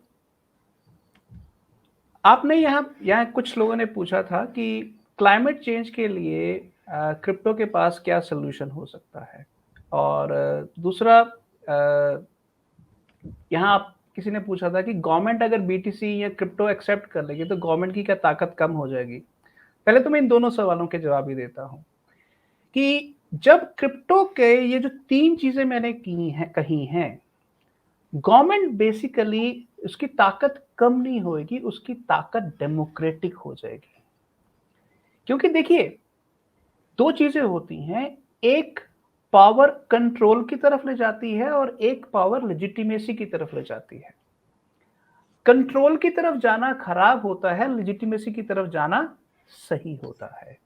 आपने यहाँ कुछ लोगों ने पूछा था कि क्लाइमेट चेंज के लिए क्रिप्टो के पास क्या सॉल्यूशन हो सकता है? और दूसरा, यहाँ आप किसी ने पूछा था कि गवर्नमेंट अगर बीटीसी या क्रिप्टो एक्सेप्ट कर लेगी तो गवर्नमेंट की क्या ताकत कम हो जाएगी? पहले तो मैं इन दोनों सवालों के जवाब ही देता हूँ कि जब क्रिप्टो के ये जो 3 चीज़ें मैंने कही हैं, गवर्नमेंट बेसिकली उसकी ताकत कम नहीं होएगी, उसकी ताकत डेमोक्रेटिक हो जाएगी। क्योंकि देखिए, 2 चीज़ें होती हैं, एक पावर कंट्रोल की तरफ ले जाती है और एक पावर लेजिटिमेसी की तरफ ले जाती है। कंट्रोल की तरफ जाना खराब होता है, लेजिटिमेसी की तरफ जाना सही होता है।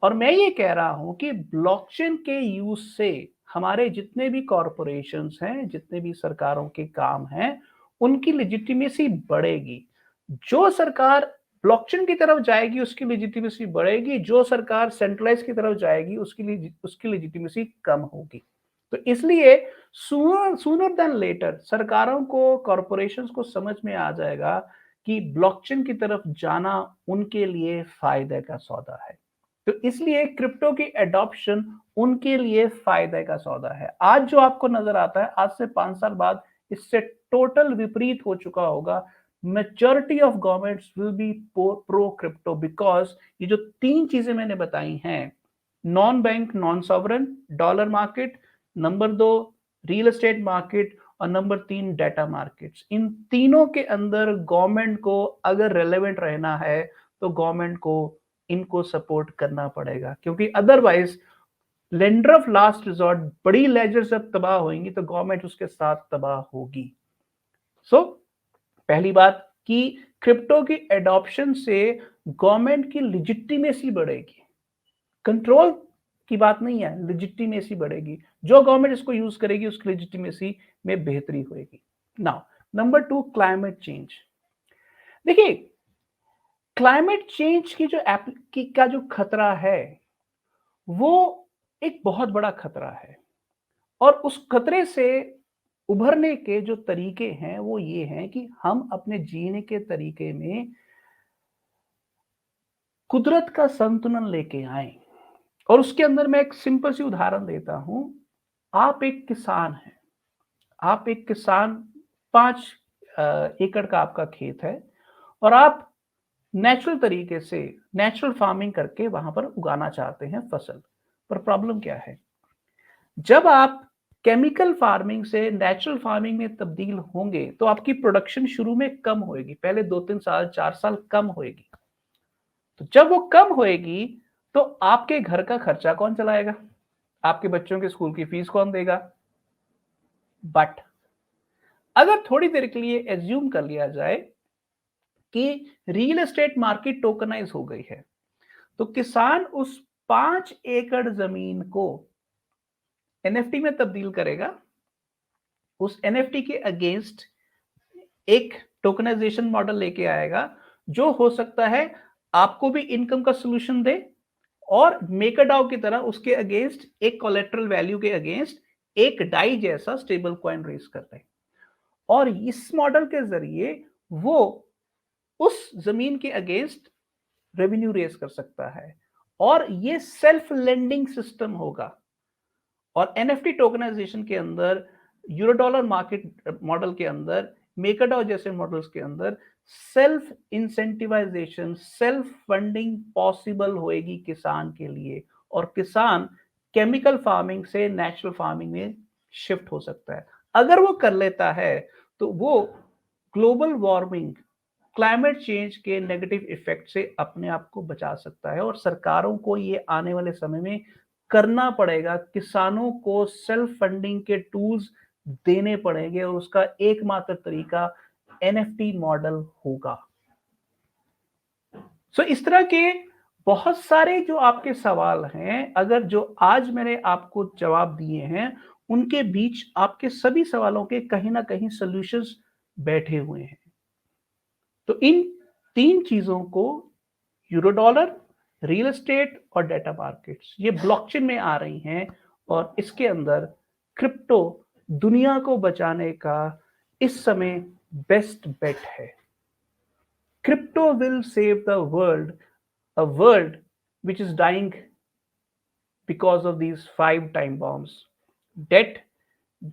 और मैं ये कह रहा हूं कि ब्लॉकचेन के यूज से हमारे जितने भी कॉरपोरेशंस हैं, जितने भी सरकारों के काम हैं, उनकी लेजिटिमेसी बढ़ेगी। जो सरकार ब्लॉकचेन की तरफ जाएगी उसकी लेजिटिमेसी बढ़ेगी, जो सरकार सेंट्रलाइज की तरफ जाएगी उसकी लेजिटिमेसी कम होगी। तो इसलिए सूनर सूनर देन लेटर सरकारों को, कॉरपोरेशंस को समझ में आ जाएगा कि ब्लॉकचेन की तरफ जाना उनके लिए फायदे का सौदा है। तो इसलिए क्रिप्टो की एडॉप्शन उनके लिए फायदे का सौदा है। आज जो आपको नजर आता है, आज से 5 साल बाद इससे टोटल विपरीत हो चुका होगा। Majority of governments will be pro crypto, because ये जो 3 चीजें मैंने बताई हैं, non bank non sovereign, dollar market, number 2 real estate market, और नंबर 3 डेटा मार्केट्स, इन तीनों के अंदर गवर्नमेंट को अगर रेलेवेंट रहना है तो गवर्नमेंट को इनको सपोर्ट करना पड़ेगा, क्योंकि otherwise lender of last resort, बड़ी लेजर जब तबाह होंगी तो गवर्नमेंट उसके साथ तबाह होगी। सो पहली बात कि क्रिप्टो की एडॉप्शन से गवर्नमेंट की लेजिटिमेसी बढ़ेगी, कंट्रोल की बात नहीं है, लेजिटिमेसी बढ़ेगी। जो गवर्नमेंट इसको यूज करेगी उसकी लेजिटिमेसी में बेहतरी होगी। Now number 2, climate change. देखिए, क्लाइमेट चेंज का जो खतरा है वो एक बहुत बड़ा खतरा है, और उस खतरे से उभरने के जो तरीके हैं वो ये हैं कि हम अपने जीने के तरीके में कुदरत का संतुलन लेके आए। और उसके अंदर मैं एक सिंपल सी उदाहरण देता हूं। आप एक किसान हैं, आप एक किसान, 5 एकड़ का आपका खेत है, और आप नेचुरल तरीके से नेचुरल फार्मिंग करके वहां पर उगाना चाहते हैं फसल। पर प्रॉब्लम क्या है, जब आप केमिकल फार्मिंग से नेचुरल फार्मिंग में तब्दील होंगे तो आपकी प्रोडक्शन शुरू में कम होएगी, पहले 2-3 साल 4 साल कम होएगी। तो जब वो कम होएगी तो आपके घर का खर्चा कौन चलाएगा, आपके बच्चों के स्कूल की फीस कौन देगा। बट अगर थोड़ी देर के लिए एज्यूम कर लिया जाए कि रियल एस्टेट मार्केट टोकनाइज हो गई है, तो किसान उस 5 एकड़ जमीन को एनएफटी में तब्दील करेगा, उस एनएफटी के अगेंस्ट एक टोकनाइजेशन मॉडल लेके आएगा जो हो सकता है आपको भी इनकम का सोल्यूशन दे, और मेकरडाउ की तरह उसके अगेंस्ट एक कोलेटरल वैल्यू के अगेंस्ट एक डाई जैसा स्टेबल कॉइन रेस कर रहे। और इस मॉडल के जरिए वो उस जमीन के अगेंस्ट रेवेन्यू रेज कर सकता है, और ये सेल्फ लेंडिंग सिस्टम होगा। और एनएफटी टोकनाइजेशन के अंदर, यूरो डॉलर मार्केट मॉडल के अंदर, मेकाडॉ जैसे मॉडल्स के अंदर self incentivisation, self funding possible होएगी किसान के लिए, और किसान केमिकल फार्मिंग से नेचुरल फार्मिंग में शिफ्ट हो सकता है। अगर वो कर लेता है तो वो ग्लोबल वार्मिंग, क्लाइमेट चेंज के नेगेटिव इफेक्ट से अपने आप को बचा सकता है। और सरकारों को ये आने वाले समय में करना पड़ेगा, किसानों को सेल्फ फंडिंग के टूल्स देने पड़ेंगे, और उसका एकमात्र तरीका एनएफटी मॉडल होगा। सो इस तरह के बहुत सारे जो आपके सवाल हैं, अगर जो आज मैंने आपको जवाब दिए हैं, उनके बीच आपके सभी सवालों के कहीं ना कहीं सॉल्यूशंस बैठे हुए हैं। तो इन 3 चीजों को, यूरो डॉलर, रियल एस्टेट और डेटा मार्केट्स, ये ब्लॉकचेन में आ रही हैं, और इसके अंदर क्रिप्टो दुनिया को बचाने का इस समय बेस्ट बेट है। Crypto will save the world, a world which is dying because of these 5 time bombs: debt,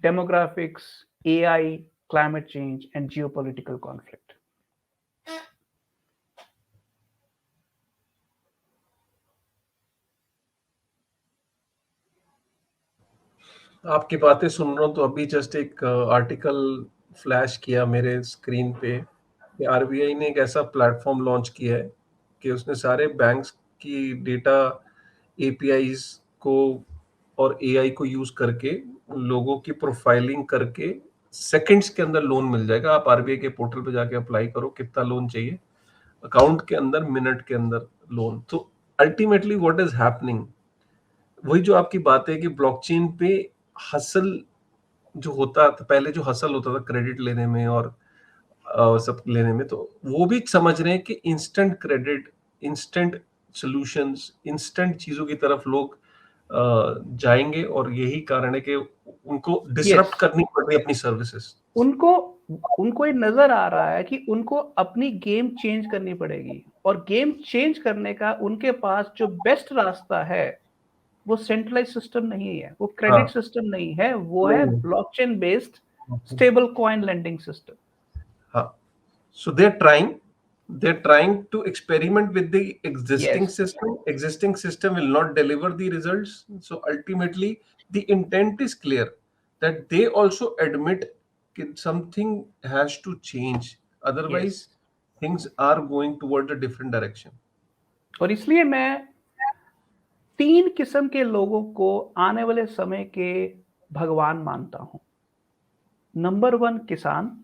demographics, AI, climate change, and geopolitical conflict. आपकी बातें सुन रहा हूँ तो अभी जस्ट एक आर्टिकल फ्लैश किया मेरे स्क्रीन पे कि आरबीआई ने एक ऐसा प्लेटफॉर्म लॉन्च किया है कि उसने सारे बैंक्स की डेटा एपीआईज को और एआई को यूज करके लोगों की प्रोफाइलिंग करके सेकंड्स के अंदर लोन मिल जाएगा। आप आरबीआई के पोर्टल पे जाके अप्लाई करो, कितना लोन चाहिए, अकाउंट के अंदर मिनट के अंदर लोन। तो अल्टीमेटली व्हाट इज हैपनिंग, वही जो आपकी बात है कि ब्लॉकचेन पे हसल जो होता था पहले, जो हसल होता था क्रेडिट लेने में और सब लेने में, तो वो भी समझ रहे हैं कि instant credit, instant solutions, instant चीजों की तरफ लोग जाएंगे, और यही कारण है कि उनको Yes, डिसरप्ट करनी पड़ रही है अपनी सर्विसेज। उनको उनको ये नजर आ रहा है कि उनको अपनी गेम चेंज करनी पड़ेगी, और गेम चेंज करने का उनके पास जो बेस्ट रास्ता है वो सेंट्रलाइज सिस्टम नहीं है, वो क्रेडिट हाँ, सिस्टम नहीं है, वो है नहीं, blockchain based stable coin lending system. हाँ। So they're trying to experiment with the existing yes, system. Existing system will not deliver the results. So ultimately, the intent is clear that they also admit that something has to change. Yes. Otherwise, things are going toward a different direction. और इसलिए मैं 3 किस्म के लोगों को आने वाले समय के भगवान मानता हूं। नंबर 1 किसान,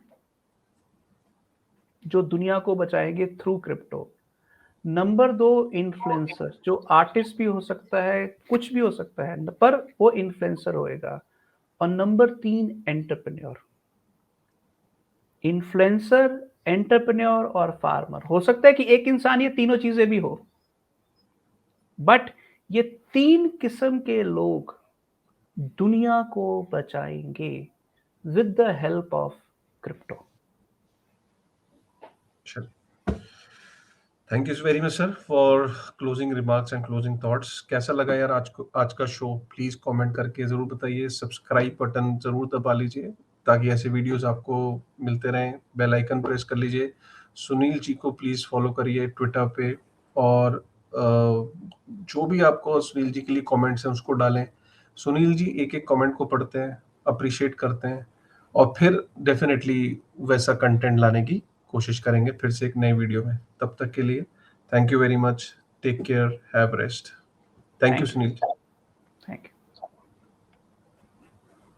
जो दुनिया को बचाएंगे थ्रू क्रिप्टो। नंबर 2 इन्फ्लुएंसर, जो आर्टिस्ट भी हो सकता है, कुछ भी हो सकता है, पर वो इन्फ्लुएंसर होएगा। और नंबर 3 एंटरप्रेन्योर। इन्फ्लुएंसर, एंटरप्रेन्योर और फार्मर। हो सकता है कि एक इंसान ये तीनों चीजें भी हो, बट ये 3 किस्म के लोग दुनिया को बचाएंगे with the help of crypto. Sure. Thank you very much sir for closing remarks and closing thoughts. कैसा लगा यार आज का शो? प्लीज कमेंट करके जरूर बताइए। सब्सक्राइब बटन जरूर दबा लीजिए ताकि ऐसे वीडियोस आपको मिलते रहें। बेल आइकन प्रेस कर लीजिए। सुनील जी को प्लीज फॉलो करिए ट्विटर पे, और जो भी आपको सुनील जी के लिए कमेंट्स हैं उसको डालें। सुनील जी एक एक कमेंट को पढ़ते हैं, अप्रिशिएट करते हैं, और फिर डेफिनेटली वैसा कंटेंट लाने की कोशिश करेंगे फिर से एक नए वीडियो में। तब तक के लिए thank you very much, take care, have rest. Thank you thank you. Sunil.